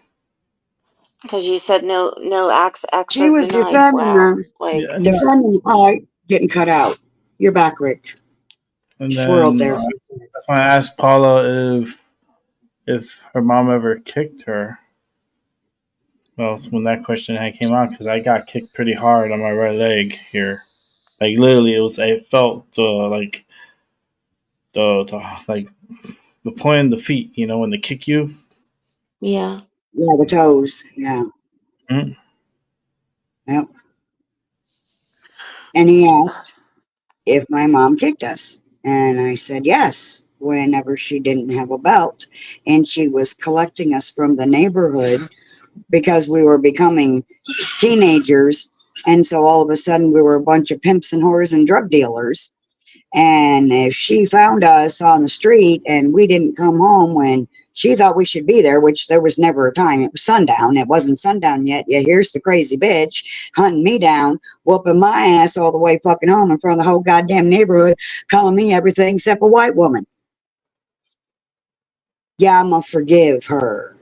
Because you said no She access was denied. defending Wow. her. Like, Yeah, Defending. I getting cut out. You're back, Rick. and Swirled then there. that's why I asked Paula if her mom ever kicked her. Well, when that question came out, because I got kicked pretty hard on my right leg here. Like literally, I felt like like the point of the feet. When they kick you. yeah. Yeah, the toes. Yeah. Mm-hmm. Yep. And he asked if my mom kicked us. And I said yes, whenever she didn't have a belt. And she was collecting us from the neighborhood because we were becoming teenagers. And so all of a sudden we were a bunch of pimps and whores and drug dealers. And if she found us on the street and we didn't come home when she thought we should be there, which there was never a time, it was sundown. It wasn't sundown yet. Yeah, here's the crazy bitch hunting me down, whooping my ass all the way fucking home in front of the whole goddamn neighborhood, calling me everything except a white woman. Yeah, I'm gonna forgive her.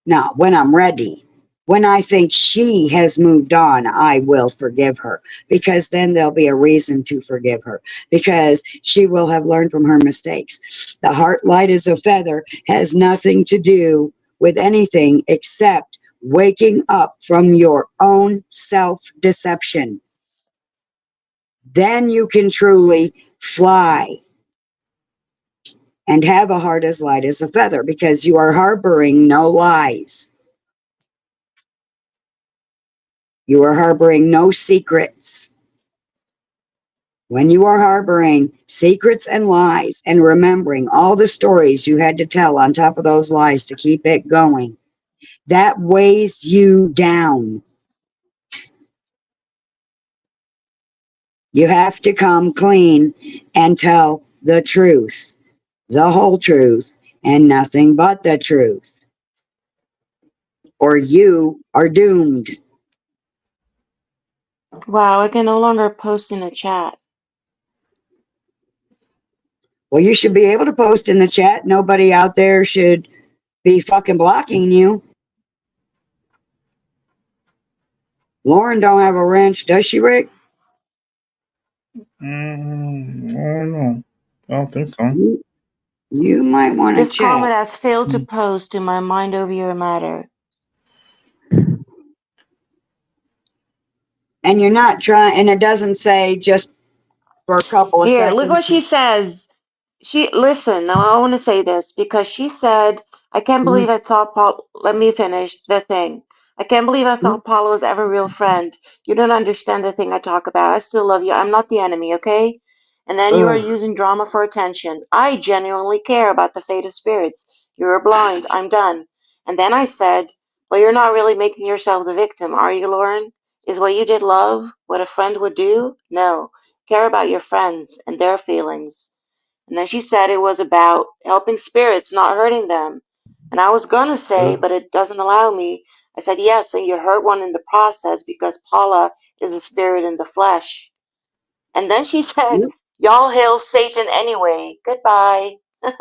Now, when I'm ready, when I think she has moved on, I will forgive her, because then there'll be a reason to forgive her, because she will have learned from her mistakes. The heart light as a feather has nothing to do with anything except waking up from your own self-deception. then you can truly fly and have a heart as light as a feather, because you are harboring no lies. You are harboring no secrets. When you are harboring secrets and lies and remembering all the stories you had to tell on top of those lies to keep it going, that weighs you down. You have to come clean and tell the truth, the whole truth, and nothing but the truth, or you are doomed. Wow, I can no longer post in the chat. Well, you should be able to post in the chat. Nobody out there should be fucking blocking you. Lauren don't have a wrench, does she, Rick? I don't know. I don't think so. You might want to This check. comment has failed to post in my mind over your matter. And you're not trying, and it doesn't say just for a couple of Here, seconds. look what she says. Listen, now I want to say this because she said, I can't believe I thought Paul, let me finish the thing. I can't believe I thought Paula was ever a real friend. You don't understand the thing I talk about. I still love you. I'm not the enemy, okay? And then you are using drama for attention. I genuinely care about the fate of spirits. You're blind. I'm done. And then I said, well, you're not really making yourself the victim, are you, Lauren? Is what you did love? What a friend would do? No. Care about your friends and their feelings. And then she said it was about helping spirits, not hurting them. And I was going to say, but it doesn't allow me. I said, yes, and you hurt one in the process because Paula is a spirit in the flesh. And then she said, y'all hail Satan anyway. Goodbye. But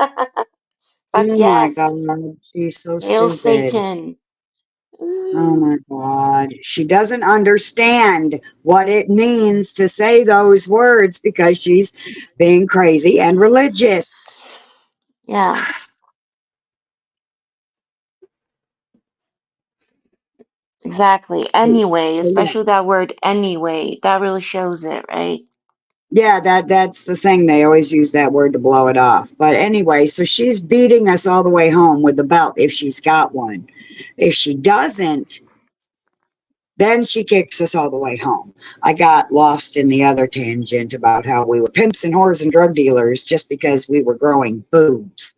yes. Oh my God, she's so Hail stupid. Satan. Oh my God. She doesn't understand what it means to say those words because she's being crazy and religious. Yeah. Exactly. Anyway, especially that word anyway, that really shows it, right? Yeah, that's the thing. They always use that word to blow it off. But anyway, so she's beating us all the way home with the belt if she's got one. If she doesn't, then she kicks us all the way home. I got lost in the other tangent about how we were pimps and whores and drug dealers just because we were growing boobs.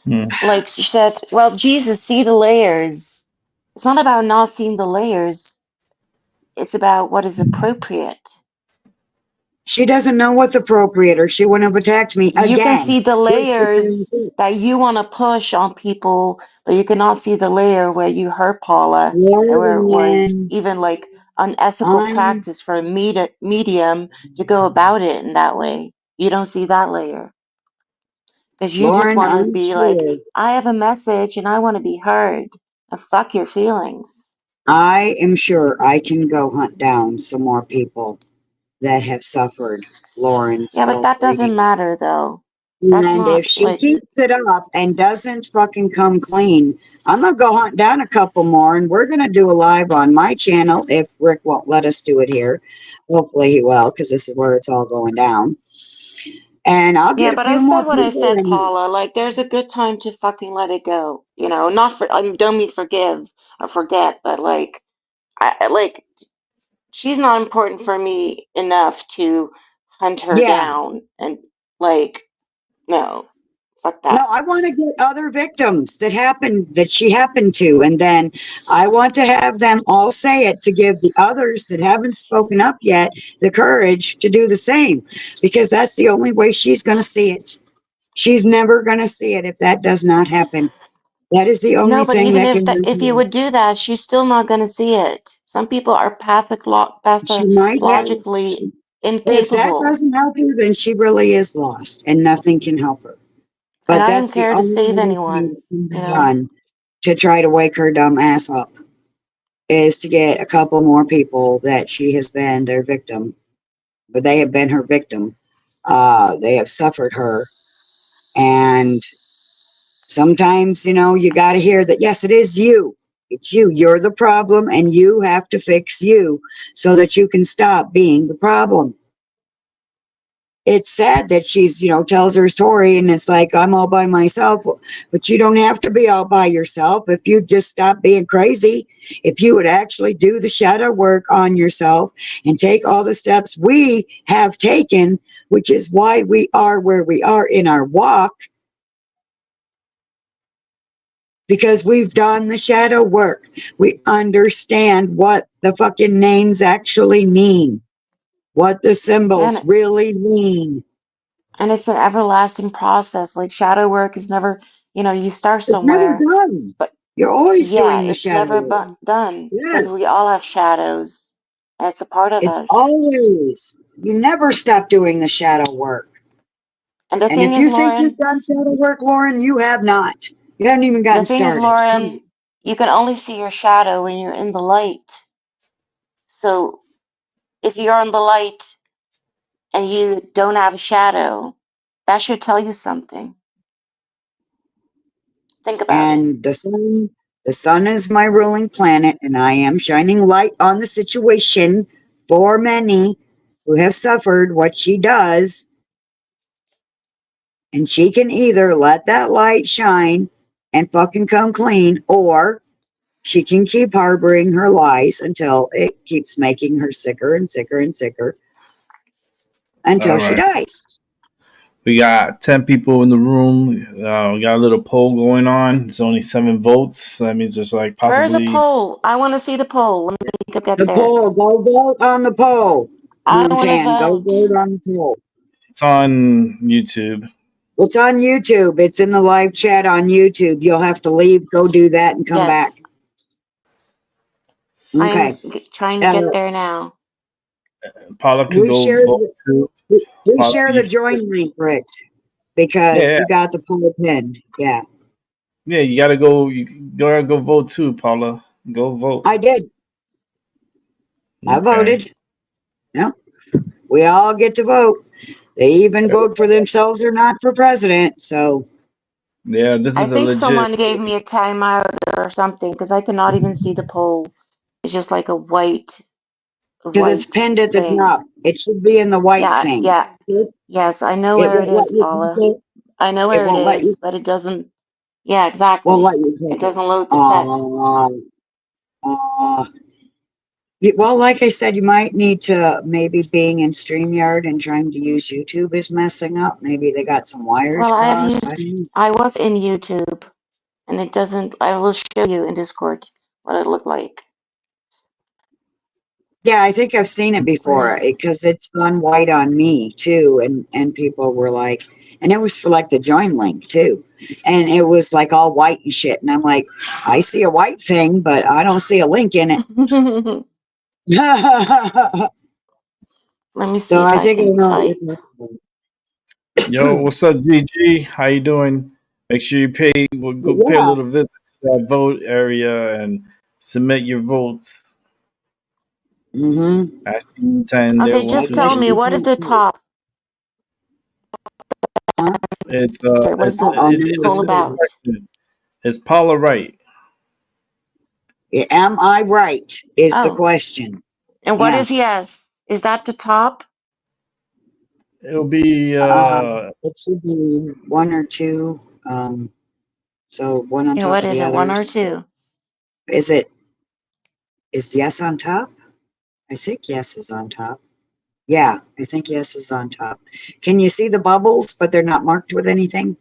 Like she said, well, Jesus, see the layers. It's not about not seeing the layers. It's about what is appropriate. She doesn't know what's appropriate, or she wouldn't have attacked me again. You can see the layers that you want to push on people, but you cannot see the layer where you hurt Paula, and where it was even like unethical practice for a medium to go about it in that way. You don't see that layer. Because you just want to be like, I have a message and I want to be heard. And fuck your feelings. I am sure I can go hunt down some more people that have suffered Lauren's. Yeah, but that doesn't matter though. That's and not, if she keeps it up and doesn't fucking come clean, I'm gonna go hunt down a couple more, and we're gonna do a live on my channel if Rick won't let us do it here. Hopefully he will, because this is where it's all going down. And I'll get but I said what I said, Paula. Like, there's a good time to fucking let it go. You know, not for, I don't mean forgive or forget, but like, she's not important for me enough to hunt her down and like, no, fuck that. No, I want to get other victims that she happened to, and then I want to have them all say it to give the others that haven't spoken up yet the courage to do the same, because that's the only way she's going to see it. She's never going to see it if that does not happen. That is the only thing that can happen. If you would do that, she's still not going to see it. Some people are pathologically incapable. If that doesn't help you, then she really is lost, and nothing can help her. But and I don't care to save anyone. To try to wake her dumb ass up is to get a couple more people that she has been their victim, but they have been her victim. They have suffered her, and sometimes, you know, you got to hear that, yes, it is you. It's you. You're the problem, and you have to fix you so that you can stop being the problem. It's sad that she's, tells her story and it's like, I'm all by myself. But you don't have to be all by yourself if you just stop being crazy. If you would actually do the shadow work on yourself and take all the steps we have taken, which is why we are where we are in our walk, because we've done the shadow work. We understand what the fucking names actually mean, what the symbols And really mean. and it's an everlasting process. Like shadow work is never, you start It's never somewhere, done. but You're always yeah, doing the it's shadow never work. done Yes, because we all have shadows. And it's a part of it's us. always. You never stop doing the shadow work. And the And thing if is, you think you've Lauren, done shadow work, Lauren, you have not. You haven't even the gotten thing is, started. Lauren, you can only see your shadow when you're in the light. So if you're in the light and you don't have a shadow, that should tell you something. Think about it. And the sun is my ruling planet, and I am shining light on the situation for many who have suffered what she does. And she can either let that light shine and fucking come clean, or she can keep harboring her lies until it keeps making her sicker and sicker and sicker until All she right. dies. We got 10 people in the room. We got a little poll going on. It's only 7 votes. So that means there's like Where's a possibly. poll? I want to see the poll. Let me go get The there. poll, go vote on the poll. I want to Moontan, go vote. vote on the poll. It's on YouTube. It's on YouTube. It's in the live chat on YouTube. You'll have to leave, go do that, and come back. Yes, I Okay. am trying to get there now. Paula can go vote too. Paula, Share the join link, Rick, because Yeah. you got the poll pinned. Yeah, Yeah, you gotta go. You gotta go vote too, Paula. Go vote. I did. I Okay. voted. Yeah, we all get to vote. They even vote for themselves or not for president. So Yeah, this I is a think legit. someone gave me a timeout or something because I cannot even see the poll. It's just like a white because it's pinned at the thing. top, it should be in the white Yeah, thing. yeah. Yes, I know where it won't is, let you Paula. click I know where it won't let you. is, but it doesn't. Yeah, exactly. Won't let you click It doesn't load the text. Well, like I said, you might need to, maybe being in StreamYard and trying to use YouTube is messing up. Maybe they got some wires Well, crossed. I was in YouTube, and it doesn't. I will show you in Discord what it looked like. Yeah, I think I've seen it before because it's gone white on me too, and people were like, and it was for like the join link too, and it was like all white and shit, and I'm like, I see a white thing, but I don't see a link in it. Let me see So if I I think I can know type. what you're Yo, what's up, GG? How you doing? Make sure you pay. We'll go pay a Yeah. little visit to that vote area and submit your votes. Mm-hmm. I see 10. Okay, just tell me what is the top? It's What is the poll about? Is Paula right? Am I right? Is the Oh. question. And what Yeah. is yes? Is that the top? It'll be It should be 1 or 2. So one on Yeah, top what of is the it? 1 or others. 2? Is yes on top? I think yes is on top. Yeah, I think yes is on top. Can you see the bubbles, but they're not marked with anything?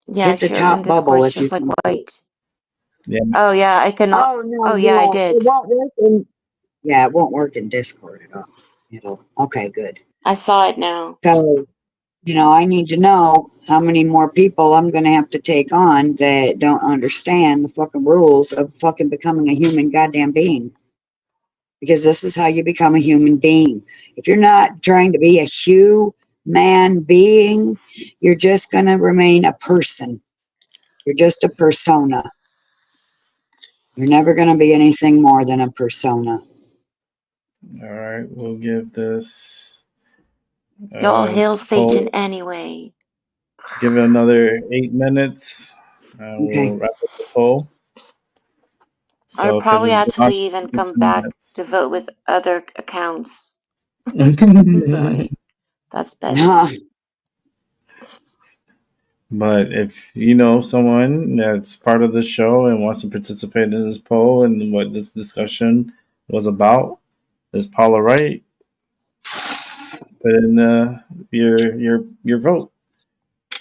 Yeah, Hit the sure. top In bubble Discord, if you just like can. white. yeah. Oh yeah, I cannot. Oh no! Oh yeah, I did. It won't work in. Yeah, it won't work in Discord at all. Okay, good. I saw it now. So, I need to know how many more people I'm going to have to take on that don't understand the fucking rules of fucking becoming a human goddamn being. Because this is how you become a human being. If you're not trying to be a human being, you're just going to remain a person. You're just a persona. You're never going to be anything more than a persona. All right, we'll give this. Y'all hail Satan anyway. Give it another 8 minutes. Okay. We'll wrap up the poll. I would So, because probably it's have been to on leave and for come 2 back minutes. to vote with other accounts. I'm sorry. That's Betty. But if you know someone that's part of the show and wants to participate in this poll and what this discussion was about, is Paula right? Put in your vote,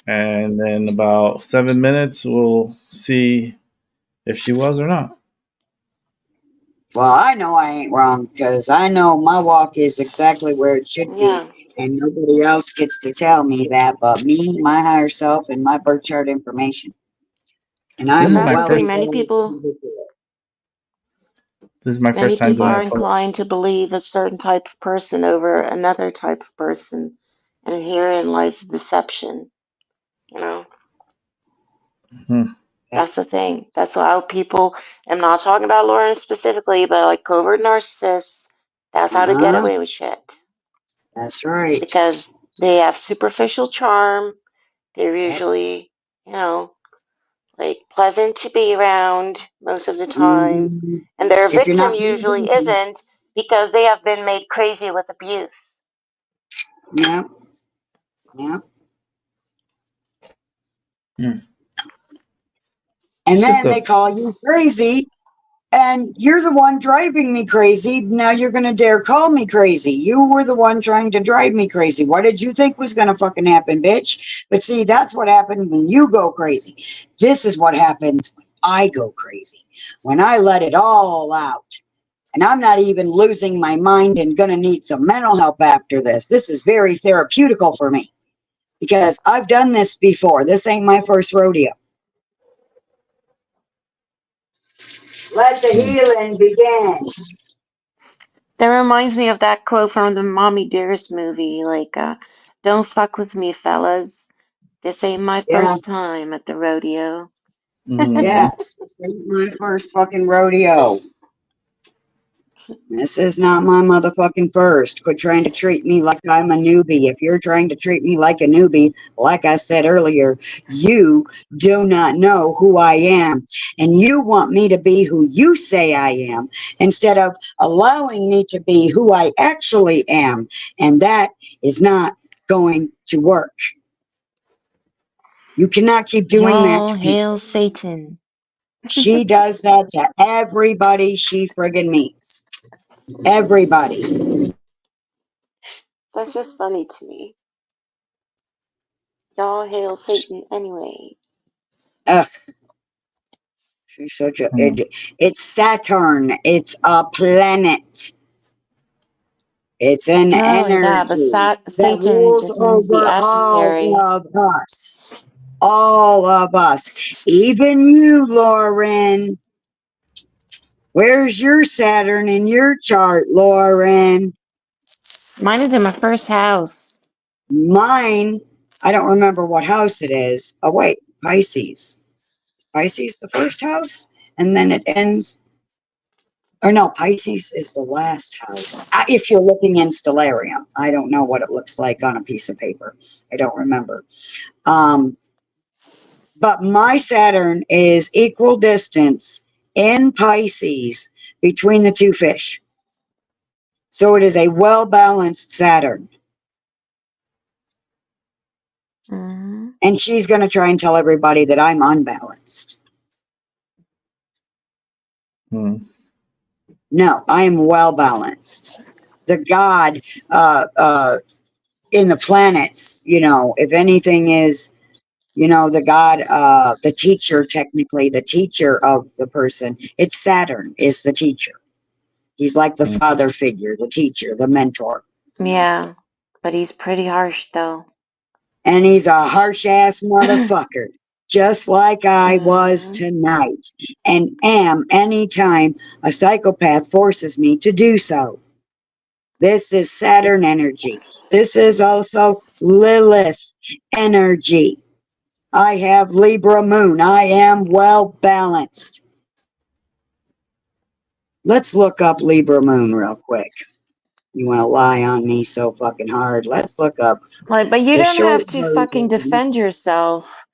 and in about 7 minutes we'll see if she was or not. Well, I know I ain't wrong because I know my walk is exactly where it should Yeah. be, and nobody else gets to tell me that but me, my higher self, and my birth chart information. And This I'm is That's my the well thing. first. informed. This is my Many first time people doing are a poll. inclined to believe a certain type of person over another type of person, and herein lies the deception. You know, Hmm. that's the thing. That's how people. I'm not talking about Lauren specifically, but like covert narcissists. That's how to get away with shit That's right. because they have superficial charm. They're usually, you know, like pleasant to be around most of the time, Mhm. and their If you're victim not usually moving, isn't because they have been made crazy with abuse. yeah, yeah. Hmm. And It's just then a they call you crazy, and you're the one driving me crazy. Now you're gonna dare call me crazy. You were the one trying to drive me crazy. What did you think was gonna fucking happen, bitch? But see, that's what happened when you go crazy. This is what happens when I go crazy. When I let it all out. And I'm not even losing my mind and gonna need some mental help after this. This is very therapeutical for me. Because I've done this before. This ain't my first rodeo. Let the healing begin. That reminds me of that quote from the Mommy Dearest movie, like, don't fuck with me, fellas. This ain't my Yeah, first time at the rodeo. yes. This ain't my first fucking rodeo. This is not my motherfucking first. Quit trying to treat me like I'm a newbie. If you're trying to treat me like a newbie, like I said earlier, you do not know who I am. And you want me to be who you say I am instead of allowing me to be who I actually am. And that is not going to work. You cannot keep doing that Y'all to people. hail Satan. She does that to everybody she friggin' meets. Everybody. That's just funny to me. Y'all hail Satan anyway. Ugh. She's such a. It's Saturn. It's a planet. It's an Not only that, but energy that Satan rules just means the over adversary. all of us. All of us. Even you, Lauren. Where's your Saturn in your chart, Lauren? Mine is in my first house. Mine, I don't remember what house it is. Oh, wait, Pisces. Pisces, the first house, and then it ends. Or no, Pisces is the last house. If you're looking in Stellarium, I don't know what it looks like on a piece of paper. I don't remember. But my Saturn is equal distance in Pisces between the two fish. So it is a well-balanced Saturn. Mm-hmm. And she's going to try and tell everybody that I'm unbalanced. No, I am well-balanced. The God in the planets, you know, if anything is, you know, the God, the teacher, technically, the teacher of the person, it's Saturn is the teacher. He's like the father figure, the teacher, the mentor. Yeah, but he's pretty harsh, though. And he's a harsh-ass motherfucker, just like I was tonight, and am anytime a psychopath forces me to do so. This is Saturn energy. This is also Lilith energy. I have Libra moon. I am well balanced. Let's look up Libra moon real quick. You want to lie on me so fucking hard. Let's look up. Like, but you the don't short have to fucking version. defend yourself.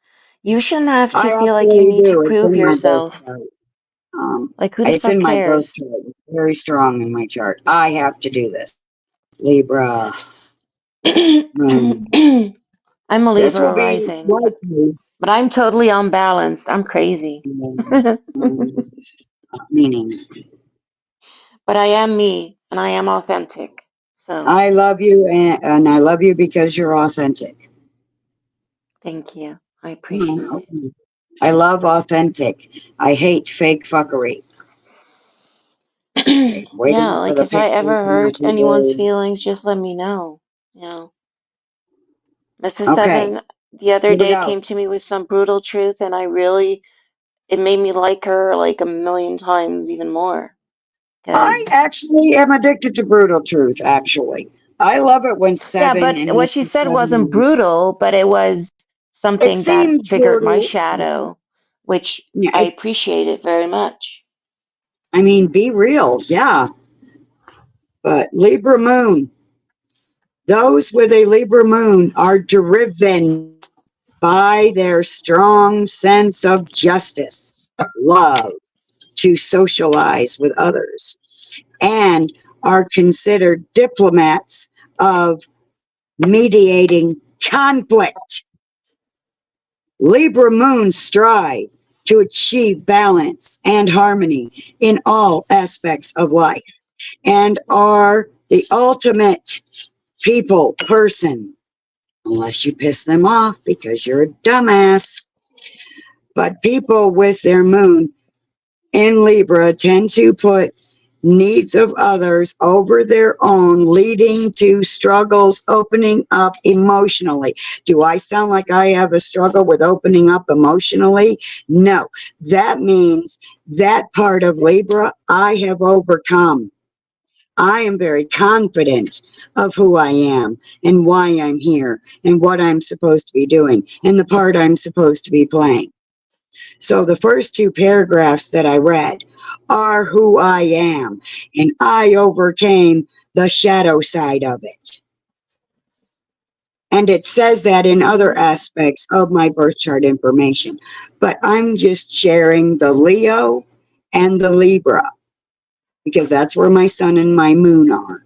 You shouldn't have I to feel like you actually need to do. It's prove in my birth yourself. chart. Like, who the It's fuck in my birth cares? chart. It's very strong in my chart. I have to do this. Libra. I'm a This will Libra be rising, likely. but I'm totally unbalanced. I'm crazy. Meaning, But I am me, and I am authentic. So, I love you, and I love you because you're authentic. thank you. I appreciate it. I love authentic. I hate fake fuckery. Okay, waiting Yeah, for like the if I pictures ever and I'll hurt be anyone's very- feelings, just let me know. You know, Mrs. Okay, Seven the other here we day go. came to me with some brutal truth, and it made me like her like a million times even more. I Because, actually am addicted to brutal truth, actually. I love it when yeah, Seven but and what she Mr. said wasn't Seven, brutal, but it was it something that seems triggered my brutal. shadow, which Yeah, I appreciated very much. I mean, be real, yeah. But Libra Moon, those with a Libra Moon are driven by their strong sense of justice, love, to socialize with others, and are considered diplomats of mediating conflict. Libra moons strive to achieve balance and harmony in all aspects of life and are the ultimate people person, unless you piss them off because you're a dumbass. But people with their moon in Libra tend to put needs of others over their own, leading to struggles opening up emotionally. Do I sound like I have a struggle with opening up emotionally? No. That means that part of Libra I have overcome. I am very confident of who I am and why I'm here and what I'm supposed to be doing and the part I'm supposed to be playing. So the first two paragraphs that I read are who I am, and I overcame the shadow side of it. And it says that in other aspects of my birth chart information, but I'm just sharing the Leo and the Libra because that's where my sun and my moon are.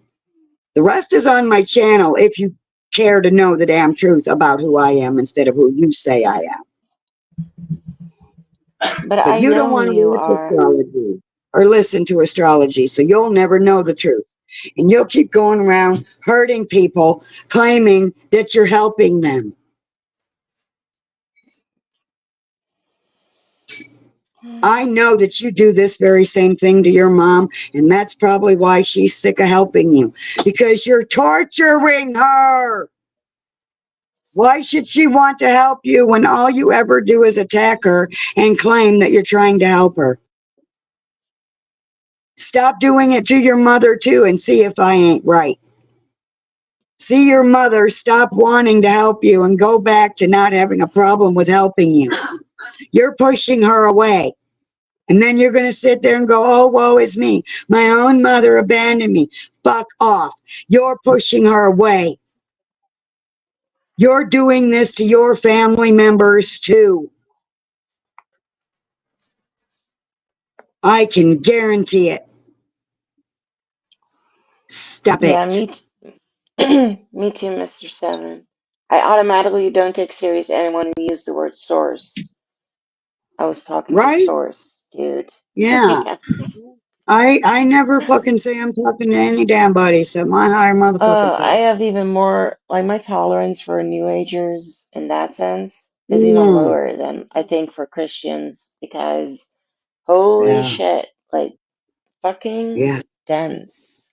The rest is on my channel if you care to know the damn truth about who I am instead of who you say I am. But But I you don't know who want to you watch are. astrology or listen to astrology, so you'll never know the truth. And you'll keep going around hurting people, claiming that you're helping them. I know that you do this very same thing to your mom, and that's probably why she's sick of helping you, because you're torturing her. Why should she want to help you when all you ever do is attack her and claim that you're trying to help her? Stop doing it to your mother too and see if I ain't right. See your mother stop wanting to help you and go back to not having a problem with helping you. You're pushing her away. And then you're going to sit there and go, oh, woe is me. My own mother abandoned me. Fuck off. You're pushing her away. You're doing this to your family members too. I can guarantee it. Stop Yeah, it. me me too, Mr. Seven. I automatically don't take serious anyone who used the word source. I was talking to Right? source, dude. Yeah. Yes. I never fucking say I'm talking to any damn body except my higher motherfucking I self. have even more, like, my tolerance for New Agers in that sense is even Mm. lower than I think for Christians because holy Yeah. shit, like fucking Yeah. dense.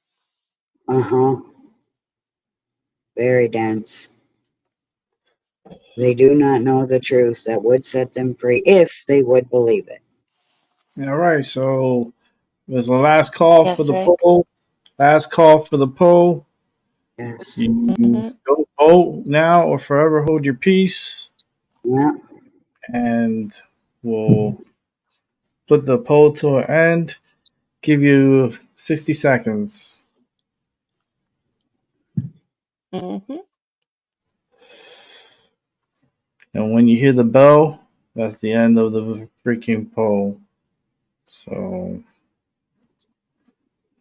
Uh-huh. Very dense. They do not know the truth that would set them free if they would believe it. All right, so there's the last call for Yes, the Rick? poll. Last call for the poll. Yes. You Hmm. don't vote now or forever hold your peace, Yeah. and we'll put the poll to an end. Give you 60 seconds. Hmm. And when you hear the bell, That's the end of the freaking poll. So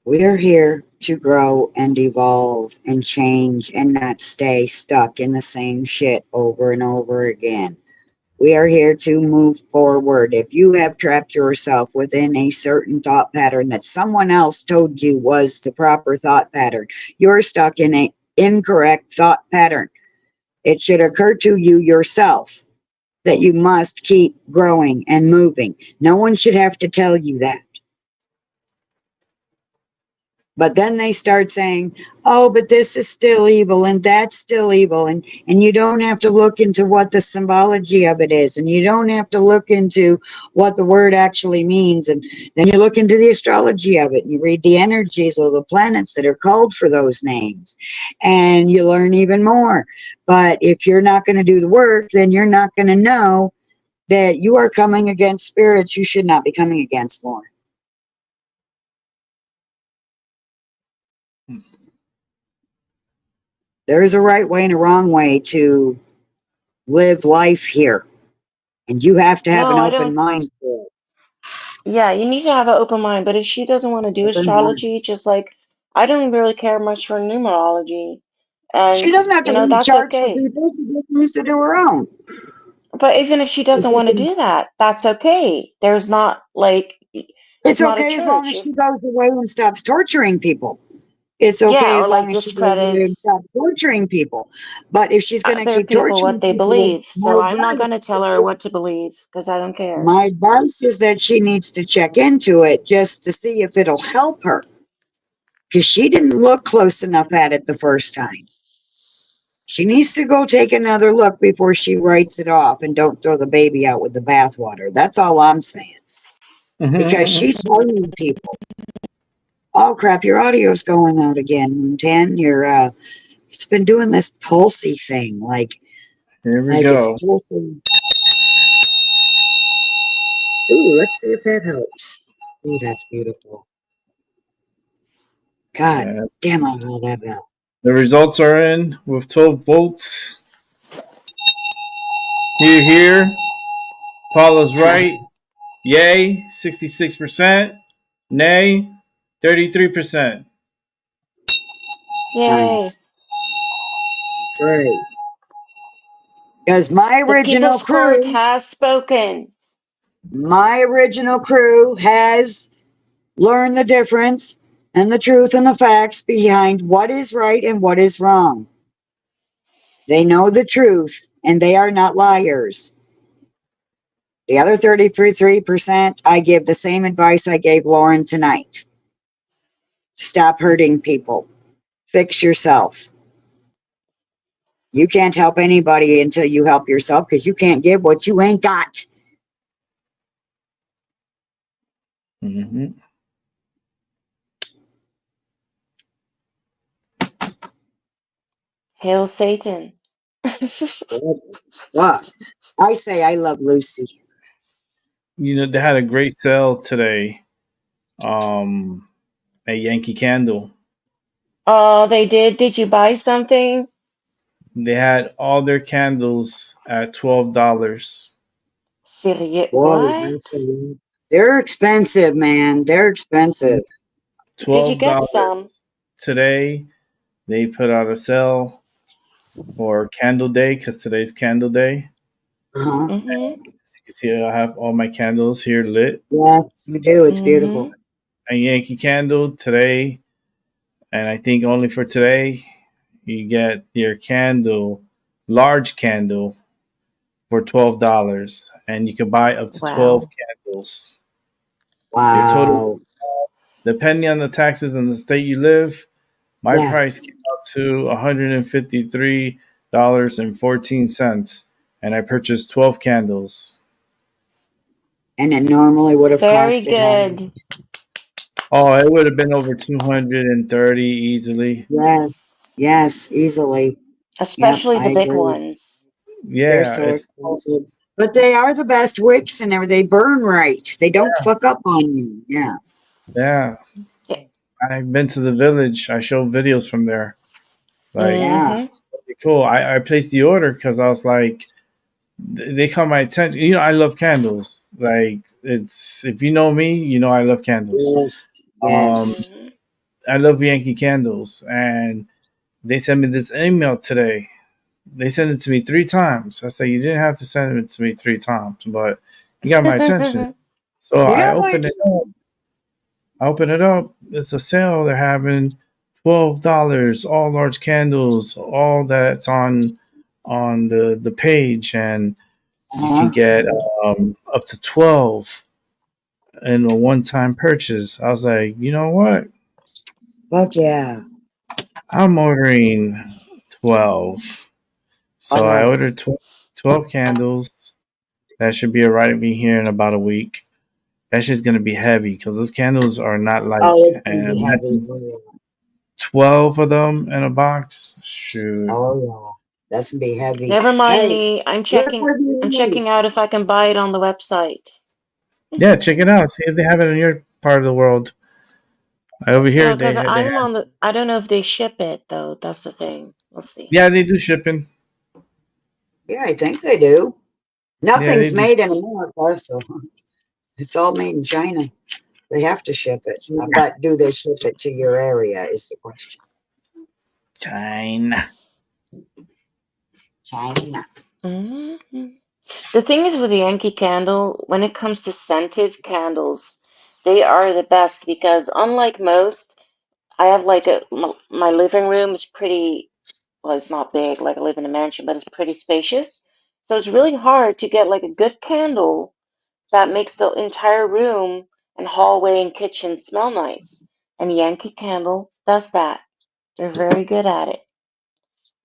We're here to grow and evolve and change and not stay stuck in the same shit over and over again. We are here to move forward. If you have trapped yourself within a certain thought pattern that someone else told you was the proper thought pattern, you're stuck in an incorrect thought pattern. It should occur to you yourself that you must keep growing and moving. No one should have to tell you that. But then they start saying, oh, but this is still evil and that's still evil. And you don't have to look into what the symbology of it is. And you don't have to look into what the word actually means. And then you look into the astrology of it and you read the energies of the planets that are called for those names. And you learn even more. But if you're not going to do the work, then you're not going to know that you are coming against spirits you should not be coming against, Lauren. There is a right way and a wrong way to live life here. And you have to have No, an I open don't. mind for it. Yeah, you need to have an open mind. But if she doesn't want to do Open mind. astrology, just like I don't really care much for numerology, She and doesn't have to read that's charts for okay. people. She just needs to do her own. But even if she doesn't want to do that, that's okay. There's not like it's It's not a okay as long church. as If she goes away and stops torturing people. It's okay yeah, or as long like as she goes away and discredits stops torturing people. But if she's going to other keep people what torturing they people, believe. So I'm not going to tell her what to believe because I don't care. my advice is that she needs to check into it just to see if it'll help her. Because she didn't look close enough at it the first time. She needs to go take another look before she writes it off and don't throw the baby out with the bathwater. That's all I'm saying. Because she's harming people. Oh crap, your audio's going out again, Tan. Your it's been doing this pulsy thing, like here we it's go. pulsing. Ooh, let's see if that helps. Ooh, that's beautiful. God Yeah. damn, I love that bell. The results are in with 12 votes. Here. Paula's right. Yay, 66%. Nay, 33%. Yay! Nice. That's right. Because my The original People's Court crew, has spoken. has learned the difference and the truth and the facts behind what is right and what is wrong. They know the truth and they are not liars. The other 33%, I give the same advice I gave Lauren tonight. Stop hurting people. Fix yourself. You can't help anybody until you help yourself because you can't give what you ain't got. Mm-hmm. Hail Satan. What? I say I love Lucy. You know, they had a great sale today at Yankee Candle. Oh, they did? Did you buy something? They had all their candles at $12. Serious? Whoa, What? they're expensive, man. They're expensive. Did you $12 get some? today. They put out a sale for Candle Day because today's Candle Day. Uh-huh. Mm-hmm. As you can see, I have all my candles here lit. Yes, you do. It's Mm-hmm. beautiful. A Yankee Candle today, and I think only for today, you get your candle, large candle, for $12, and you can buy up to 12 Wow. candles. Wow. Your total, depending on the taxes in the state you live, my Yeah. price came out to $153.14, and I purchased 12 candles. And it normally would have Very cost good. Oh, it would have been over 230 easily. Yes, easily. Especially Yep, the I big agree. ones. They're Yeah, so expensive. But they are the best wicks and they burn right. They don't fuck up on you. Yeah. yeah. Yeah. I've been to the village. I showed videos from there. Like, Yeah. Mm-hmm. cool. I placed the order because I was like, they caught my attention. You know, I love candles. Like, it's, if you know me, you know I love candles. Yes. Um, Yes. Mhm. I love Yankee Candles, and they sent me this email today. They sent it to me 3 times. I said, you didn't have to send it to me 3 times, but you got my attention. So Yeah, like, I open it up. It's a sale they're having. $12, all large candles, all that's on the page, and you can get up to 12 in a one-time purchase. I was like, you know what? fuck yeah. I'm ordering 12. I So I love it. ordered 12 candles. That should be arriving here in about a week. That shit's gonna be heavy because those candles are not light. Oh, it's gonna And be imagine heavy. 12 of them in a box. Shoot. Oh yeah, that's gonna be heavy. Never mind Hey, me. I'm look checking. what it I'm checking is. out if I can buy it on the website. Yeah, check it out. See if they have it in your part of the world. Over here, No, they because they I'm have. on the. I don't know if they ship it though. That's the thing. We'll see. Yeah, they do shipping. Yeah, I think they do. Yeah, they Nothing's do. made in America, so it's all made in China. They have to ship it, but do they ship it to your area? Is the question. China. China. hmm The thing is with the Yankee Candle, when it comes to scented candles, they are the best because unlike most, I have like my living room is pretty, well, it's not big, like I live in a mansion, but it's pretty spacious. So it's really hard to get like a good candle that makes the entire room and hallway and kitchen smell nice. And Yankee Candle does that. They're very good at it.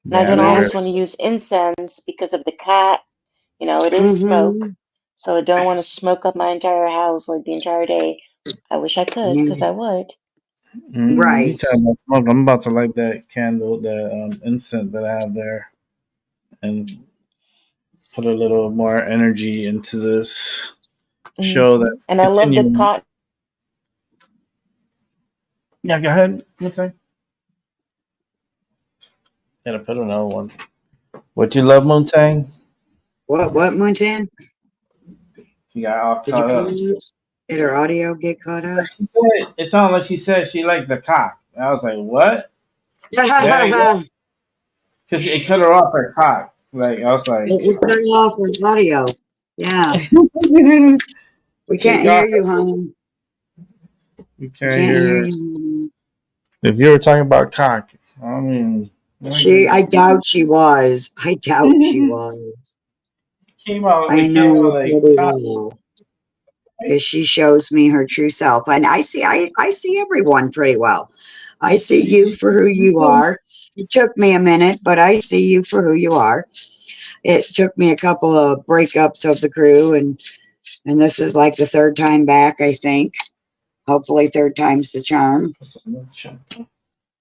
And I Yeah, don't they're always very. want to use incense because of the cat. You know, it is smoke. Mm-hmm. So I don't want to smoke up my entire house like the entire day. I wish I could, because I would. You Right. talking about smoke? I'm about to light that candle, the incense that I have there, and put a little more energy into this show hmm that's And I love the continuing. cotton. Yeah, go ahead. What's that? Gotta put another one. What you love, Montang? What, Moontan? She got all Did you caught up. did her audio get caught up? She said, it sounded like she said she liked the cock. And I was like, what? Yeah, because it cut her off her cock. Like, I was like, It cut off her audio. Yeah. We can't hear you, honey. You We can't can't hear hear. you. If you were talking about cock, I mean, I doubt she was. I doubt she was. came out. I It came know out like pretty cock. well. Because she shows me her true self. And I see everyone pretty well. I see you for who you are. It took me a minute, but I see you for who you are. It took me a couple of breakups of the crew, and this is like the third time back, I think. Hopefully third time's the charm.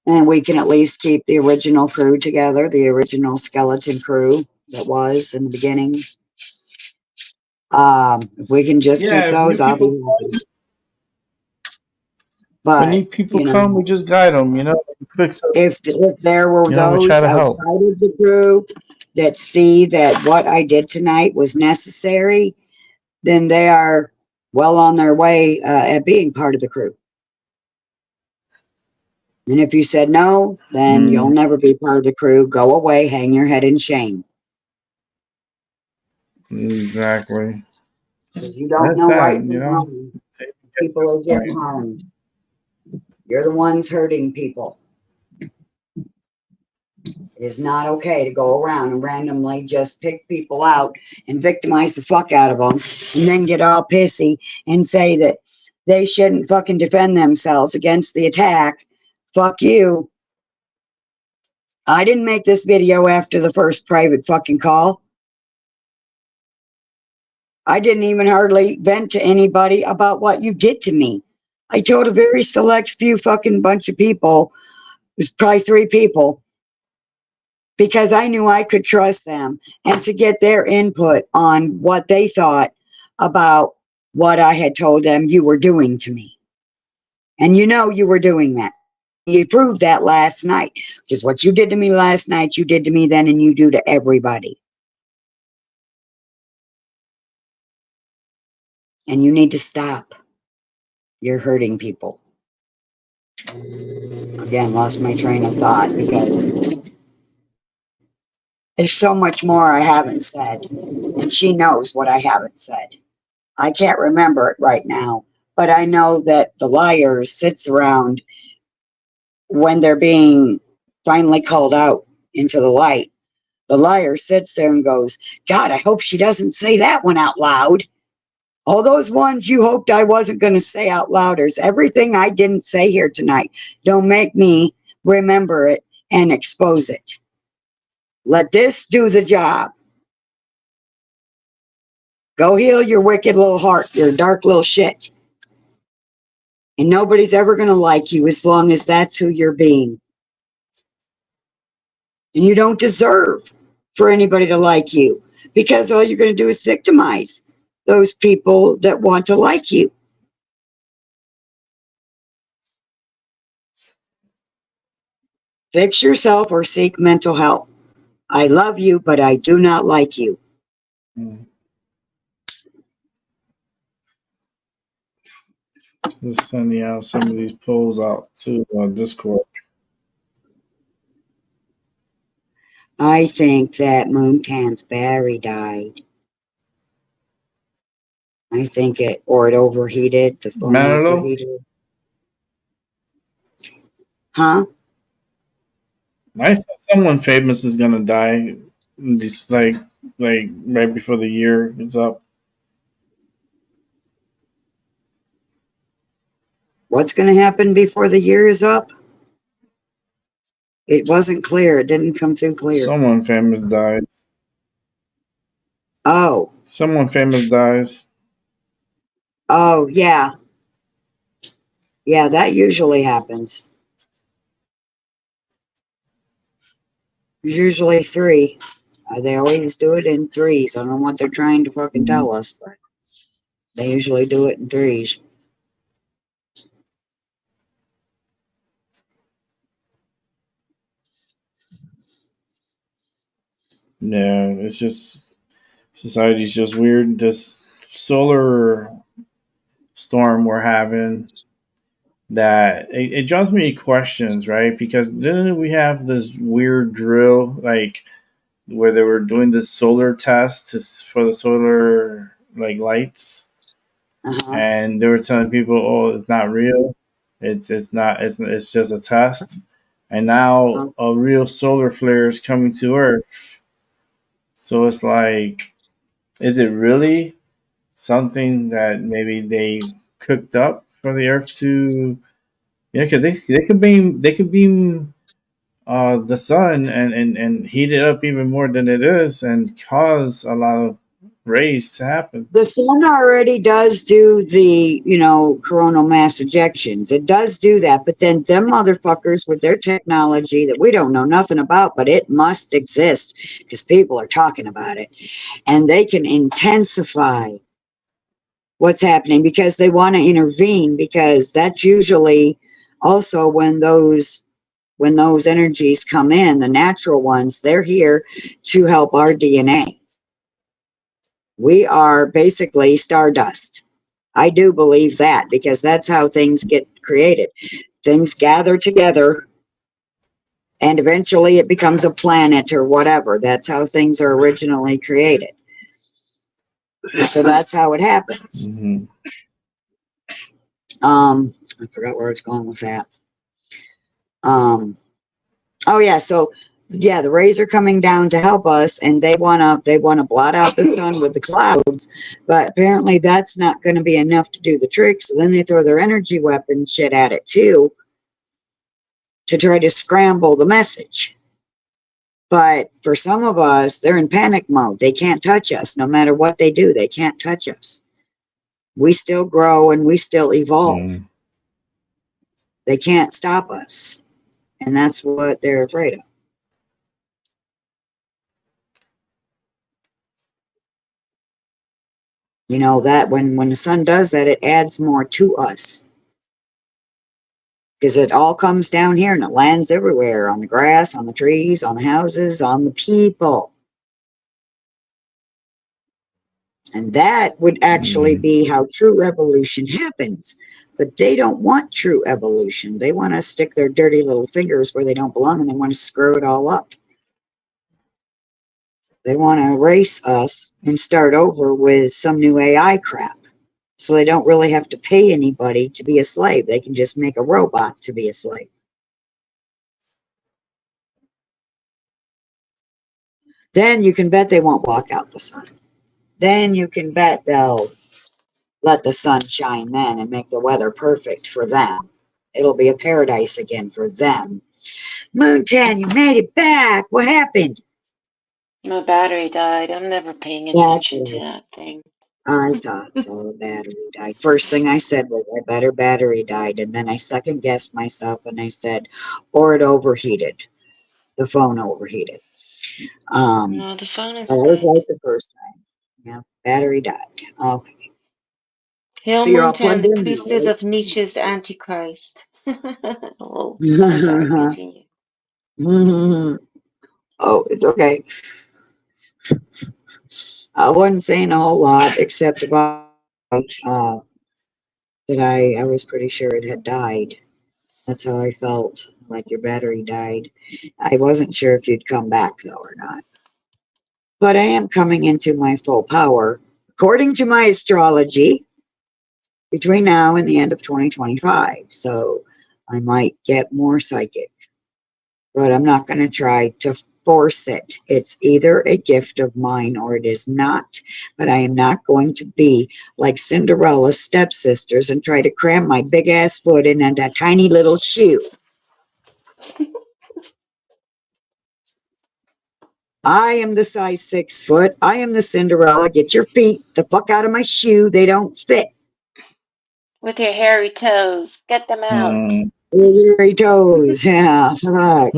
And we can at least keep the original crew together, the original skeleton crew that was in the beginning. If we can just keep those, I'll be happy. But when new people come, we just guide them, fix it. If there were those we try to help. outside of the crew that see that what I did tonight was necessary, then they are well on their way at being part of the crew. And if you said no, then you'll never be part of the crew. Go away, hang your head in shame. Exactly. Because you don't know right from wrong. People are getting harmed. You're the ones hurting people. It is not okay to go around and randomly just pick people out and victimize the fuck out of them and then get all pissy and say that they shouldn't fucking defend themselves against the attack. Fuck you. I didn't make this video after the first private fucking call. I didn't even hardly vent to anybody about what you did to me. I told a very select few fucking bunch of people, it was probably 3 people, because I knew I could trust them and to get their input on what they thought about what I had told them you were doing to me. And you were doing that. You proved that last night. Just what you did to me last night, you did to me then, and you do to everybody. And you need to stop. You're hurting people. Again, lost my train of thought because there's so much more I haven't said. And she knows what I haven't said. I can't remember it right now, but I know that the liar sits around when they're being finally called out into the light. The liar sits there and goes, God, I hope she doesn't say that one out loud. All those ones you hoped I wasn't going to say out loud is everything I didn't say here tonight. Don't make me remember it and expose it. Let this do the job. Go heal your wicked little heart, your dark little shit. And nobody's ever going to like you as long as that's who you're being. And you don't deserve for anybody to like you because all you're going to do is victimize those people that want to like you. Fix yourself or seek mental help. I love you, but I do not like you. Just sending out some of these polls out to Discord. I think that Moontan's battery died. I think it overheated. The phone overheated. Huh? Nice. Someone famous is gonna die, just like right before the year is up. What's going to happen before the year is up? It wasn't clear. It didn't come through clear. Someone famous died. Oh. Someone famous dies. Oh, yeah. Yeah, that usually happens. There's usually 3. They always do it in 3s. I don't know what they're trying to fucking tell us, but they usually do it in 3s. Yeah, it's just society's just weird. This solar storm we're having, that it draws me questions, right? Because didn't we have this weird drill, like where they were doing this solar test for the solar lights, and they were telling people, "Oh, it's not real. It's not. It's just a test." And now a real solar flare is coming to Earth. So it's like, is it really something that maybe they cooked up for the Earth to? Because they could beam the sun and heat it up even more than it is and cause a lot of rays to happen. The sun already does do the, coronal mass ejections. It does do that, but then them motherfuckers with their technology that we don't know nothing about, but it must exist because people are talking about it, and they can intensify what's happening because they want to intervene, because that's usually also when those energies come in, the natural ones, they're here to help our DNA. We are basically stardust. I do believe that, because that's how things get created. Things gather together and eventually it becomes a planet or whatever. That's how things are originally created. So that's how it happens. Mm-hmm. I forgot where I was going with that. Oh yeah, so yeah, the rays are coming down to help us, and they wanna blot out the sun with the clouds, but apparently that's not going to be enough to do the trick. So then they throw their energy weapon shit at it too, to try to scramble the message. But for some of us, they're in panic mode. They can't touch us. No matter what they do, they can't touch us. We still grow and we still evolve. Mm. They can't stop us. And that's what they're afraid of. You know, that when the sun does that, it adds more to us. Because it all comes down here and it lands everywhere, on the grass, on the trees, on the houses, on the people. And that would actually be how true evolution happens. But they don't want true evolution. They want to stick their dirty little fingers where they don't belong, and they want to screw it all up. They want to erase us and start over with some new AI crap. So they don't really have to pay anybody to be a slave. They can just make a robot to be a slave. Then you can bet they won't block out the sun. Then you can bet they'll let the sun shine then and make the weather perfect for them. It'll be a paradise again for them. Moontan, you made it back. What happened? My battery died. I'm never paying attention to that thing. I thought so. The battery died. First thing I said was, I bet her battery died. And then I second guessed myself and I said, or it overheated. The phone overheated. No, the phone is I was good. right the first time. Yeah, battery died. Okay. Hail So you're all Moontan, plugged the in, priestess right? of Nietzsche's Antichrist. Oh, I'm sorry, continue. Oh, it's okay. I wasn't saying a whole lot except about that I was pretty sure it had died. That's how I felt, like your battery died. I wasn't sure if you'd come back though or not. But I am coming into my full power, according to my astrology, between now and the end of 2025. So I might get more psychic. But I'm not going to try to force it. It's either a gift of mine or it is not. But I am not going to be like Cinderella's stepsisters and try to cram my big ass foot in a tiny little shoe. I am the size 6 foot. I am the Cinderella. Get your feet the fuck out of my shoe. They don't fit. With your hairy toes, get them out. Hairy toes. Yeah, right.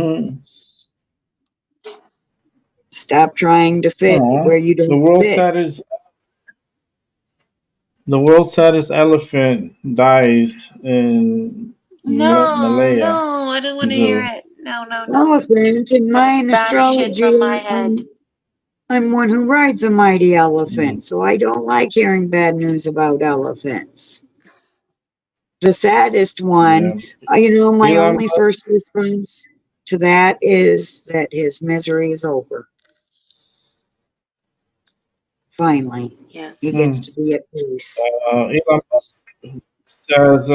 Stop trying to fit where you don't fit. The world's saddest elephant dies in Malaya. No, I don't want to hear it. No. Elephant in my Banish it astrology. from my head. I'm one who rides a mighty elephant, so I don't like hearing bad news about elephants. The saddest one, my only first response to that is that his misery is over. Finally, yes, he gets to be at peace. Elon Musk says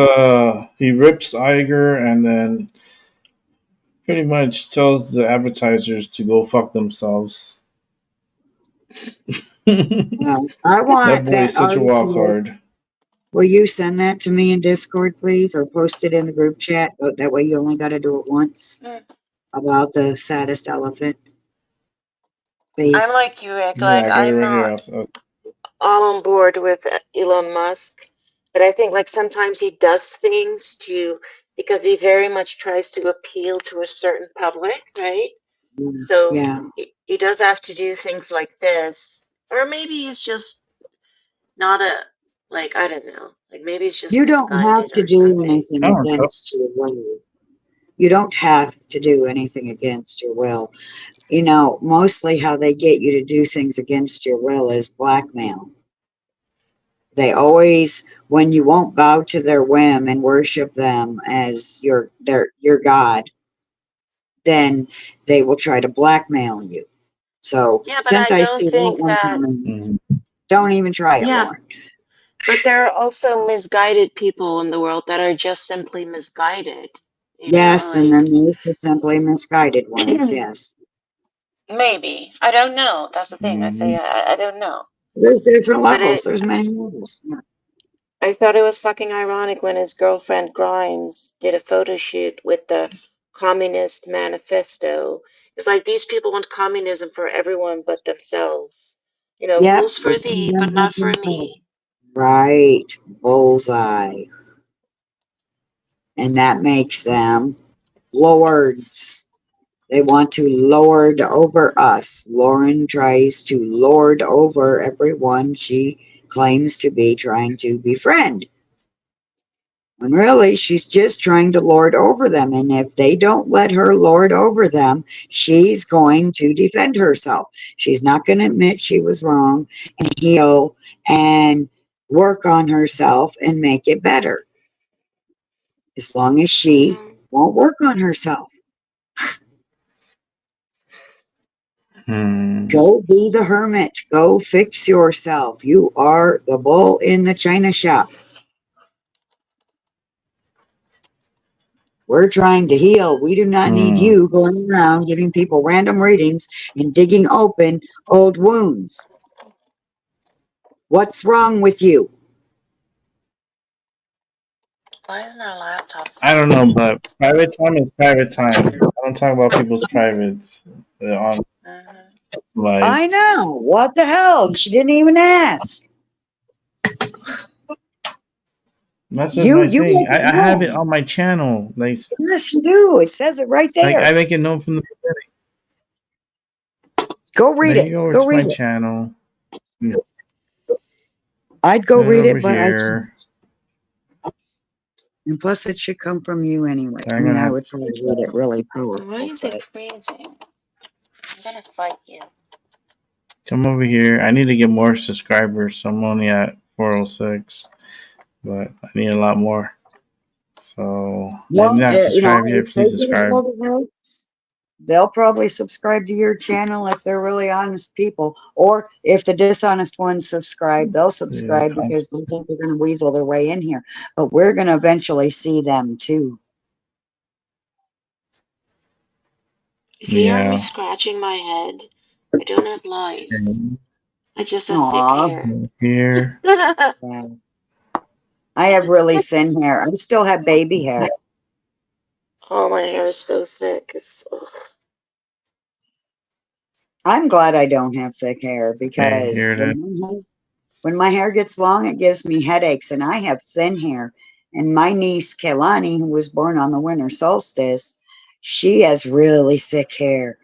he rips Iger and then pretty much tells the advertisers to go fuck themselves. Well, I want that boy is such a wild card. Will you send that to me in Discord, please, or post it in the group chat? That way you only got to do it once. About the saddest elephant. Please. I'm like you, Rick. Like, I'm not all on board with Elon Musk, but I think like sometimes he does things because he very much tries to appeal to a certain public, right? So he does have to do things like this, or maybe it's just not I don't know. Like maybe it's just you don't have to do anything against your will. You don't have to do anything against your will. Mostly how they get you to do things against your will is blackmail. They always, when you won't bow to their whim and worship them as your God, then they will try to blackmail you. So since I see that, don't even try it more. But there are also misguided people in the world that are just simply misguided. Yes, and then there's the simply misguided ones, yes. Maybe. I don't know. That's the thing. I say I don't know. There's different levels. There's many levels. Yeah. I thought it was fucking ironic when his girlfriend Grimes did a photo shoot with the Communist Manifesto. It's like these people want communism for everyone but themselves. Rules for thee, but not for me. Right. Bullseye. And that makes them lords. They want to lord over us. Lauren tries to lord over everyone she claims to be trying to befriend. And really, she's just trying to lord over them. And if they don't let her lord over them, she's going to defend herself. She's not going to admit she was wrong and heal and work on herself and make it better. As long as she won't work on herself. Go be the hermit. Go fix yourself. You are the bull in the china shop. We're trying to heal. We do not need you going around giving people random readings and digging open old wounds. What's wrong with you? Why isn't our laptop? I don't know, but private time is private time. I don't talk about people's privates on lives. I know. What the hell? She didn't even ask. That's just my thing. I have it on my channel. Like, yes, you do. It says it right there. Like, I make it known from the beginning. Go read it. Go read my it. channel. I'd go read it, but here. and plus, it should come from you anyway. I mean, I would probably read it really powerful. Why is it freezing? I'm gonna fight you. Come over here. I need to get more subscribers. So I'm only at 406, but I need a lot more. So if you're not subscribed yet, please subscribe. They'll probably subscribe to your channel if they're really honest people, or if the dishonest ones subscribe, they'll subscribe because they think they're going to weasel their way in here. But we're going to eventually see them too. If you hear me scratching my head, I don't have lice. I just have thick hair. I have really thin hair. I still have baby hair. Oh, my hair is so thick. It's. Ugh. I'm glad I don't have thick hair because when my hair gets long, it gives me headaches, and I have thin hair. And my niece, Kelani, who was born on the winter solstice, she has really thick hair.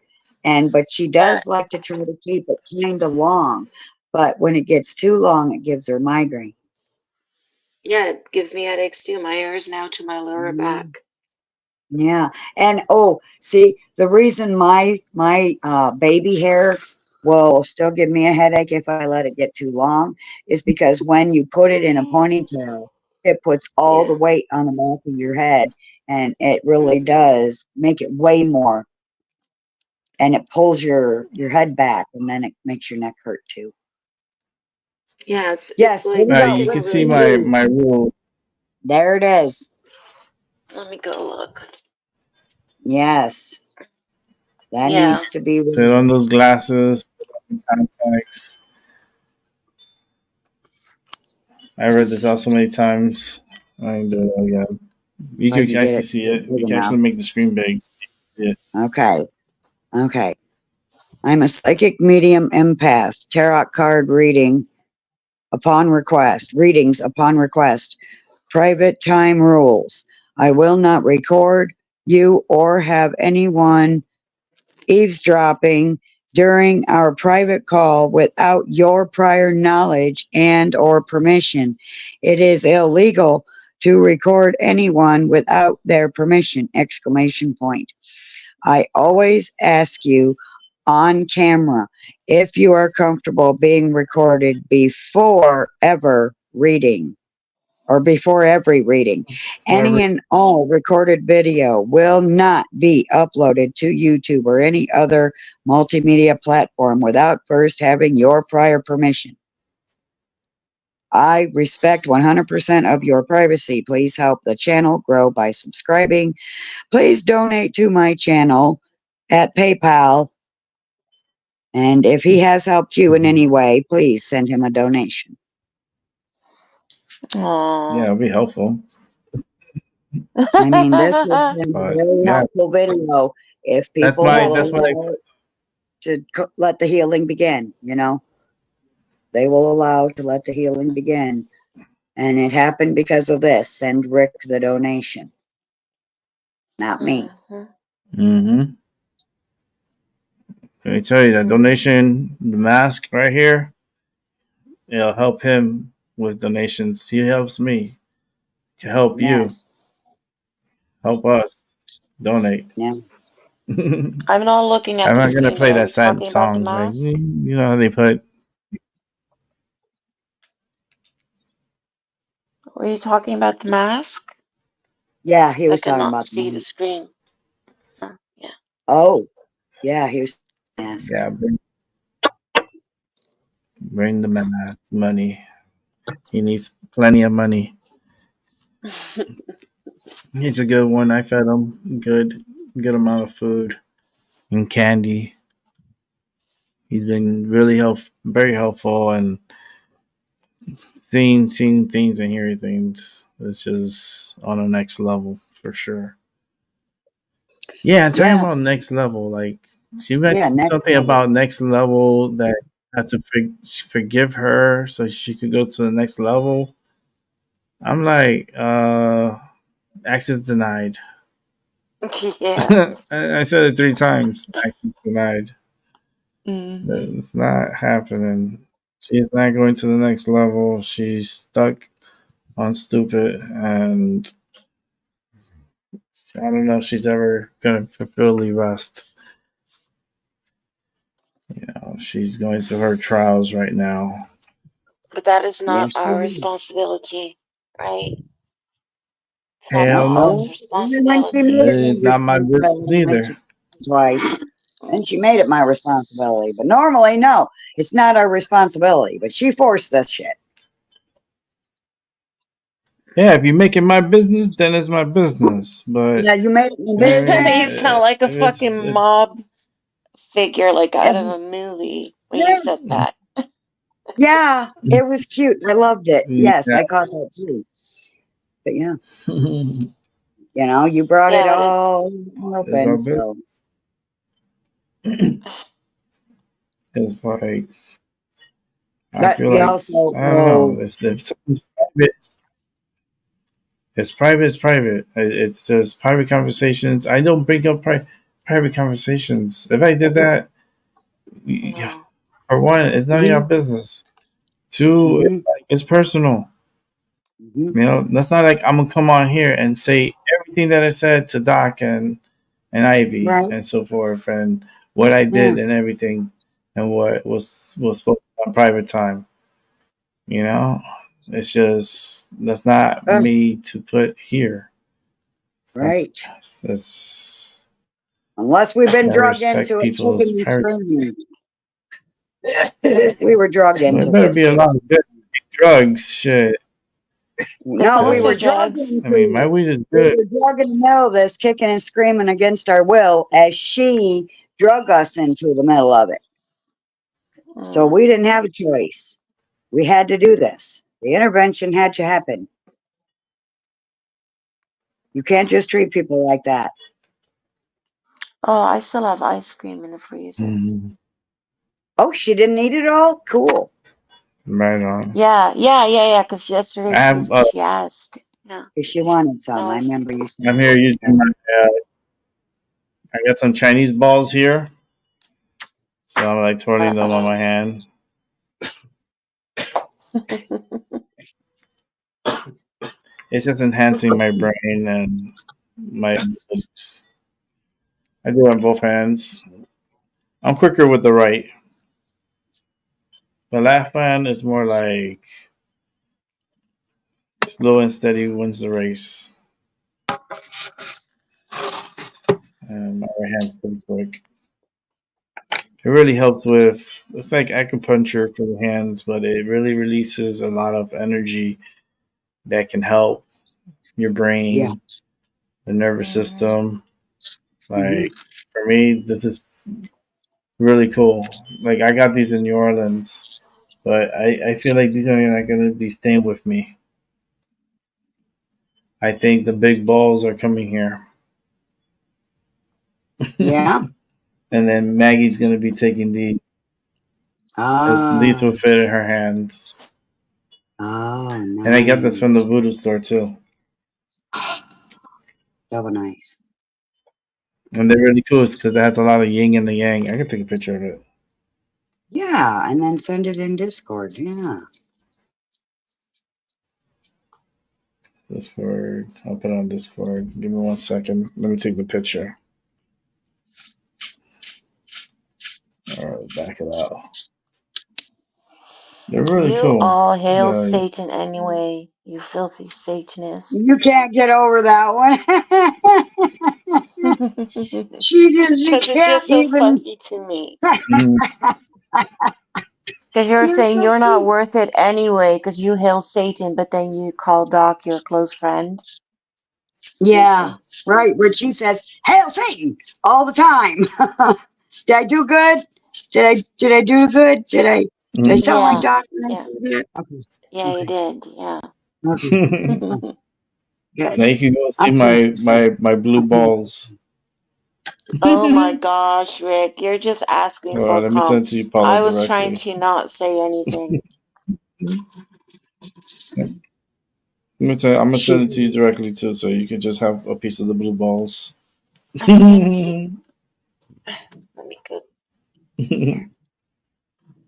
But she does like to try to keep it kind of long. But when it gets too long, it gives her migraines. Yeah, it gives me headaches too. My hair is now to my lower back. Yeah. And see, the reason my baby hair will still give me a headache if I let it get too long is because when you put it in a ponytail, it puts all the weight on the back of your head, and it really does make it way more. And it pulls your head back, and then it makes your neck hurt too. Yeah, it's like you can see my rule. There it is. Let me go look. Yes. That needs to be. Put on those glasses, contacts. I read this out so many times. You can actually see it. You can actually make the screen big. See it. Okay. I'm a psychic medium empath. Tarot card readings upon request. Private time rules. I will not record you or have anyone eavesdropping during our private call without your prior knowledge and or permission. It is illegal to record anyone without their permission! ! I always ask you on camera if you are comfortable being recorded before every reading. Any and all recorded video will not be uploaded to YouTube or any other multimedia platform without first having your prior permission. I respect 100% of your privacy. Please help the channel grow by subscribing. Please donate to my channel at PayPal. And if he has helped you in any way, please send him a donation. Aww. Yeah, it'll be helpful. I mean, this has been a very helpful video. If people to let the healing begin, they will allow to let the healing begin. And it happened because of this. Send Rick the donation. Not me. Mm-hmm. Let me tell you, that donation, the mask right here, it'll help him with donations. He helps me to help you, Yes. help us, donate. Yeah. I'm I'm not looking at the not gonna screen. play Are that you sad talking about the song. Like mask? you know how they put. Were you talking about the mask? Yeah, he I was talking cannot about see the the. screen. Yeah. Oh, yeah, he was ask. Yeah, bring the man money. He needs plenty of money. He's a good one. I fed him good amount of food and candy. He's been really very helpful, and seeing things and hearing things. It's just on the next level for sure. Yeah, talking Yeah, about next level, like she yeah, mentioned next something level. about next level that had to forgive her so she could go to the next level. I'm like, access denied. Yes. I said it 3 times. Access denied. Hmm. It's not happening. She's not going to the next level. She's stuck on stupid, and I don't know if she's ever gonna fully rest. You know, she's going through her trials right now. But that is not Yes, she our did. responsibility, right? It's not Hell No. Paul's no. Even when she responsibility. made it my It's not my business responsibility when either. she twice. And she made it my responsibility. But normally, no, it's not our responsibility. But she forced this shit. Yeah, if you make it my business, then it's my business. But Yeah, you made it my I mean, You business. sound like a if fucking it's mob figure, like out of And a movie, when you yeah, said that. yeah, it was cute. I loved it. Yes, yeah. I caught that too. But yeah, you brought it Yeah, but it's all It's our open. business. So It's like I but feel you like also I don't know. It's if something's private, it's private. It's private. It's just private conversations. I don't bring up private conversations. If I did that, no. for one, it's none of your business. Two, hmm it's personal. hmm You know, that's not like I'm gonna come on here and say everything that I said to Doc and Ivy right, and so forth, and what I yeah, did and everything, and what was spoken on private time. You know, it's just that's not uh, me to put here. It's not, right. it's Unless we've been gotta drug respect into it, people's chicken and privacy. screaming. We were drug Well, it into better this. be a lot of good drugs. Shit. It's No, we also were Because, drug drugs. I mean, my into. weed is We good. were drug in the middle of this, kicking and screaming against our will, as she drug us into the middle of it. So Mm. we didn't have a choice. We had to do this. The intervention had to happen. You can't just treat people like that. Oh, I still have ice cream in the freezer. Mhm. Oh, she didn't eat it all? Cool. Right on. Yeah. Because yesterday I have. she asked. Yeah. If she wanted some, No, I it's remember you I'm saying. here using my. I got some Chinese balls here, so I'm like twirling them on uh-oh. my hand. It's just enhancing my brain and my moves. I do it on both hands. I'm quicker with the right. The left hand is more like slow and steady wins the race, and my right hand's pretty quick. It really helps with. It's like acupuncture for the hands, but it really releases a lot of energy that can help your Yeah. brain, the nervous Mhm. system. hmm Like for me, this is really cool. Like I got these in New Orleans, but I feel like these are not going to be staying with me. I think the big balls are coming here, Yeah. and then Maggie's going to be taking these. As these Ah. will fit in her hands, Oh, and I got this from the nice. voodoo store too. Double nice. And they're really cool because they have a lot of yin and the yang. I can take a picture of it. Yeah, and then send it in Discord. Yeah. Discord. I'll put it on Discord. Give me 1 second. Let me take the picture. All right, back it out. They're really You cool. all hail The, Satan anyway, you filthy Satanist. You can't get over that one. Because She it's can't just so even. funny to me. Mhm. Because you're You're saying so you're not cute. worth it anyway because you hail Satan, but then you call Doc your close friend. Yeah, Seriously? right. Where she says, "Hail Satan!" all the time. Did I do good? Did I do good? Did I sound like Yeah, Doctor? yeah, Okay, yeah, you okay, did. Yeah. okay. Oh Now Good. you can go see I'm trying to say. my blue balls. my gosh, Rick, you're just asking for Let me send it to you, Paula, I was trying directly. to not say anything. I'm gonna She, send it to you directly too, so you can just have a piece of the blue balls. I can't see. Let me go.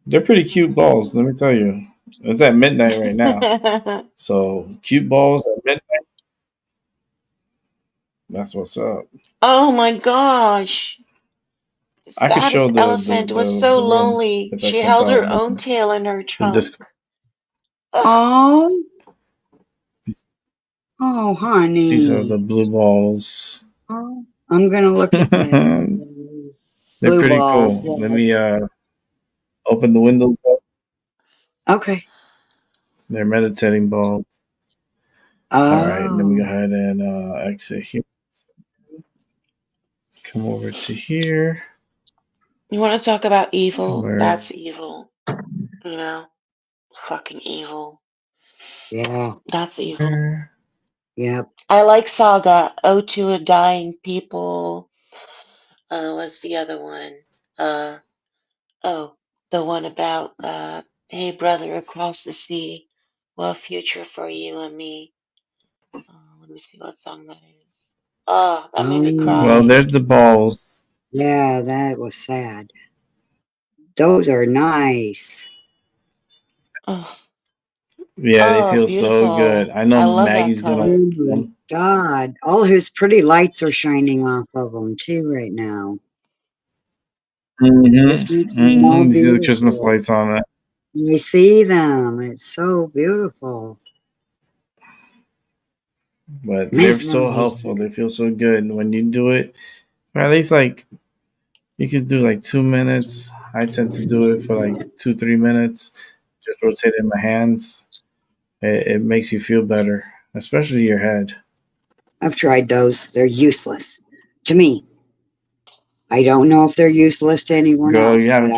They're pretty cute balls, let me tell you. It's at midnight right now, so cute balls at midnight. That's what's up. Oh my gosh. The I could show saddest elephant was so the room lonely. if I She sent held out her own tail in her the trunk. Discord. Ugh. oh, oh, These are the honey. blue balls. Oh, I'm gonna look at They're the blue pretty balls. cool. Let me Yes. open the windows up. Okay. They're meditating balls. All right, let me go Oh. ahead and exit here. Come over to here. You want to talk about evil? Where? That's evil. You know? Fucking evil. Yeah. That's evil. Yep. I like Saga. Ode to a Dying People. What's the other one? Oh, the one about, hey brother across the sea. What future for you and me? Let me see what song that is. Oh, that made me Well, cry. Oh. there's the balls. Yeah, that was sad. Those are nice. Oh, Yeah, they oh, feel so good. beautiful. I know I love that Maggie's gonna color. Oh wear my them. God. All his pretty lights are shining off of them too right now. Just makes them more You see the Christmas beautiful. lights on it. You see them. It's so beautiful. But they're so Mesmerizing. helpful. They feel so good when you do it. Or at least like you could do like 2 minutes. I tend to do it for like 2-3 minutes. Just rotating my hands. It makes you feel better, especially your head. I've tried those. They're useless to me. I don't know if they're useless to anyone Girl, else, you but haven't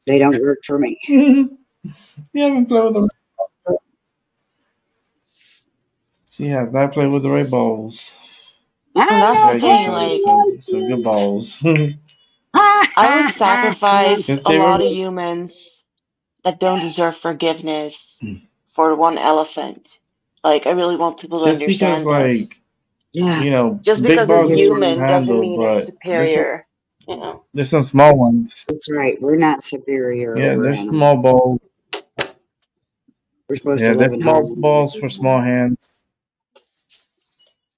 they don't work for me. played. You haven't played with them. She has not played with the right balls. And I'm that's You the not gotta get thing, playing like, some good balls. I would like sacrifice Since a they were lot of humans that don't deserve forgiveness for one elephant. Like, I really want people to just because understand this. like yeah. Just big because it's balls is what you human doesn't handle, mean it's but superior. You know? there's some small ones. That's right. We're not superior Yeah, over there's small animals. balls. We're supposed to Yeah, live there's in small harmony with balls the for small animals. hands.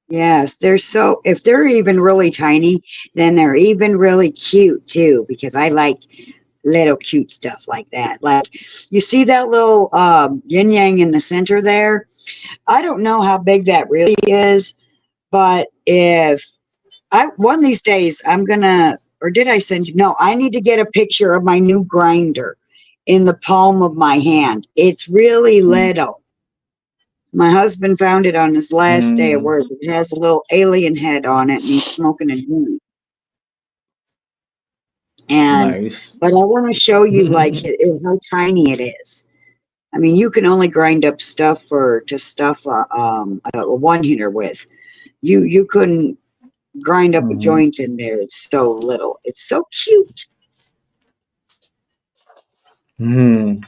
Yes, they're so, if they're even really tiny, then they're even really cute too, because I like little cute stuff like that. Like, you see that little yin yang in the center there? I don't know how big that really is, but if one of these days I'm gonna, or did I send you? No, I need to get a picture of my new grinder in the palm of my hand. It's really little. My husband found it on his last day of Mm, work. It has a little alien head on it, and he's smoking a joint. And, nice. but I want to show you like how tiny it is. I mean, you can only grind up stuff for to stuff a one hitter with. You couldn't grind up a Mhm. joint in there. It's so little. It's so cute. Mhm.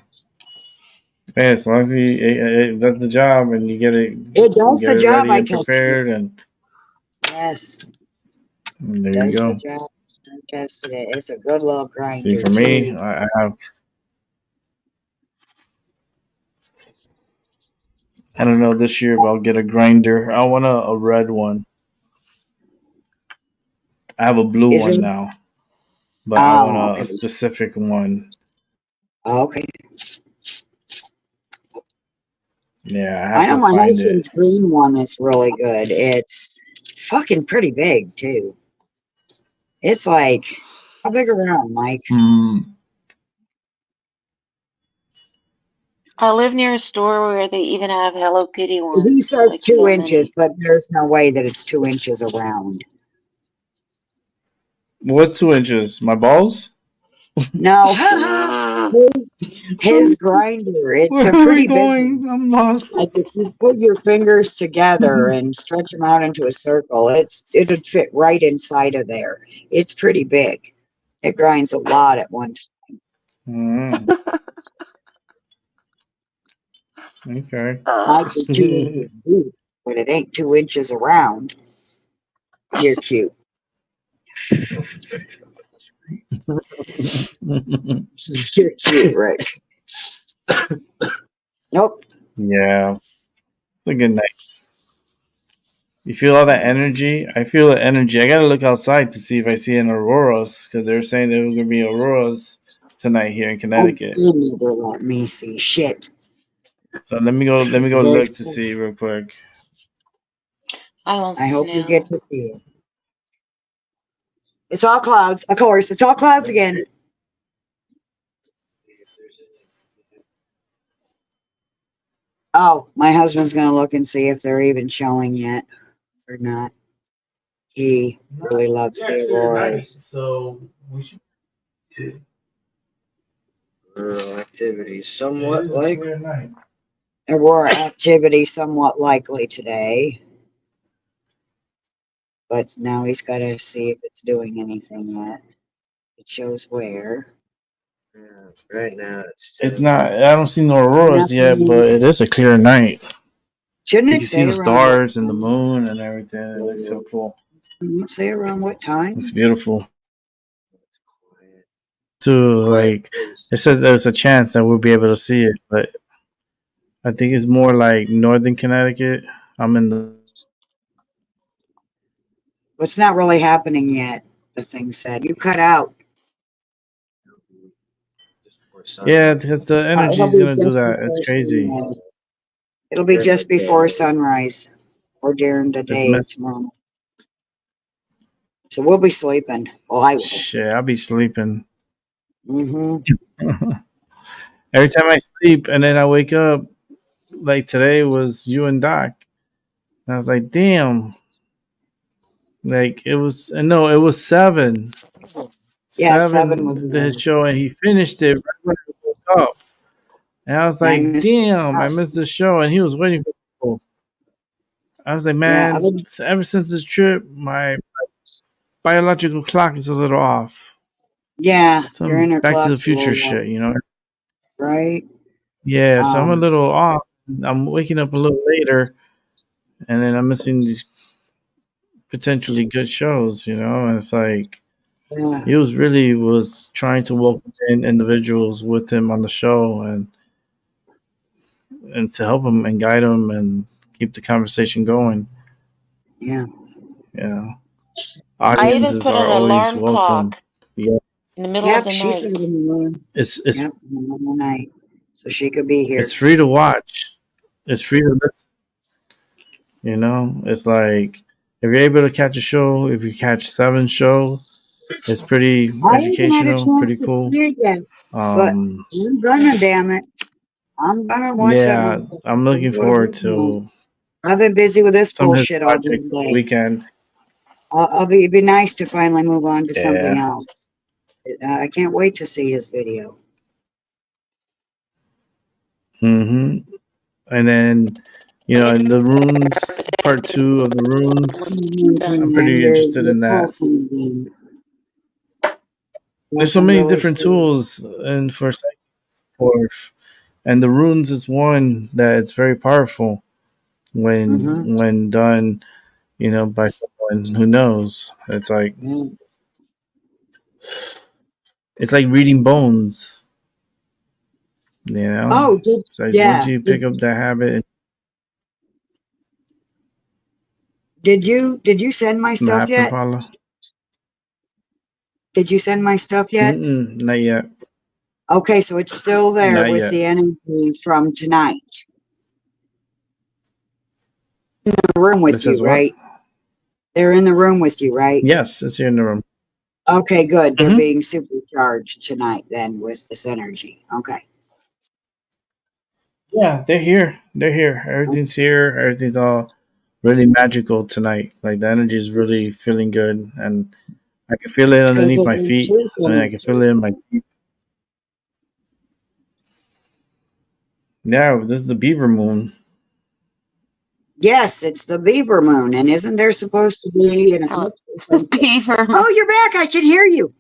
Yeah, as long as it does the job and It you does get the it job. ready I and tested it. prepared, and Yes, there you does the go. job. I tested it. It's a good little See, grinder for me, too. I have I don't know this year if I'll get a grinder. I want a red one. I have a blue Is one it? now, but I want Oh, a okay. specific one. Okay. Yeah, I I have know to my find it. husband's green one is really good. It's fucking pretty big too. It's like how big around, Mike? Mm. I live near a store where they even have Hello Kitty He ones, says like two so inches, many. but there's no way that it's 2 inches around. What's 2 inches? My balls? No, his grinder. It's Where a are we pretty big one. going? I'm lost. Like if you put your fingers together and stretch them out into a circle, it'd fit right inside of there. It's pretty big. It grinds a lot at one time. Mm, okay. Might be 2 inches deep, but it ain't 2 inches around. You're cute. You're cute, Rick. Nope. Yeah, it's a good night. You feel all that energy? I feel the energy. I gotta look outside to see if I see any auroras because they're saying there was gonna be auroras tonight here in Oh, Connecticut. you never let me see shit. So let me go. Let me go look to There's, see real quick. I won't I hope you get snoo. to see it. It's all clouds. Of course, it's all clouds again. Oh, my husband's gonna look and see if they're even showing yet or not. He really loves the auroras. So we should. Rural activity, somewhat like. Night. Aurora activity somewhat likely today, but now he's got to see if it's doing anything yet. It shows where. Right now, it's. It's not. I don't see no auroras yet, but it is a clear night. Shouldn't You it can see say the around stars and the moon and everything. It looks so cool. say around what time? It's beautiful. To like, it says there's a chance that we'll be able to see it, but I think it's more like northern Connecticut. I'm in the. What's not really happening yet? The thing said you cut out. Yeah, because the energy It'll is be gonna do just that. It's before crazy. sunrise. It'll be just before sunrise or during the It's day tomorrow. So we'll be sleeping. Well, I will. Shit, I'll be sleeping. Mm-hmm. Every time I sleep and then I wake up, like today was you and Doc. And I was like, damn. Like it was no, it was seven. Yeah, seven was The show and he finished it right when I woke up. And I was like, damn, I missed the show and he was waiting for people. I was like, man, ever since this trip, my biological clock is a little off. Yeah, Some your inner Back to the clock's a Future little shit, you know? right? Yeah, so I'm a little off. I'm waking up a little later, and then I'm missing these potentially good shows, you know? And it's like, he was trying to welcome in individuals with him on the show and to help him and guide him and keep the conversation going. Yeah. Yeah. I even Audiences put are an always alarm welcome. clock Yeah. in the middle of the She said night. in the morning. It's in the middle of the night, so she could be here. It's free to watch. It's free to listen. You know, it's like if you're able to catch a show, if you catch 7 shows, it's pretty educational, pretty cool. But I'm gonna, damn it. I'm gonna watch Yeah, that. I'm looking forward to I've been busy with this some of his bullshit all day projects today. weekend. It'd be nice to finally move on to something Yeah. else. I can't wait to see his video. And then, you know, in the runes, part 2 of the runes, I'm pretty interested in that. There's so many different tools and and the runes is one that it's very powerful when done, you know, by someone who knows. It's like it's like reading bones. You know? Oh, it's like once you pick up that habit, Did you send my What stuff happened, yet? Paula? Did you send my stuff yet? Not yet. Okay, so it's still there Not with yet. the energy from tonight. In the room It with you, says what? right? They're in the room with you, right? Yes, it's here in the room. Okay, good. They're Mhm. being supercharged tonight then with this energy. Okay. Yeah, they're here. They're here. Everything's here. Everything's all really magical tonight. Like the energy is really feeling good, and I can feel it It's because underneath of my these feet. truth I mean, I can feel it in my teeth. Yeah, this is the Beaver Moon. Yes, it's the Beaver Moon, and isn't there supposed to be an Hello. eclipse or something? Beaver. Oh, you're back. I can hear you.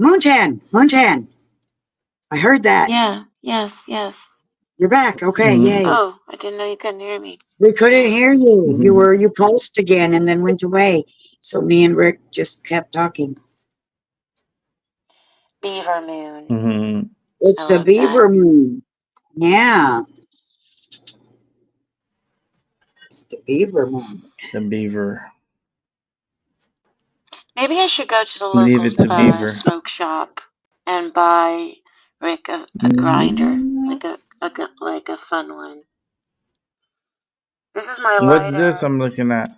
Moontan. I heard that. Yeah. Yes. You're back. Okay, Mhm. yay. Oh, I didn't know you couldn't hear me. We couldn't hear you. Mhm. You pulsed again and then went away. So me and Rick just kept talking. Beaver Moon. Mhm. It's I the like Beaver that. Moon. Yeah, it's the Beaver Moon. The Beaver. Maybe I should go to the Believe local it's a beaver. smoke shop and buy Rick a grinder, like a fun one. This is my What's lighter. this I'm looking at?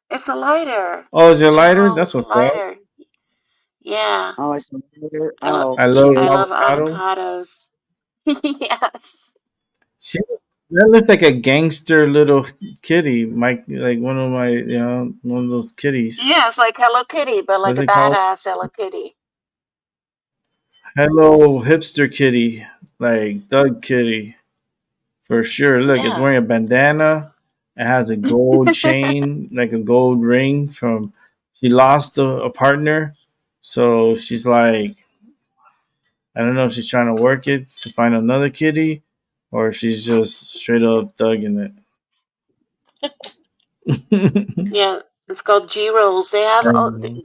It's a lighter. Oh, It's is your lighter? That's G-Roll's what's up. lighter. Yeah. Oh, it's a Beaver. I, lo- Oh, I love I cute. love avocado. avocados. Yes. She, that looks like a gangster little kitty, like one of my, one of those kitties. Yeah, it's like Hello Kitty, but like What's a it called? badass Hello Kitty. Hello, hipster kitty, like Doug Kitty, for sure. Look, it's Yeah. wearing a bandana. It has a gold chain, like a gold ring from. She lost a partner, so she's like, I don't know if she's trying to work it to find another kitty, or she's just straight up thugging it. Yeah, it's called G-Rolls. They have,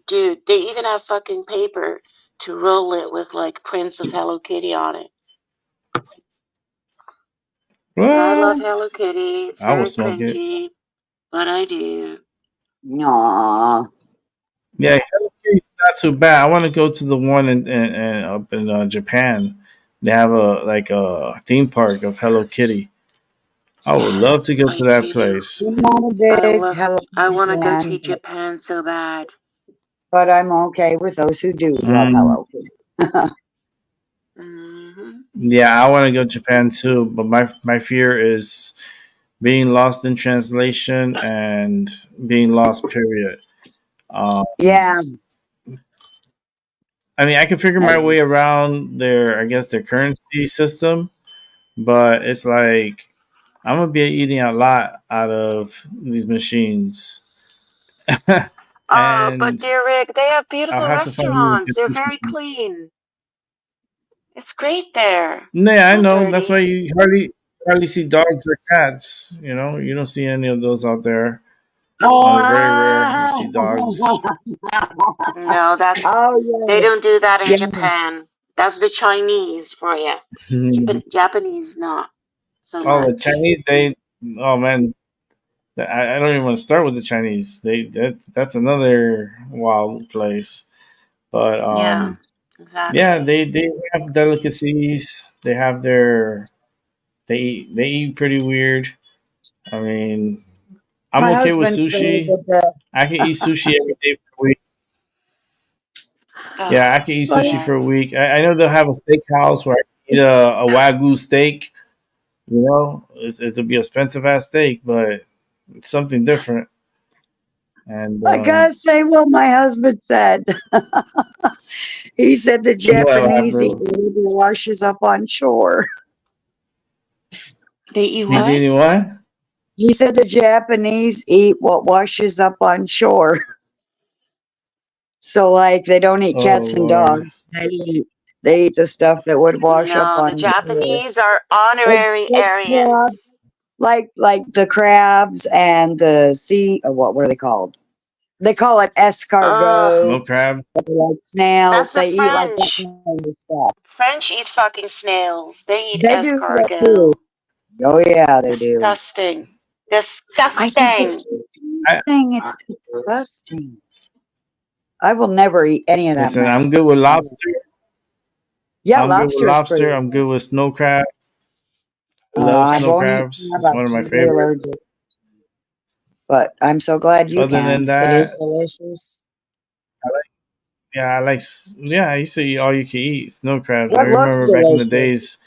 dude, they even have fucking paper to roll it with like prints of Hello Kitty on it. What? I love Hello Kitty. It's I will very smoke it. cringy, but I do. Aww. Yeah, Hello Kitty's not too bad. I want to go to the one in up in Japan. They have a theme park of Hello Kitty. I would love to Yes, go I to that do. place. I'm not a big Hello I want to Kitty go fan, to Japan so bad. but I'm okay with those who do love Mm. Hello Kitty. Yeah, I want to go to Japan too, but my fear is being lost in translation and being lost. Period. Yeah. I mean, I can figure my way around their currency system, but it's like I'm gonna be eating a lot out of these machines. Oh, but And dear Rick, they have I'll beautiful have to find a way to restaurants. get They're this very machine. clean. It's great there. Yeah, I Not know. That's why dirty. you hardly see dogs or cats. You know, you don't see any of those out there. Very rare you see dogs. No, that's Oh, they yeah. don't do that in Yeah. Japan. That's the Chinese for you. Japanese not so Oh, the much. Chinese, oh man, I don't even want to start with the Chinese. That's another wild place. But Yeah, exactly. yeah, they have delicacies. They have they eat pretty weird. I mean, I'm My okay with husband said sushi. that I can eat sushi every day for a week. Oh, Yeah, I can eat sushi for a yes. week. I know they'll have a steakhouse where I can eat a wagyu steak. You know, it'll be expensive ass steak, but it's something different. And I gotta say what my husband said. He said the Japanese eat whatever washes up on shore. They eat he's what? eating what? He said the Japanese eat what washes up on shore. So like they don't eat cats and Lord. dogs. They eat the stuff that would wash up No, on the shore. Japanese are honorary Aryans. Like the crabs and the sea. What were they called? They call it escargot. Snow crab. Like snails. That's the They eat like that French. kind of stuff. French eat fucking snails. They eat They do that escargot. too. Oh yeah, they do. Disgusting. I think it's Disgusting. disgusting. It's disgusting. I will never eat any of that Listen, I'm mess. good with lobster. Yeah, I'm good with lobster is pretty lobster. I'm good. good with snow crabs. I love I snow won't eat crabs. crab. It's I'm one of my totally favorites. allergic. But I'm so glad you Other than can. It is that, delicious. yeah, I used to eat all you can eat snow crabs. I What looks remember back in the delicious? days.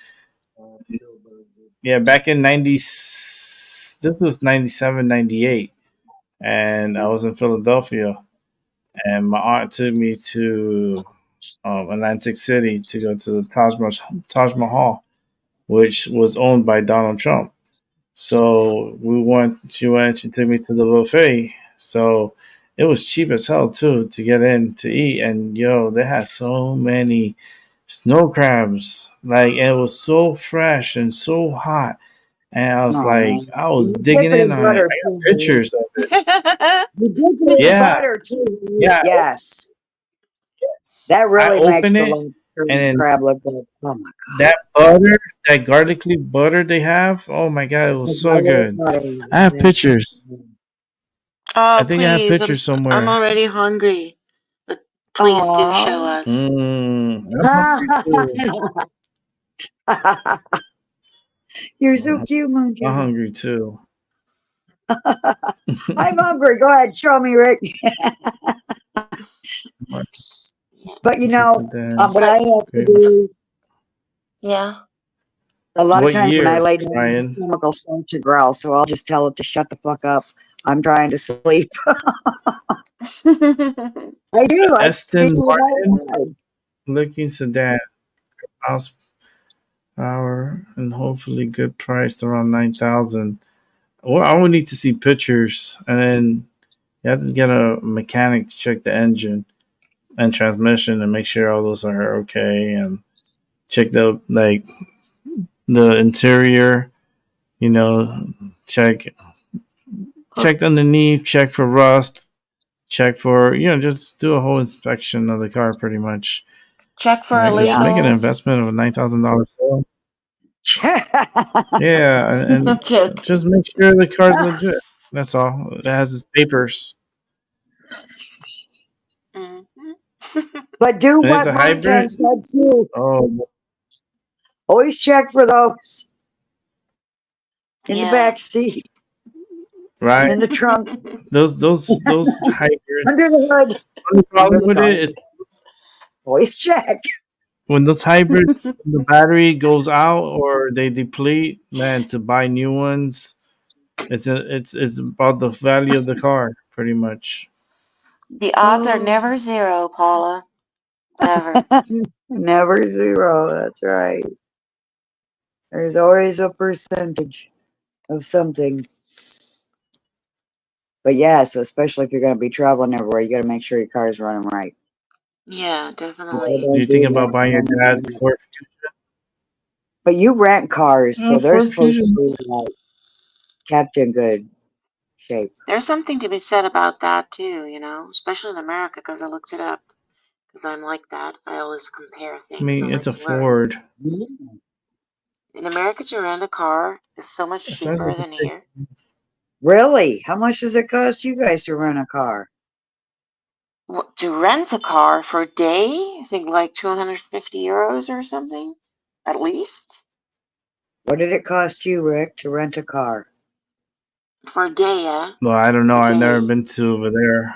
Yeah, back in 90, this was 97, 98, and I was in Philadelphia, and my aunt took me to Atlantic City to go to the Taj Mahal, which was owned by Donald Trump. So we went. She went. She took me to the buffet. So it was cheap as hell too to get in to eat. And yo, they had so many snow crabs. Like it was so fresh and so hot. And I was Oh like, man. I was You digging dip it in in on it. butter I got too, Rick. pictures of it. You dip it in Yeah, butter too, Rick. yeah. Yes. That I really makes opened the it, lobster and and then crab look good. Oh my that butter, that garlicky butter they have. Oh my god, it god. was I so love good. butter. I have Yes. pictures. I Oh, think I have please. pictures I'm somewhere. already hungry. But please do show Aww. us. I'm hungry too. You're so cute, I'm Moonshine. hungry too. I'm hungry. Go ahead, show me, Rick. But you know, what I have to do Yeah. a lot of What times when I year, lay down, my Ryan? stomach starts to growl, so I'll just tell it to shut the fuck up. I'm trying to sleep. I do. I Aston speak Martin loud. looking sedan, house power, and hopefully good price around 9,000. Well, I would need to see pictures, and then you have to get a mechanic to check the engine and transmission and make sure all those are okay, and check the interior. You know, check underneath, check for rust, check for just do a whole inspection of the car pretty much. Check for Like let's make an illegals. investment of $9,000 sale. Yeah, and Check. just make sure the car's legit. That's all. It has its papers. Mhm. But do And it's what a Moonshine hybrid. said too. Oh, Always check for those in the Yeah. back seat, right. in the trunk, Those under hybrids. the hood. The problem Under the with car. it is Always check. when those hybrids, the battery goes out or they deplete. Man, to buy new ones, it's about the value of the car, pretty much. The odds are never zero, Paula. Never. Never zero. That's right. There's always a percentage of something. But yes, especially if you're going to be traveling everywhere, you got to make sure your car is running right. Yeah, Do definitely. you think about buying your dad's Ford? But you rent cars, so they're Ford supposed Fusion. to be like kept in good shape. There's something to be said about that too, especially in America, because I looked it up. Because I'm like that. I always compare I things. mean, I it's like a to learn. Ford. In America, to rent a car is so much It starts cheaper with a than 6. here. Really? How much does it cost you guys to rent a car? To rent a car for a day, I think like 250 euros or something, at least. What did it cost you, Rick, to rent a car? For a day, yeah. Well, I don't know. A I've never day. been to over there.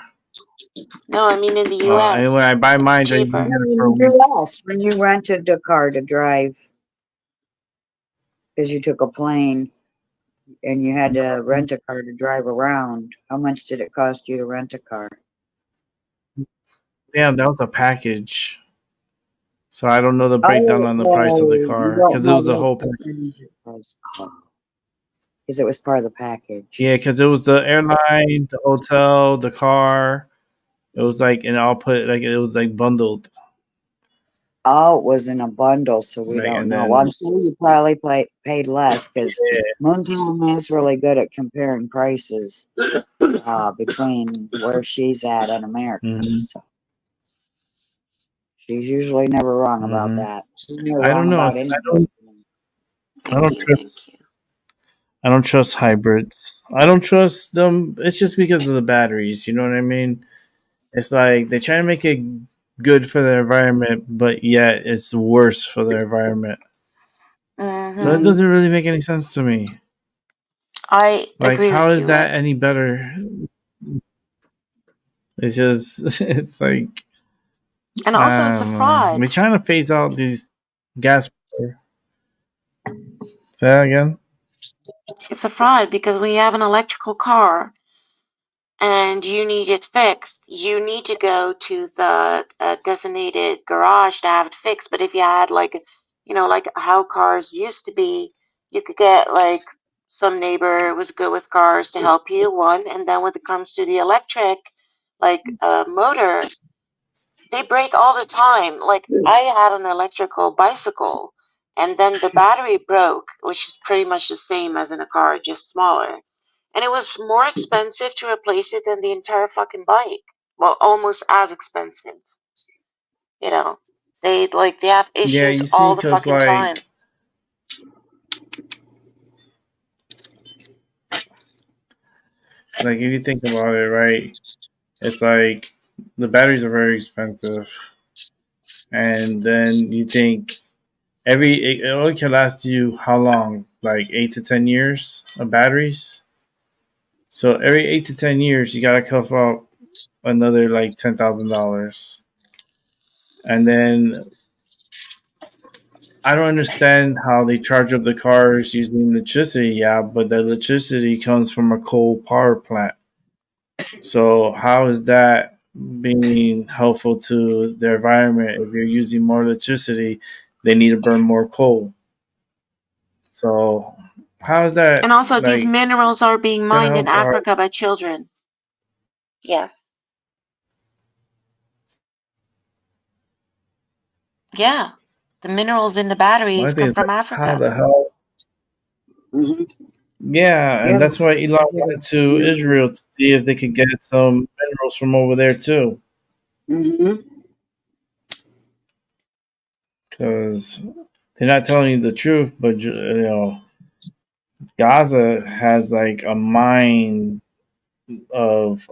No, I mean in the U.S. And when I buy mine, I usually cheaper. get it for a week. When you rented a car to drive, because you took a plane and you had to rent a car to drive around, how much did it cost you to rent a car? Yeah, that was a package. So I don't know the breakdown on the price of the car because it was a whole package. Because it was part of the package. Yeah, because it was the airline, the hotel, the car. It was like, and I'll put like it was like bundled. Oh, it was in a bundle, so we Like, don't and know. then- Well, I'm sure you probably paid less because Yeah. Moonshine is really good at comparing prices between where she's at in America. Mhm. So she's usually never wrong about Mhm. that. She's never I wrong don't know. about anything. I don't trust. I don't trust hybrids. I don't trust them. It's just because of the batteries. You know what I mean? It's like they try to make it good for the environment, but yet it's worse for the environment. So it Mm-hmm. doesn't really make any sense to me. I Like, agree how with is you, that Rick. any better? It's just, it's like, And also, I it's a don't know. fraud. We're trying to phase out these gas. Say that again? It's a fraud because when you have an electrical car and you need it fixed, you need to go to the designated garage to have it fixed. But if you had like, like how cars used to be, you could get like some neighbor who was good with cars to help you, one. And then when it comes to the electric, like motor, they break all the time. Like I had an electrical bicycle and then the battery broke, which is pretty much the same as in a car, just smaller. And it was more expensive to replace it than the entire fucking bike. Well, almost as expensive. You know, they have Yeah, issues you see, all the because fucking time. like if you think about it, right? It's like the batteries are very expensive, and then you think it only can last you how long? Like 8 to 10 years of batteries. So every 8 to 10 years, you gotta cough up another like $10,000, and then I don't understand how they charge up the cars using electricity. Yeah, but the electricity comes from a coal power plant. So how is that being helpful to the environment? If you're using more electricity, they need to burn more coal. So how is that And also, these like minerals are being gonna mined in help our? Africa by children. Yes. Yeah. The minerals in the My batteries thing come is from like, how Africa. the hell? Hmm. Yeah, and Yeah. that's why Elon went to Israel to see if they could get some minerals from over there too, Hmm. because they're not telling you the truth. But Gaza has like a mine of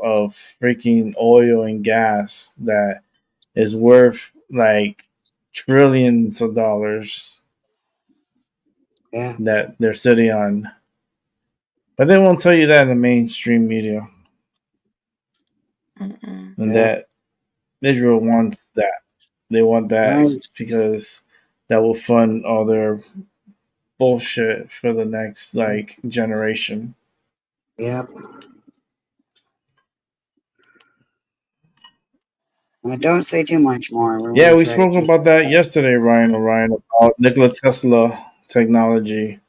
freaking oil and gas that is worth like trillions of dollars Yeah. that they're sitting on. But they won't tell you that in the mainstream media. Mm-mm. And Yeah. that Israel wants that. They want that Right. because that will fund all their bullshit for the next like generation. Yep. Well, don't say too much more. We want Yeah, to we try to spoke keep. about that yesterday, Ryan O'Ryan, about Nikola Tesla technology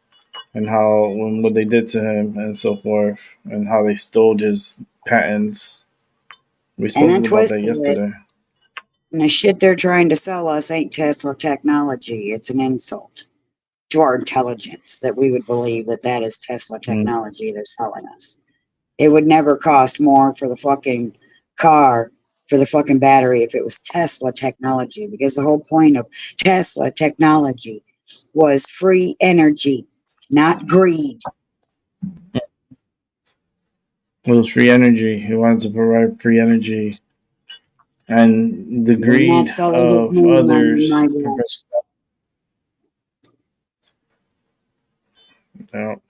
and how when what they did to him and so forth, and how they stole his patents. We And spoke then about twist that it. yesterday. And the shit they're trying to sell us ain't Tesla technology. It's an insult to our intelligence that we would believe that that is Tesla Mm. technology they're selling us. It would never cost more for the fucking car, for the fucking battery, if it was Tesla technology, because the whole point of Tesla technology was free energy, not greed. It was free energy. He wanted to provide free energy, and the They're not greed selling his of name on others. my watch. You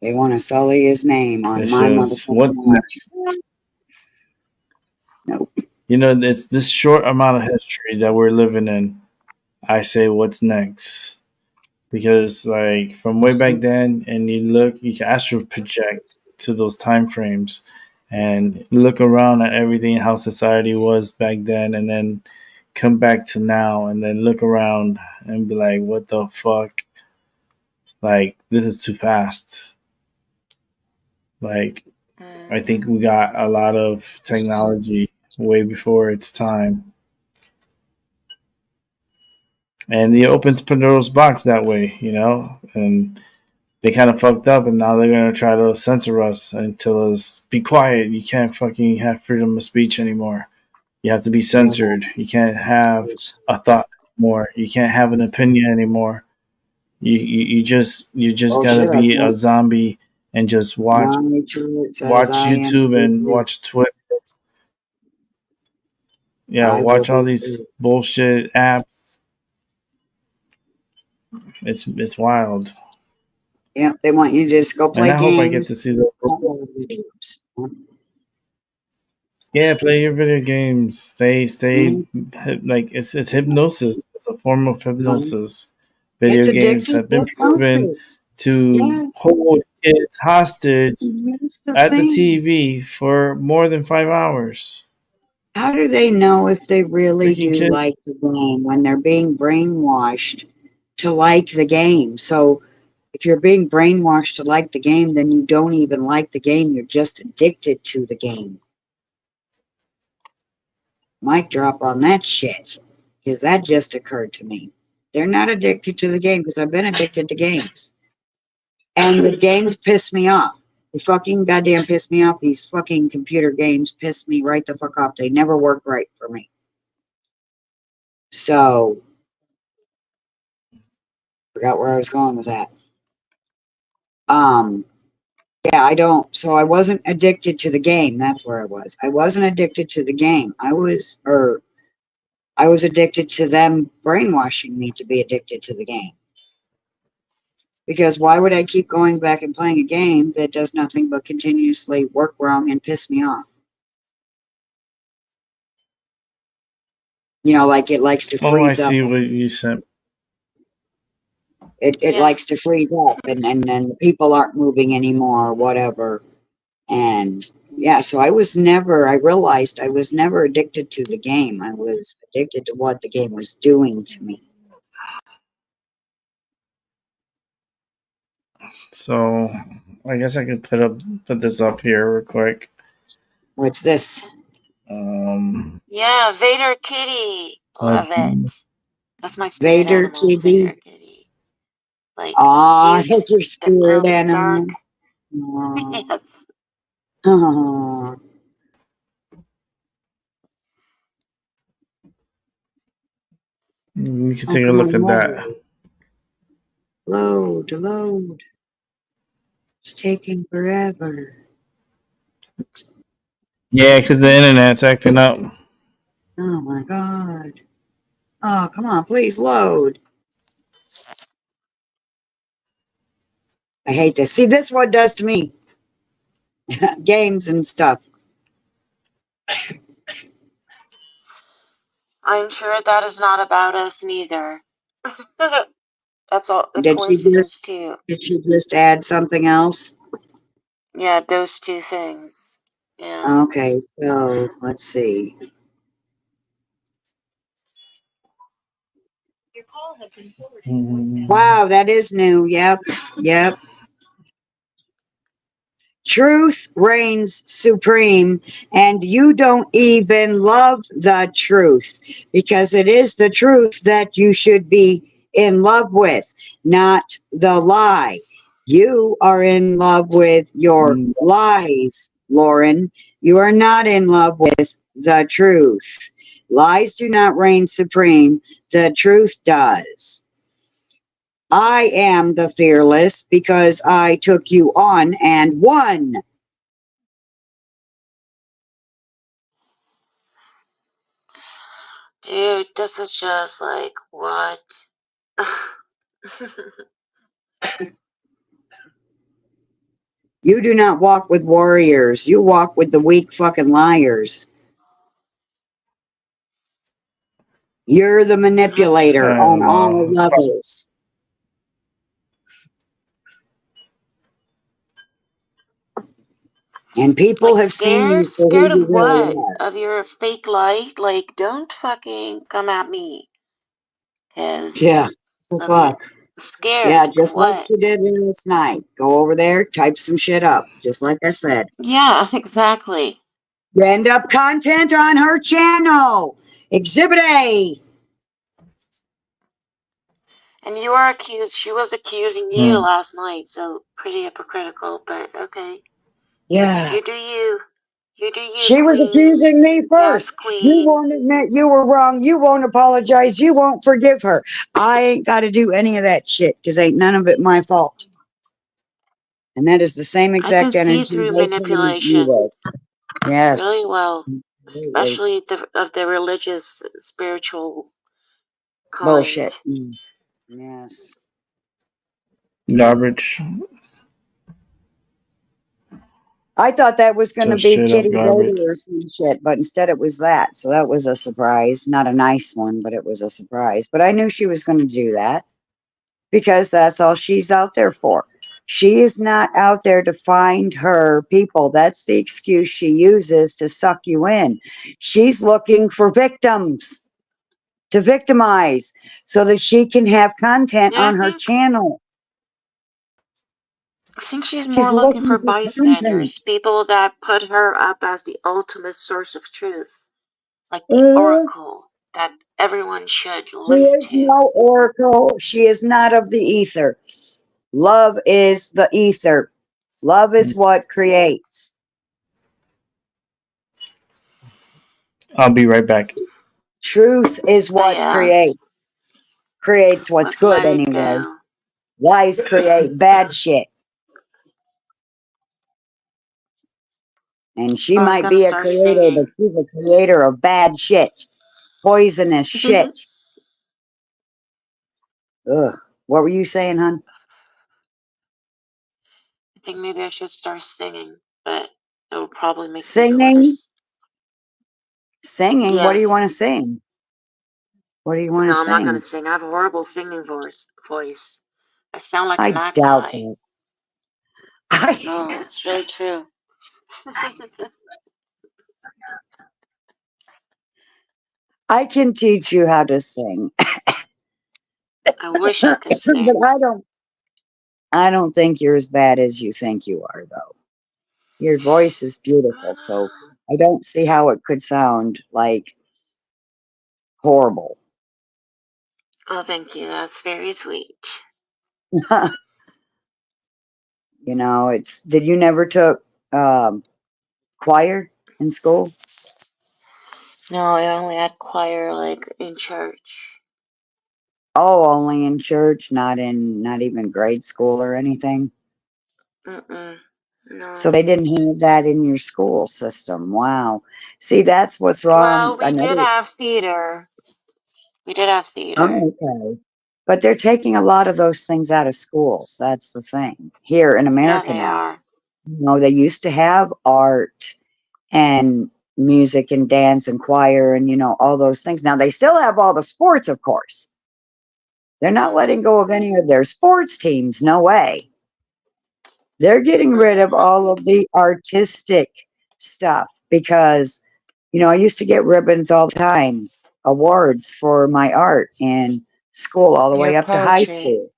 They want to sully his name on it's my just motherfucking what's next. watch. Nope. It's this short amount of history that we're living in. I say, what's next? Because like from way back then, and you can astral project to those time frames, and look around at everything how society was back then, and then come back to now, and then look around and be like, what the fuck? Like this is too fast. Like I think we got a lot of technology way before its time. And it opens Pandora's box that way, and they kind of fucked up, and now they're gonna try to censor us and tell us, "Be quiet. You can't fucking have freedom of speech anymore. You have to be censored. You can't have a thought anymore. You can't have an opinion anymore." You just Oh gotta shit! I be a think zombie and just watch it says I am YouTube and sleepy. watch Twitter. Yeah, I will watch all be these sleepy. bullshit apps. It's wild, Yeah, they want you to just go and play I hope I get to games. see the. Upload videos. Yeah, play your video games. Stay Mhm. like it's hypnosis. It's a form of hypnosis. Video It's games addictive have been proven hypnosis. to Yeah, hold kids hostage that's the at the thing. TV for more than 5 hours. How do they know if they really Freaking do kids. like the game when they're being brainwashed to like the game? So if you're being brainwashed to like the game, then you don't even like the game. You're just addicted to the game. Mic drop on that shit, because that just occurred to me. They're not addicted to the game because I've been addicted to games. And the games piss me off. They fucking goddamn piss me off. These fucking computer games piss me right the fuck off. They never work right for me. So, forgot where I was going with that. Yeah, I don't. So I wasn't addicted to the game. That's where I was. I wasn't addicted to the game. I was addicted to them brainwashing me to be addicted to the game. Because why would I keep going back and playing a game that does nothing but continuously work wrong and piss me off? You know, like it likes to Oh, I freeze up. see what you said. It Yeah. likes to freeze up and the people aren't moving anymore or whatever. And yeah, so I realized I was never addicted to the game. I was addicted to what the game was doing to me. So I guess I could put this up here real quick. What's this? Yeah, Vader Kitty. Love it. That's my spirit Vader animal, Kitty. Vader Kitty. Like, Ah, cute, that's your spirit animal. dark. Aw. Yes. Aw. We can Oh, take a come look on, at that. load. It's taking forever. Yeah, because the internet's acting up. Oh my god. Oh, come on, please load. I hate this. See, this what it does to me. Games and stuff. I'm sure that is not about us neither. That's all a Did coincidence too. she just add something else? Yeah, those two things. Yeah. Okay, so let's see. Wow, that is new. Yep. Truth reigns supreme, and you don't even love the truth because it is the truth that you should be in love with, not the lie. You are in love with your lies, Lauren. You are not in love with the truth. Lies do not reign supreme, the truth does. I am the fearless because I took you on and won. Dude, this is just like, what? You do not walk with warriors. You walk with the weak fucking liars. You're the manipulator I on don't all know. levels. And people Like, have seen you for who scared you of really what? are. Of your fake light? Like, don't fucking come at me. Cause Yeah. of it. Fuck. Scared Yeah, of just like what? she did last night. Go over there, type some shit up, just like I said. Yeah, exactly. End up content on her channel. Exhibit A. And you are accused. She was accusing you last night, so pretty hypocritical, but okay. Yeah. You do you. You at you, She was Queen. accusing me Yes, first. You Queen. won't admit you were wrong. You won't apologize. You won't forgive her. I ain't got to do any of that shit because ain't none of it my fault. And that is the same I can exact see energy through they came at you manipulation with. really Yes. well, Absolutely. especially of the religious, spiritual kind. Bullshit. Yes. Garbage. I thought that was going to Just be straight up Kitty garbage. Bader or some shit, but instead it was that. So that was a surprise. Not a nice one, but it was a surprise. But I knew she was going to do that because that's all she's out there for. She is not out there to find her people. That's the excuse she uses to suck you in. She's looking for victims to victimize so that she can have content Yeah, on her channel. I think she's She's more looking looking for for content. bystanders, people that put her up as the ultimate source of truth, like the oracle that everyone should She listen is to. no oracle. She is not of the ether. Love is the ether. Love is what creates. I'll be right back. Truth is what Yeah, creates. Creates what's let's good let it anyway. go. Lies create bad shit. And she I'm might gonna be a start creator, but singing. she's a creator of bad shit. Poisonous shit. Ugh. What were you saying, hon? I think maybe I should start singing, but it'll probably make things Singing? worse. Singing? What do you want to Yes. sing? What do you want to No, I'm not gonna sing? sing. I have a horrible singing voice. I sound like a I doubt magpie. it. No, it's really true. I can teach you how to sing. I wish I could But sing. I don't think you're as bad as you think you are, though. Your voice is beautiful, so I don't see how it could sound like horrible. Oh, thank you. That's very sweet. You know, did you never took choir in school? No, I only had choir like in church. Oh, only in church, not even grade school or anything. Mm-mm. So No. they didn't have that in your school system. Wow. See, that's what's wrong. Well, we did have theater. We did have theater. Oh, okay. But they're taking a lot of those things out of schools. That's the thing. Here in Yeah, America they now. are. You know, they used to have art and music and dance and choir and, all those things. Now they still have all the sports, of course. They're not letting go of any of their sports teams. No way. They're getting rid of all of the artistic stuff because, I used to get ribbons all the time, awards for my art in school all the Your way up to high poetry. school.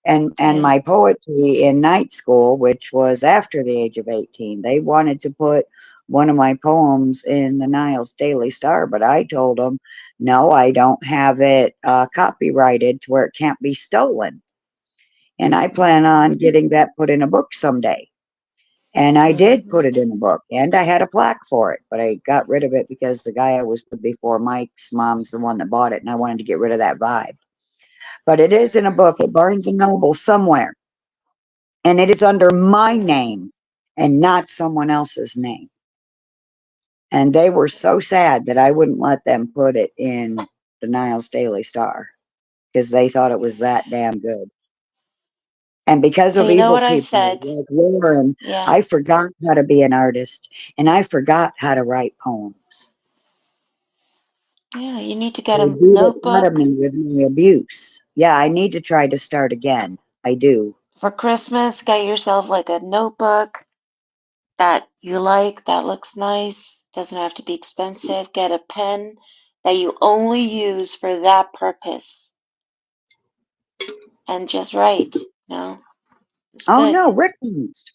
And Yeah. my poetry in night school, which was after the age of 18, they wanted to put one of my poems in the Niles Daily Star, but I told them, no, I don't have it copyrighted to where it can't be stolen. And I plan on getting that put in a book someday. And I did put it in a book, and I had a plaque for it, but I got rid of it because the guy I was with before, Mike's mom's the one that bought it, and I wanted to get rid of that vibe. But it is in a book at Barnes & Noble somewhere. And it is under my name and not someone else's name. And they were so sad that I wouldn't let them put it in the Niles Daily Star because they thought it was that damn good. And because of But you know evil what I people said? like Lauren, Yeah. I forgot how to be an artist and I forgot how to write poems. Yeah, you need to get They a beat it out of notebook. me with my abuse. Yeah, I need to try to start again. I do. For Christmas, get yourself like a notebook that you like, that looks nice, doesn't have to be expensive. Get a pen that you only use for that purpose. And just write, It's Oh good. no, Rick missed.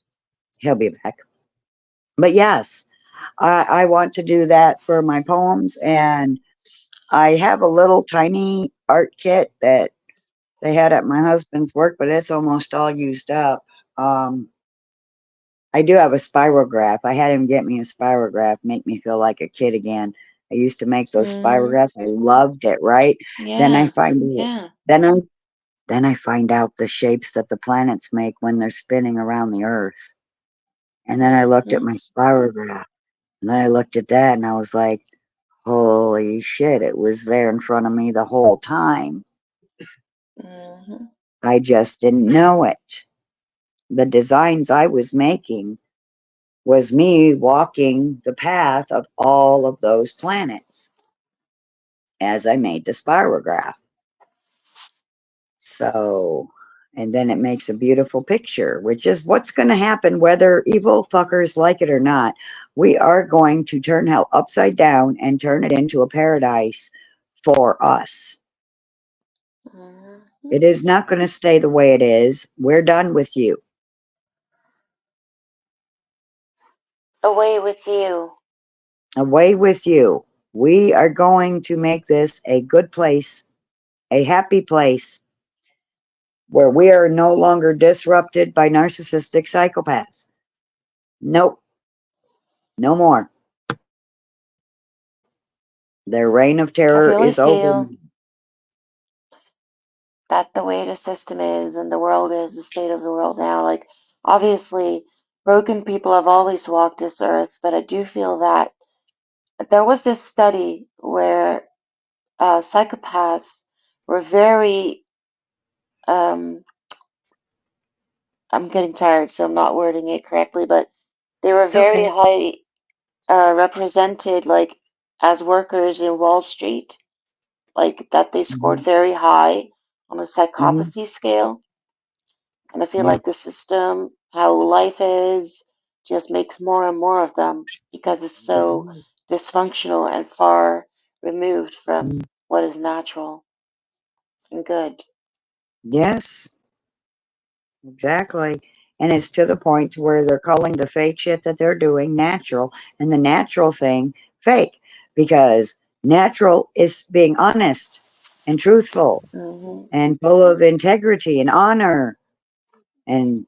He'll be back. But yes, I want to do that for my poems. And I have a little tiny art kit that they had at my husband's work, but it's almost all used up. I do have a spirograph. I had him get me a spirograph, make me feel like a kid again. I used to make those spirographs. I loved it, right? Then I Yeah. find it. Yeah. Then I find out the shapes that the planets make when they're spinning around the Earth. And then I looked at my spirograph. And then I looked at that and I was like, holy shit, it was there in front of me the whole time. Mm-hmm. I just didn't know it. The designs I was making was me walking the path of all of those planets as I made the spirograph. So, and then it makes a beautiful picture, which is what's going to happen whether evil fuckers like it or not. We are going to turn hell upside down and turn it into a paradise for us. Mm-hmm. It is not going to stay the way it is. We're done with you. Away with you. Away with you. We are going to make this a good place, a happy place, where we are no longer disrupted by narcissistic psychopaths. Nope. No more. Their reign of I terror really is over. feel that the way the system is and the world is, the state of the world now, like, obviously, broken people have always walked this earth, but I do feel that there was this study where psychopaths were very, I'm getting tired, so I'm not wording it correctly, but they were It's very okay. high represented, like, as workers in Wall Street, like, that they scored Mhm. very high on the Mhm. psychopathy scale. And I feel Yeah. like the system, how life is, just makes more and more of them because it's so dysfunctional and far removed from Mhm. what is natural and good. Yes, exactly. And it's to the point to where they're calling the fake shit that they're doing natural and the natural thing fake, because natural is being honest and truthful Hmm. and full of integrity and honor and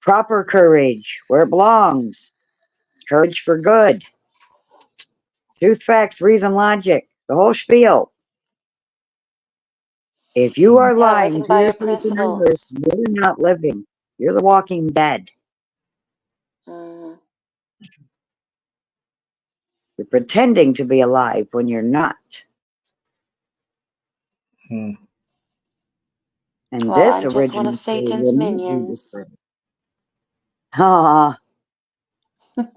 proper courage where it belongs. Courage for good. Truth, facts, reason, logic. The whole spiel. If you are Yeah, lying living to by your yourself and others, principles. you're not living. You're the walking dead. Hmm. You're pretending to be alive when you're not. Hmm. And Well, this I'm just one of original crew Satan's will not be minions. destroyed.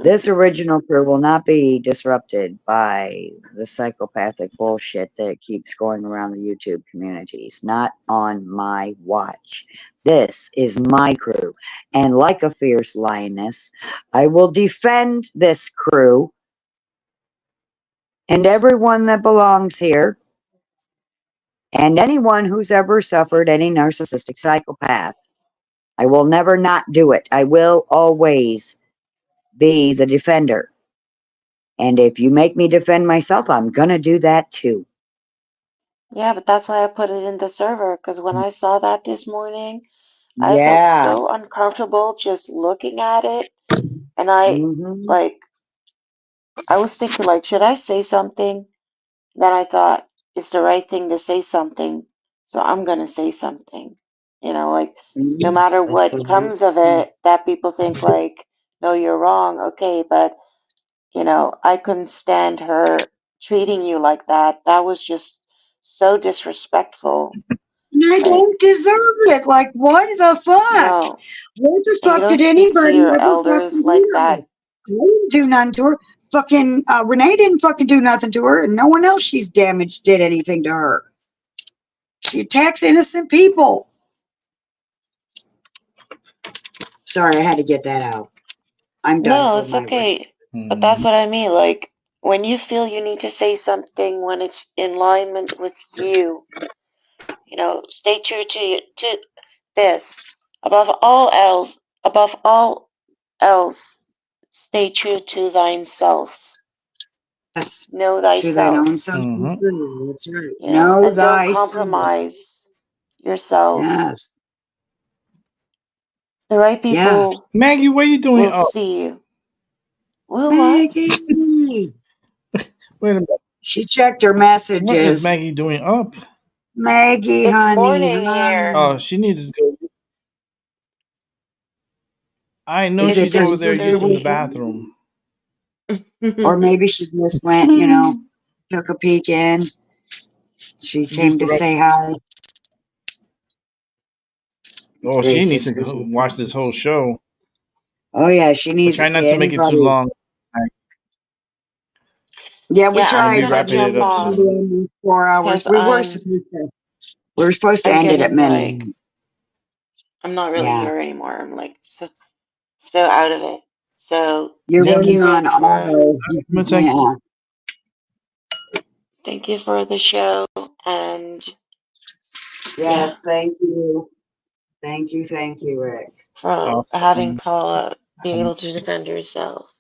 This original crew will not be disrupted by the psychopathic bullshit that keeps going around the YouTube communities. Not on my watch. This is my crew. And like a fierce lioness, I will defend this crew and everyone that belongs here and anyone who's ever suffered any narcissistic psychopath. I will never not do it. I will always be the defender. And if you make me defend myself, I'm going to do that too. Yeah, but that's why I put it in the server, because when I saw that this morning, I felt Yeah. so uncomfortable just looking at it. And I, Hmm. like, I was thinking, like, should I say something? Then I thought, it's the right thing to say something, so I'm gonna say something. Like, no matter Yes, that's the what comes of it, that people think, like, no, you're wrong, okay, but, I couldn't stand her treating you like that. That was just so disrespectful. and I Like, don't deserve it. Like, what the fuck? no. What the And you fuck don't did speak to anybody your ever elders fucking like do to her? that. I didn't do nothing to her. Fucking Renee didn't fucking do nothing to her, and no one else she's damaged did anything to her. She attacks innocent people. Sorry, I had to get that out. I'm done No, for it's my rant. okay. But that's what I mean. Like, when you feel you need to say something when it's in alignment with you, stay true to this. Above all else, stay true to thyself. Yes, Know to thine own thyself, self be true. That's right. Know and don't thyself. compromise yourself. Yes. The right Yeah. people Maggie, what are you doing? will Oh, see you. Well, what? Maggie. wait a minute. She checked her What is messages. Maggie doing up? Maggie, It's honey, morning here. Oh, honey. she needs to go. I know Is it she's her over there sister using the weekend? bathroom. Or maybe she just went, took a peek in. She Use came the to rest. say hi. Oh, Three she needs to sisters. go watch this whole show. Oh, yeah, she But needs to try not see to make it too anybody. long. Yeah, we Yeah, I'm gonna I'm tried. be gonna wrapping it jump up To off soon. do 4 hours. because We were supposed to I'm end it at getting like midnight. I'm not really Yeah. here anymore. I'm like so out of it. So You're Yeah, thank you, running on Rick, for auto. one second. Yeah. thank you for the show, and yeah, Yes, thank you. Thank you, Rick. for having Awesome. Paula be able to defend herself.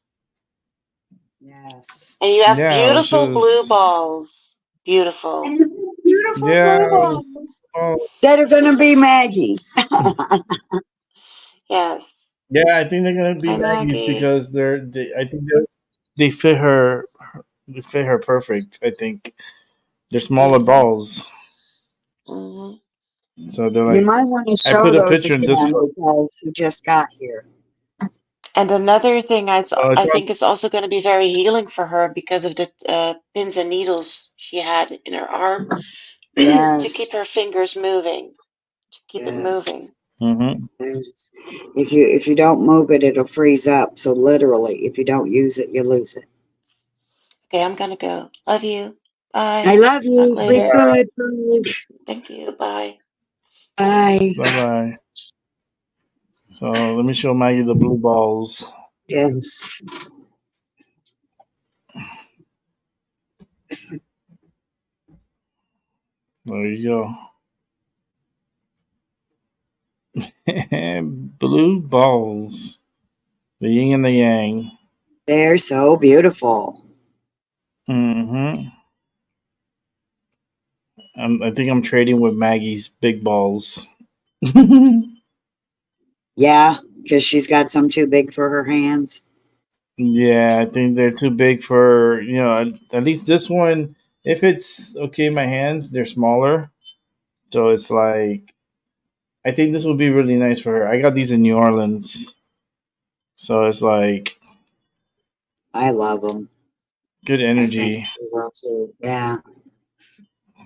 Yes. And you have Yeah, it was beautiful blue just balls. Beautiful. And beautiful yeah. blue It was, balls oh, that are going to be Maggie's. Yes. yeah, I think they're gonna be Hi, Maggie's Maggie. because I think they fit her. They fit her perfect. I think they're smaller hmm balls, hmm so they're You like. might want to I show put a those picture in this again one. because you just got here. And another thing I It's think is also going to be very healing for her because of the pins and needles she had in her arm to Yes. keep her fingers moving, to keep it Yes. moving. mm-hmm. Yes. If you don't move it, it'll freeze up. So literally, if you don't use it, you lose it. Okay, I'm going to go. Love you. I Bye. love Talk you. Sleep later. good. Thank you. Bye. Bye. Bye bye. So let me show Maggie the blue balls. Yes. There you go. Blue balls. The yin and the yang. They're so beautiful. Mm-hmm. I think I'm trading with Maggie's big balls. Yeah, because she's got some too big for her hands. Yeah, I think they're too big for, at least this one. If it's okay, in my hands, they're smaller. So it's like, I think this would be really nice for her. I got these in New Orleans. So it's like I love them. good I think energy. she will too. Yeah.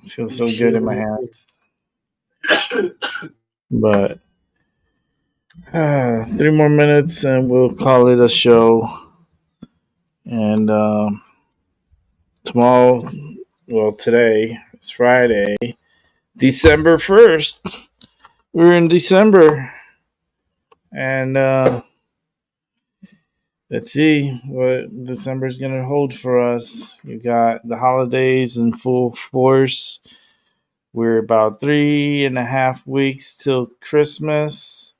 Feels so She good in my will hands. But 3 more minutes and we'll call it a show. And tomorrow, well, today, it's Friday, December 1st. We're in December. And let's see what December's going to hold for us. You got the holidays in full force. We're about 3.5 weeks till Christmas.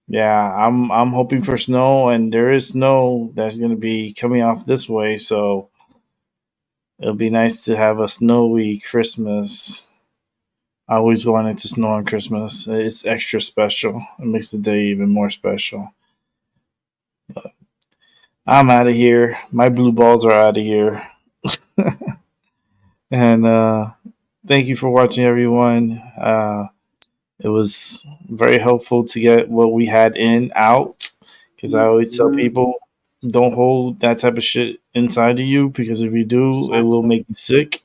Yeah, I'm hoping for snow, and there is snow that's going to be coming off this way, so it'll be nice to have a snowy Christmas. I always wanted to snow on Christmas. It's extra special. It makes the day even more special. But I'm out of here. My blue balls are out of here. And thank you for watching, everyone. It was very helpful to get what we had in out, because I always tell Mhm. people don't hold that type of shit inside of you, because if you do, it will make you sick.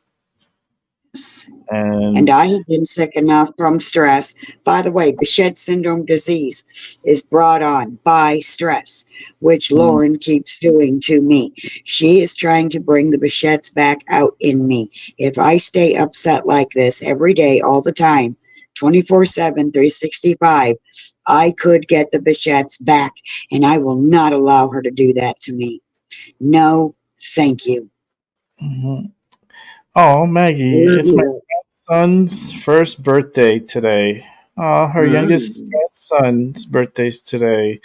And And I have been sick enough from stress. By the way, Behçet syndrome disease is brought on by stress, which Lauren keeps doing to me. She is trying to bring the Behçets back out in me. If I stay upset like this every day, all the time, 24/7, 365, I could get the Behçets back, and I will not allow her to do that to me. No, thank you. oh, Maggie, Love it's my you. son's first birthday today. Oh, her youngest grandson's birthday's today.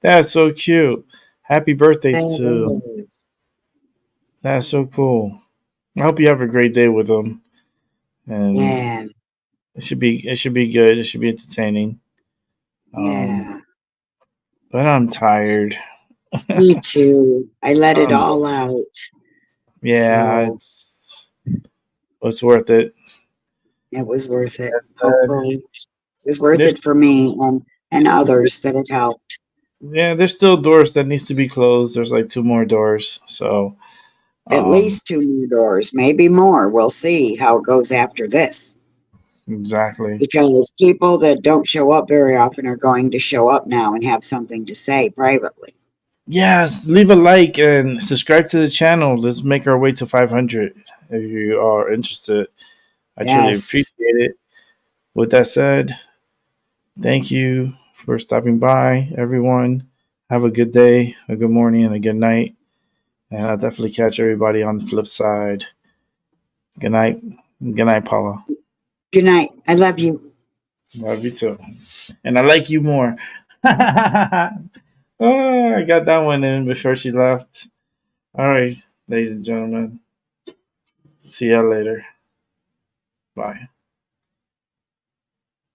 That's so cute. Happy birthday to him. That's so cool. I hope you have a great day with him. And Yeah. It should be good. It should be entertaining. Yeah. But I'm tired. Me too. I let it Um, all out. yeah, So it's worth it. it was worth it. That's Hopefully. It was worth there's it for me and others that it helped. yeah, there's still doors that needs to be closed. There's like 2 more doors. So At least 2 new doors, maybe more. We'll see how it goes after this. exactly. Because people that don't show up very often are going to show up now and have something to say privately. Yes, leave a like and subscribe to the channel. Let's make our way to 500 if you are interested. I truly Yes. appreciate it. With that said, thank you for stopping by, everyone. Have a good day, a good morning, and a good night. And I'll definitely catch everybody on the flip side. Good night. Good night, Paula. Good night. I love you. Love you too. And I like you more. Oh, I got that one in before she left. All right, ladies and gentlemen. See y'all later. Bye.